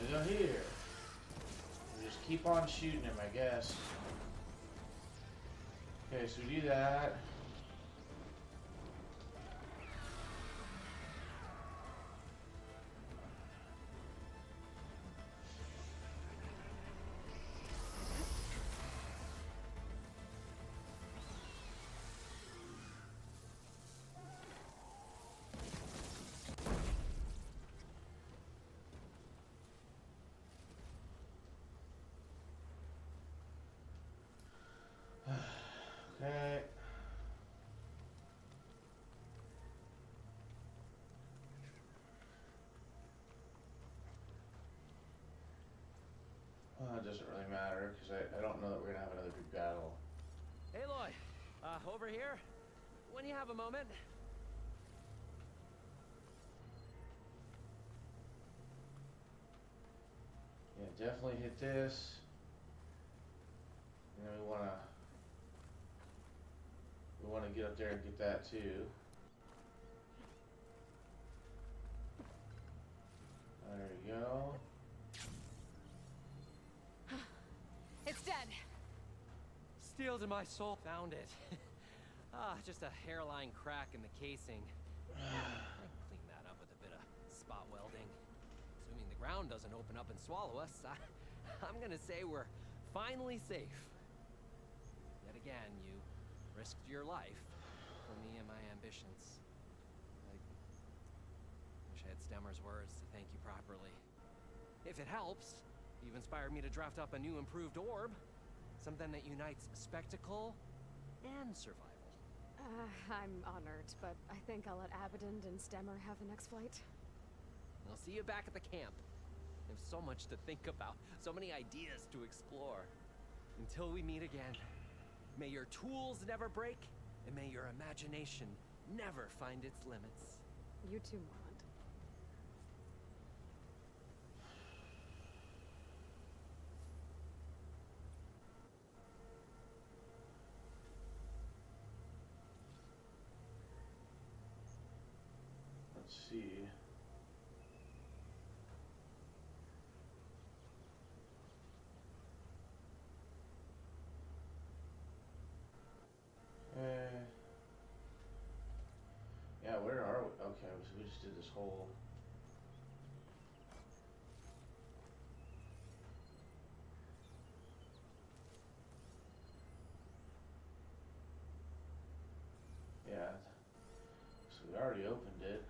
we go here. We just keep on shooting him, I guess. Okay, so we do that. Okay. It doesn't really matter, because I don't know that we're going to have another big battle. Aloy, over here. When you have a moment. Yeah, definitely hit this. And then we want to get up there and get that too. There we go. It's dead. Still shield in my soul found it. Just a hairline crack in the casing. I can clean that up with a bit of spot welding. Assuming the ground doesn't open up and swallow us, I'm gonna say we're finally safe. Yet again, you risked your life for me and my ambitions. I wish I had Stemmer's words to thank you properly. If it helps, you've inspired me to draft up a new improved orb. Something that unites spectacle and survival. I'm honored, but I think I'll let Abaddon and Stemmer have the next flight. I'll see you back at the camp. There's so much to think about, so many ideas to explore. Until we meet again, may your tools never break, and may your imagination never find its limits. You too, Morland. Let's see. Yeah, where are we? Okay, so we just did this whole... Yeah, so we already opened it.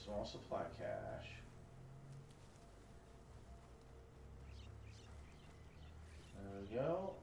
Small supply cache. There we go.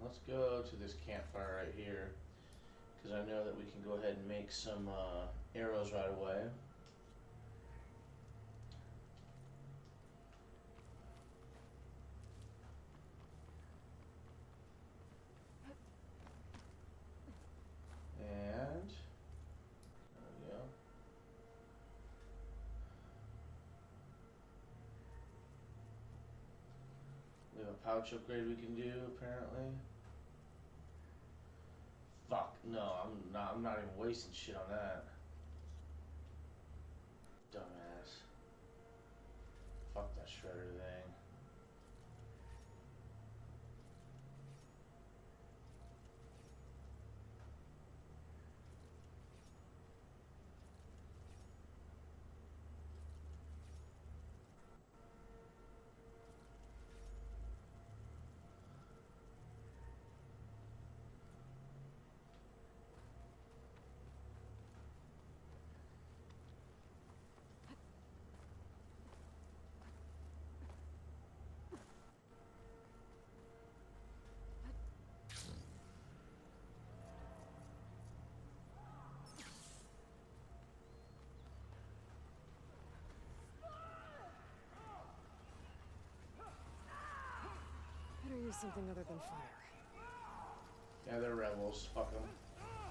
Let's go to this campfire right here, because I know that we can go ahead and make some arrows right away. And there we go. We have a pouch upgrade we can do apparently. Fuck, no, I'm not even wasting shit on that. Dumbass. Fuck that shredder thing. Better use something other than fire. Yeah, they're rebels. Fuck them. I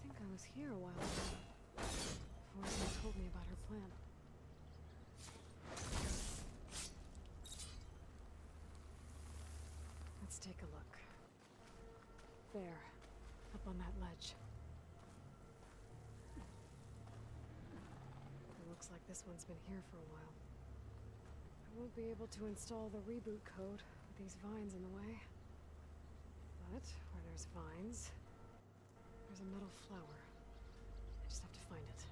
think I was here a while ago. Forza told me about her plan. take a look. There, up on that ledge. It looks like this one's been here for a while. I won't be able to install the reboot code with these vines in the way. But where there's vines, there's a metal flower. I just have to find it.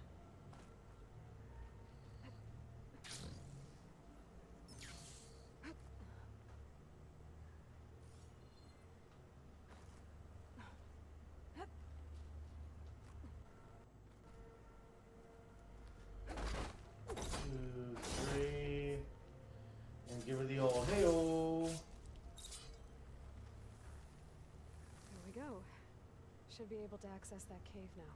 Give her the old hey-oh. There we go. Should be able to access that cave now.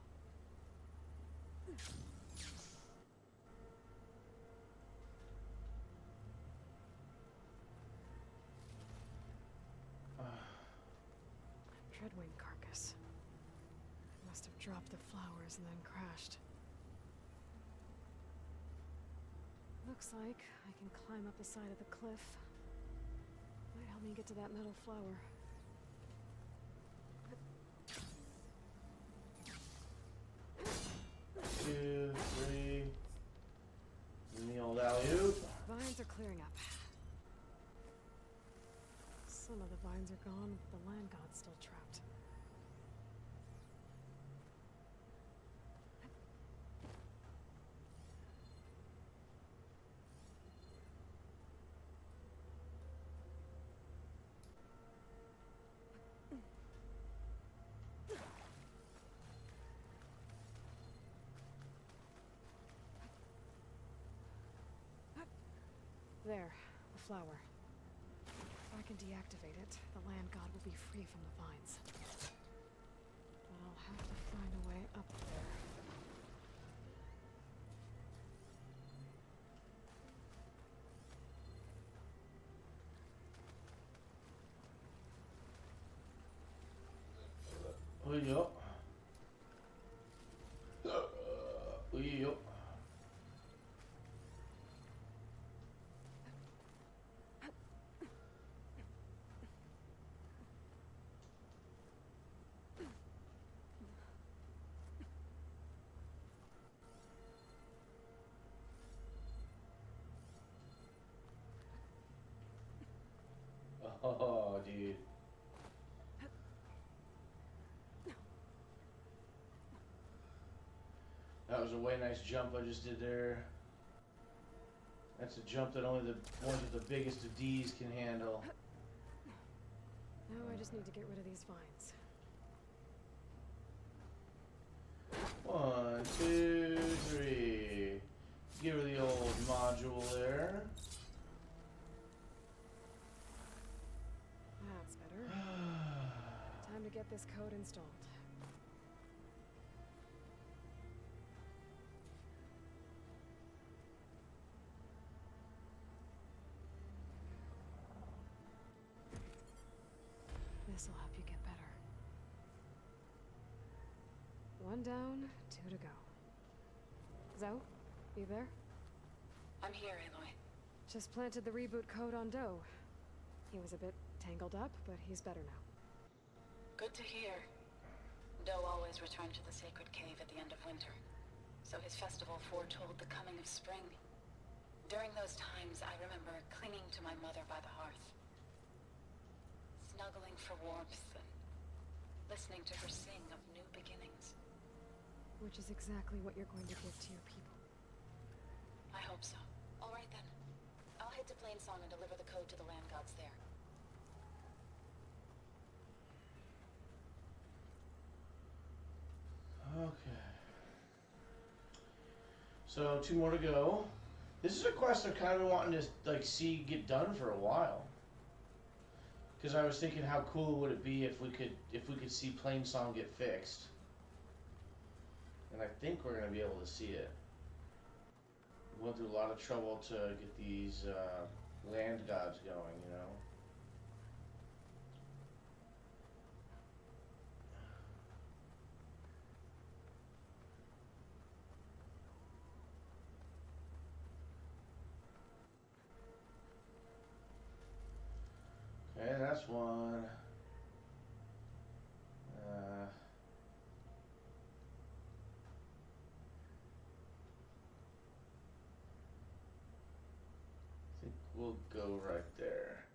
Treadwing carcass. Must have dropped the flowers and then crashed. Looks like I can climb up the side of the cliff. Might help me get to that metal flower. Two, three. And the old alley-oop. Vines are clearing up. Some of the vines are gone, but the land god's still trapped. There, the flower. If I can deactivate it, the land god will be free from the vines. But I'll have to find a way up there. Oh, yup. Oh, yup. Oh, dude. That was a way nice jump I just did there. That's a jump that only the ones with the biggest of D's can handle. Now I just need to get rid of these vines. 1, 2, 3. Give her the old module there. That's better. Time to get this code installed. This'll help you get better. 1 down, 2 to go. Zoe, you there? I'm here, Aloy. Just planted the reboot code on Doe. He was a bit tangled up, but he's better now. Good to hear. Doe always returned to the sacred cave at the end of winter, so his festival foretold the coming of spring. During those times, I remember clinging to my mother by the hearth, snuggling for warmth and listening to her sing of new beginnings. Which is exactly what you're going to give to your people. I hope so. All right then. I'll head to Plainsong and deliver the code to the land gods there. Okay. So 2 more to go. This is a quest I've kind of been wanting to like see get done for a while. Because I was thinking, how cool would it be if we could see Plainsong get fixed? And I think we're gonna be able to see it. We went through a lot of trouble to get these land gods going, you know. Okay, that's one. I think we'll go right there.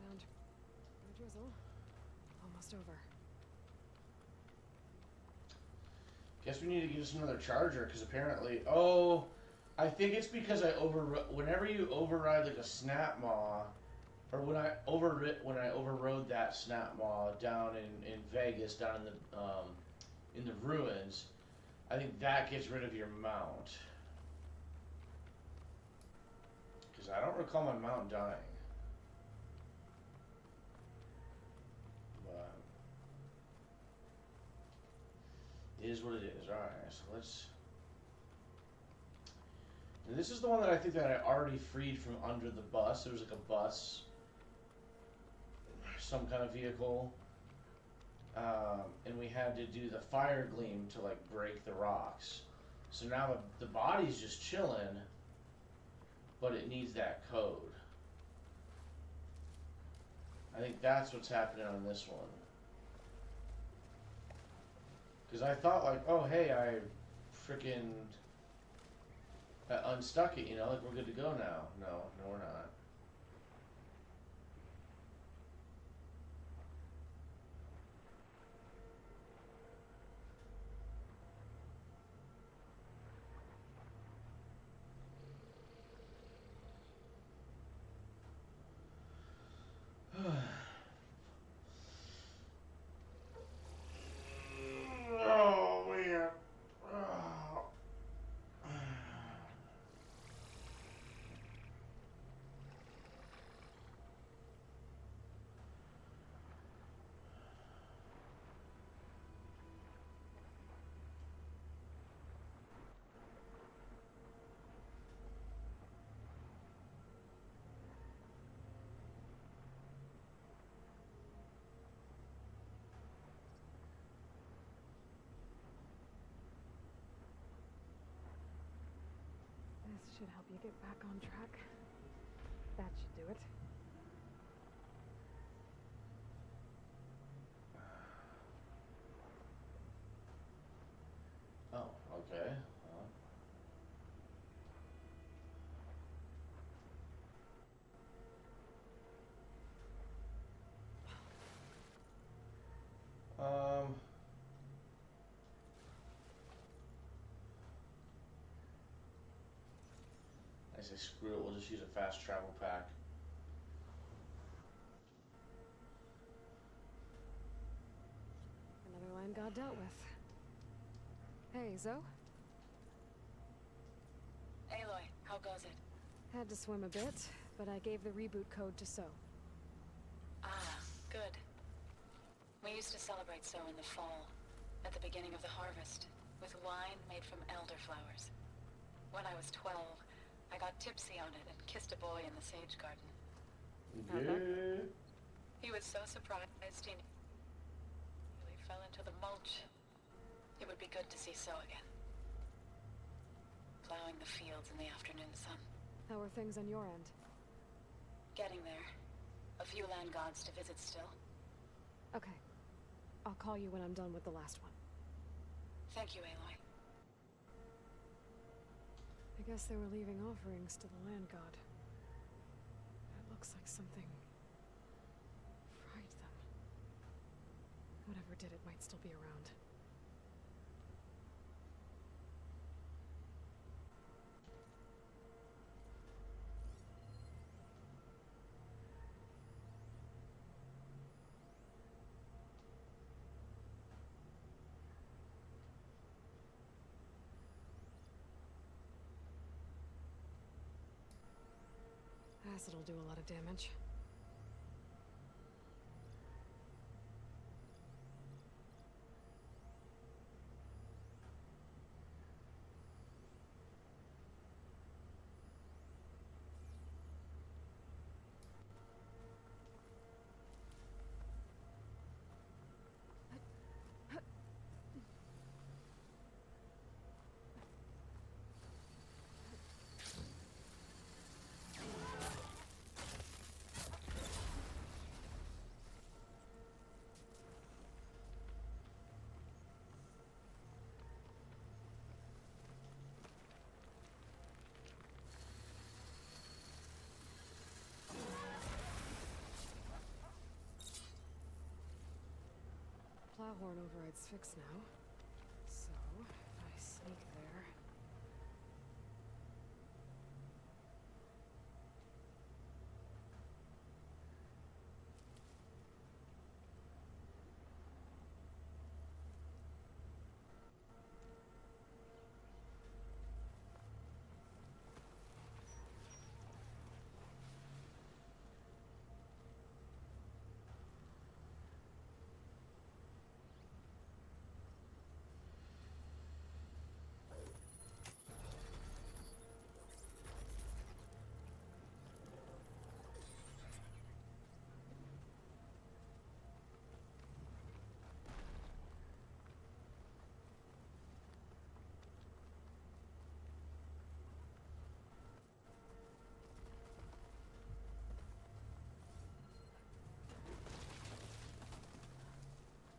Found no drizzle. Almost over. Guess we need to get us another charger, because apparently, I think it's because whenever you override like a snap maw, or when I overrode that snap maw down in Vegas, down in the ruins, I think that gets rid of your mount. Because I don't recall my mount dying. But it is what it is. Alright, so let's... And this is the one that I think that I already freed from under the bus. There was like a bus, some kind of vehicle, and we had to do the fire gleam to like break the rocks. So now the body's just chilling, but it needs that code. I think that's what's happening on this one. Because I thought like, oh hey, I freaking unstuck it, you know, like we're good to go now. No, we're not. Oh man. Oh. This should help you get back on track. That should do it. Oh, okay. I say screw it, we'll just use a fast travel pack. Another land god dealt with. Hey, Zoe? Aloy, how goes it? Had to swim a bit, but I gave the reboot code to So. Ah, good. We used to celebrate So in the fall, at the beginning of the harvest, with wine made from elderflowers. When I was 12, I got tipsy on it and kissed a boy in the sage garden. Yeah. He was so surprised he nearly fell into the mulch. It would be good to see So again. Plowing the fields in the afternoon sun. How are things on your end? Getting there. A few land gods to visit still. Okay. I'll call you when I'm done with the last one. Thank you, Aloy. I guess they were leaving offerings to the land god. It looks like something fried them. Whatever did it might still be around. Acid'll do a lot of damage. horn override's fixed now. So, if I sneak there...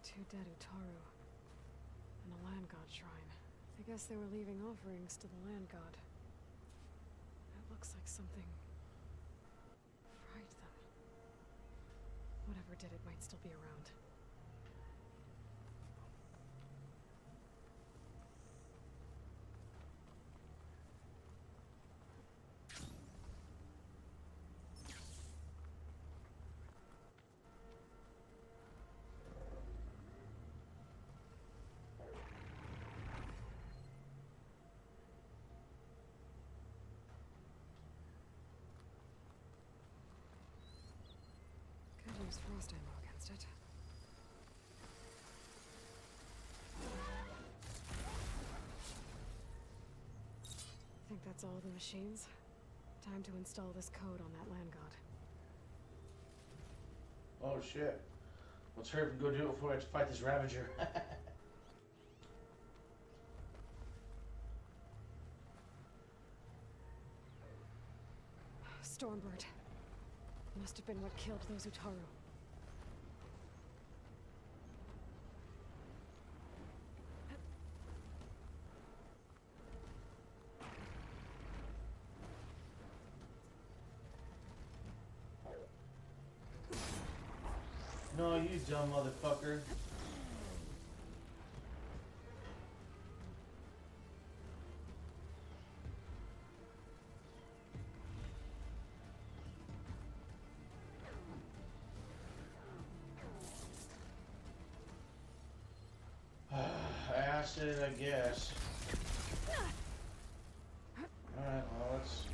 Two dead Utaru. And a land god shrine. I guess they were leaving offerings to the land god. It looks like something... fried them. Whatever did it might still be around. Could use frost ammo against it. Think that's all the machines? Time to install this code on that land god. Oh shit. Let's hurry up and go do it before I have to fight this Ravager. Stormbird. Must have been what killed those Utaru. No, you dumb motherfucker. Acid, I guess. Alright, well, let's...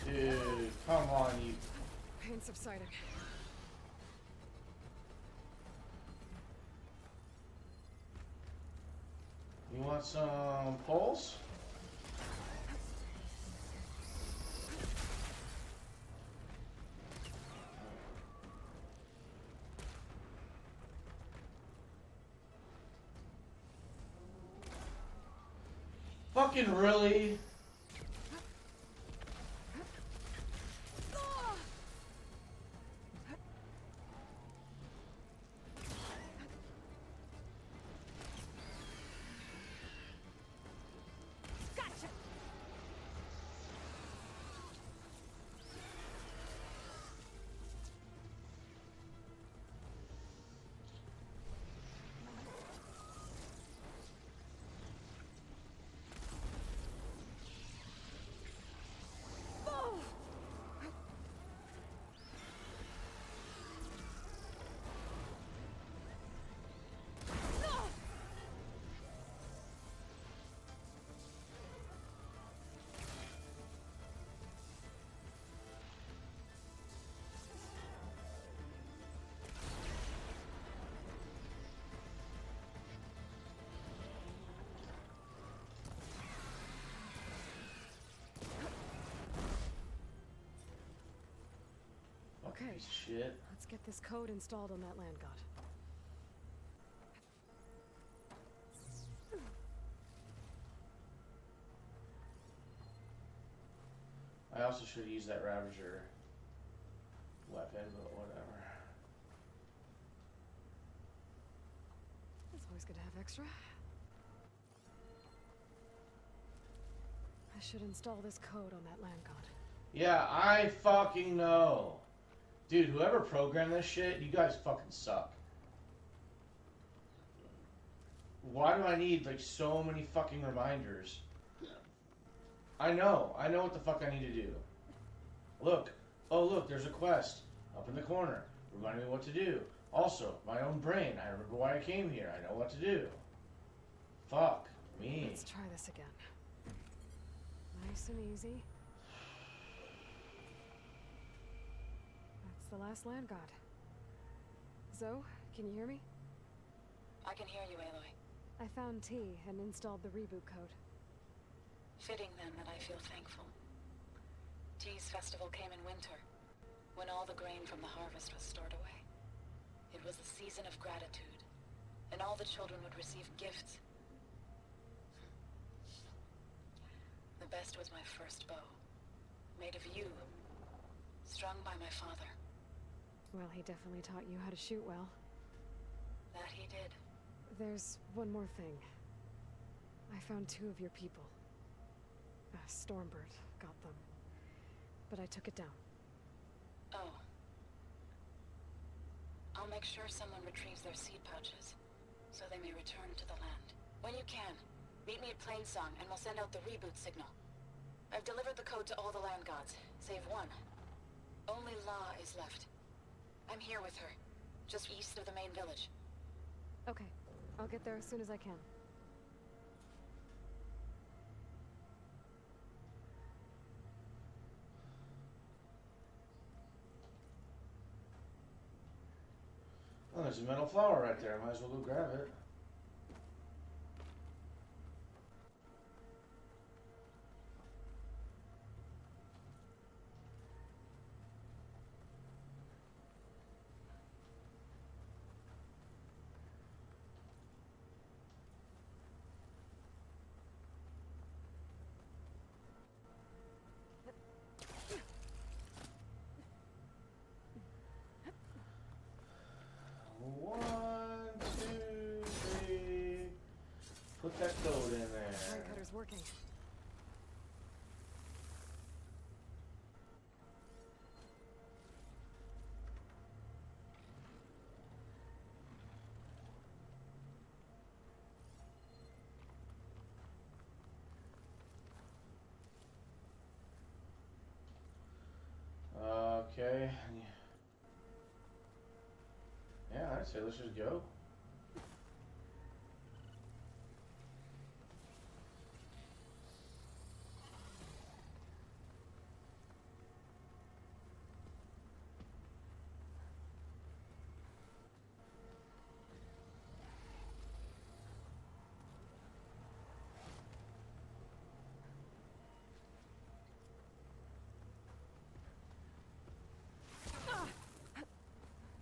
Dude, come on, you... Pain subsiding. You want some poles? Fucking really? Okay. Piece of shit. Let's get this code installed on that land god. I also should have used that Ravager weapon, but whatever. It's always good to have extra. I should install this code on that land god. Yeah, I fucking know. Dude, whoever programmed this shit, you guys fucking suck. Why do I need, like, so many fucking reminders? I know what the fuck I need to do. Look, oh look, there's a quest up in the corner. Remind me what to do. Also, my own brain, I remember why I came here. I know what to do. Fuck me. Let's try this again. Nice and easy. That's the last land god. Zoe, can you hear me? I can hear you, Aloy. I found T and installed the reboot code. Fitting then that I feel thankful. T's festival came in winter, when all the grain from the harvest was stored away. It was a season of gratitude, and all the children would receive gifts. The best was my first bow, made of yew, strung by my father. Well, he definitely taught you how to shoot well. That he did. There's one more thing. I found 2 of your people. Stormbird got them, but I took it down. Oh. I'll make sure someone retrieves their seed pouches, so they may return to the land. When you can, meet me at Plainsong, and we'll send out the reboot signal. I've delivered the code to all the land gods, save one. Only La is left. I'm here with her, just east of the main village. Okay, I'll get there as soon as I can. Oh, there's a metal flower right there. Might as well go grab it. Put that code in there. Line cutter's working. Okay. Yeah, I'd say let's just go.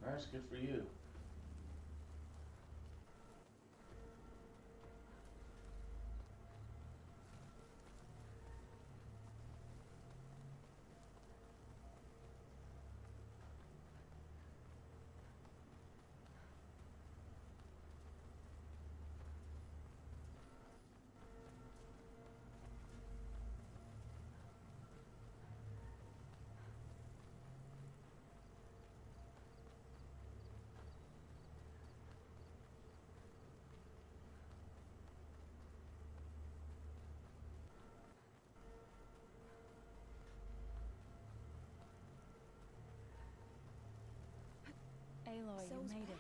Nice, good for you. Aloy, Zoe's you made back. it.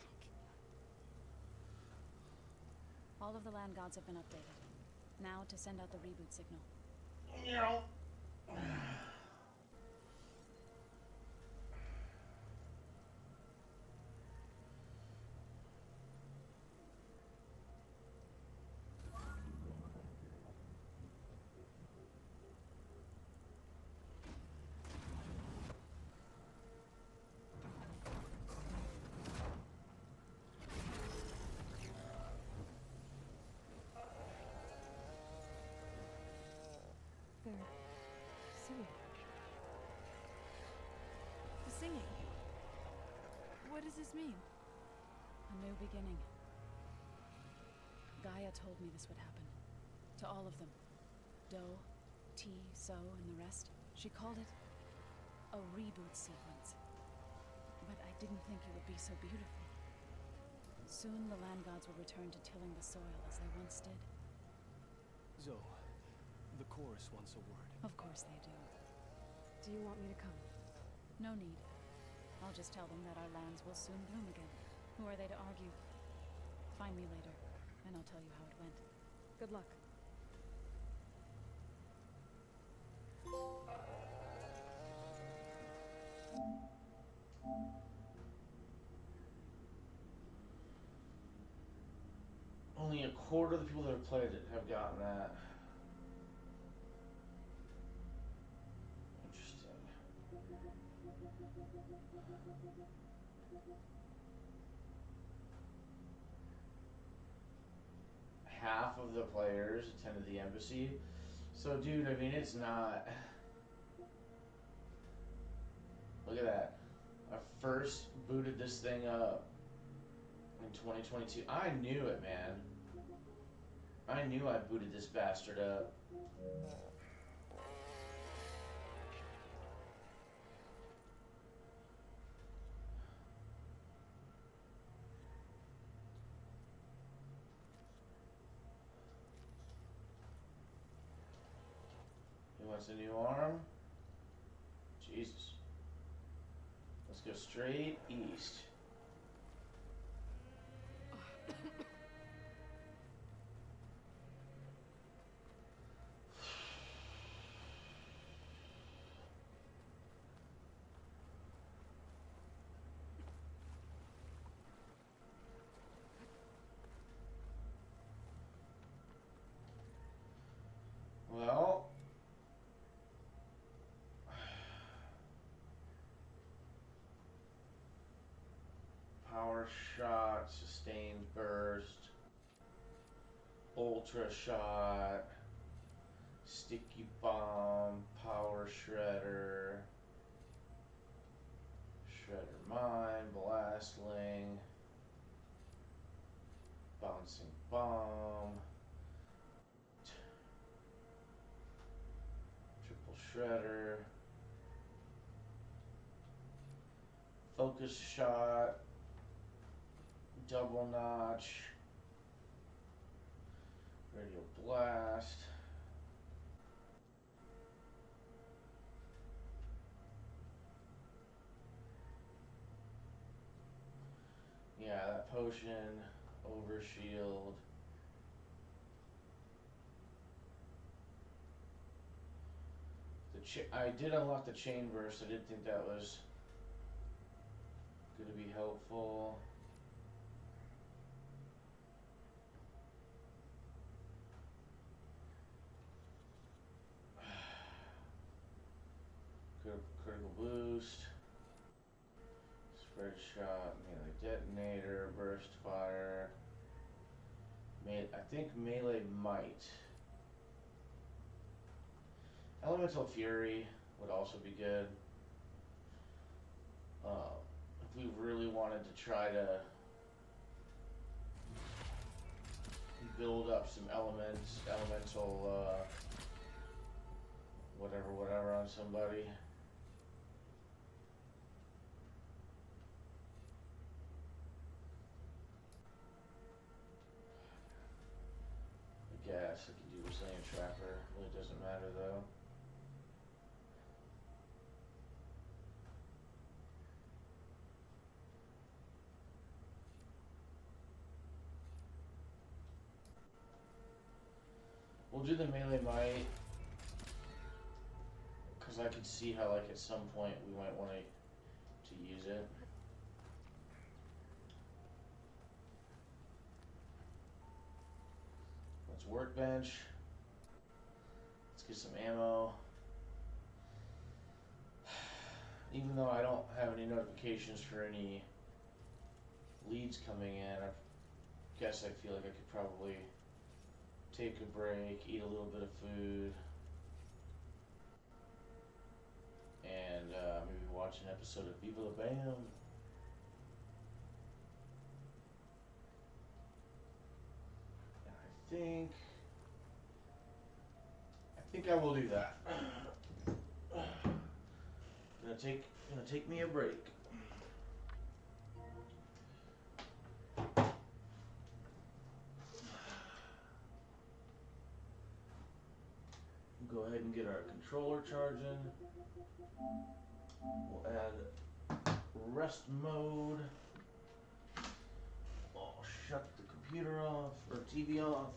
All of the land gods have been updated. Now to send out the reboot signal. does this mean? A new beginning. Gaia told me this would happen. To all of them. Doe, T, So, and the rest. She called it a reboot sequence. But I didn't think it would be so beautiful. Soon the land gods will return to tilling the soil as they once did. Zoe, the chorus wants a word. Of course they do. Do you want me to come? No need. I'll just tell them that our lands will soon bloom again. Who are they to argue? Find me later, and I'll tell you how it went. Good luck. Only a quarter of the people that have played it have gotten that. Interesting. Half of the players attended the embassy. So, dude, I mean, it's not... Look at that. I first booted this thing up in 2022. I knew it, man. I knew I booted this bastard up. He wants a new arm? Jesus. Let's go straight east. Well, power shot, sustained burst, ultra shot, sticky bomb, power shredder, shredder mine, blastling, bouncing bomb, triple shredder, focus shot, double notch, radio blast, yeah, that potion, overshield, I did unlock the chain burst. I didn't think that was going to be helpful. Critical boost, spread shot, melee detonator, burst fire, I think melee might. Elemental Fury would also be good. If we really wanted to try to build up some elemental, whatever on somebody. I guess I could do the same trapper. Really doesn't matter though. We'll do the melee might, because I could see how, like, at some point we might want to use it. Let's workbench. Let's get some ammo. Even though I don't have any notifications for any leads coming in, I guess I feel like I could probably take a break, eat a little bit of food, and maybe watch an episode of Viva La Bam. think I will do that. Gonna take me a break. Go ahead and get our controller charging. We'll add rest mode. I'll shut the computer off or TV off.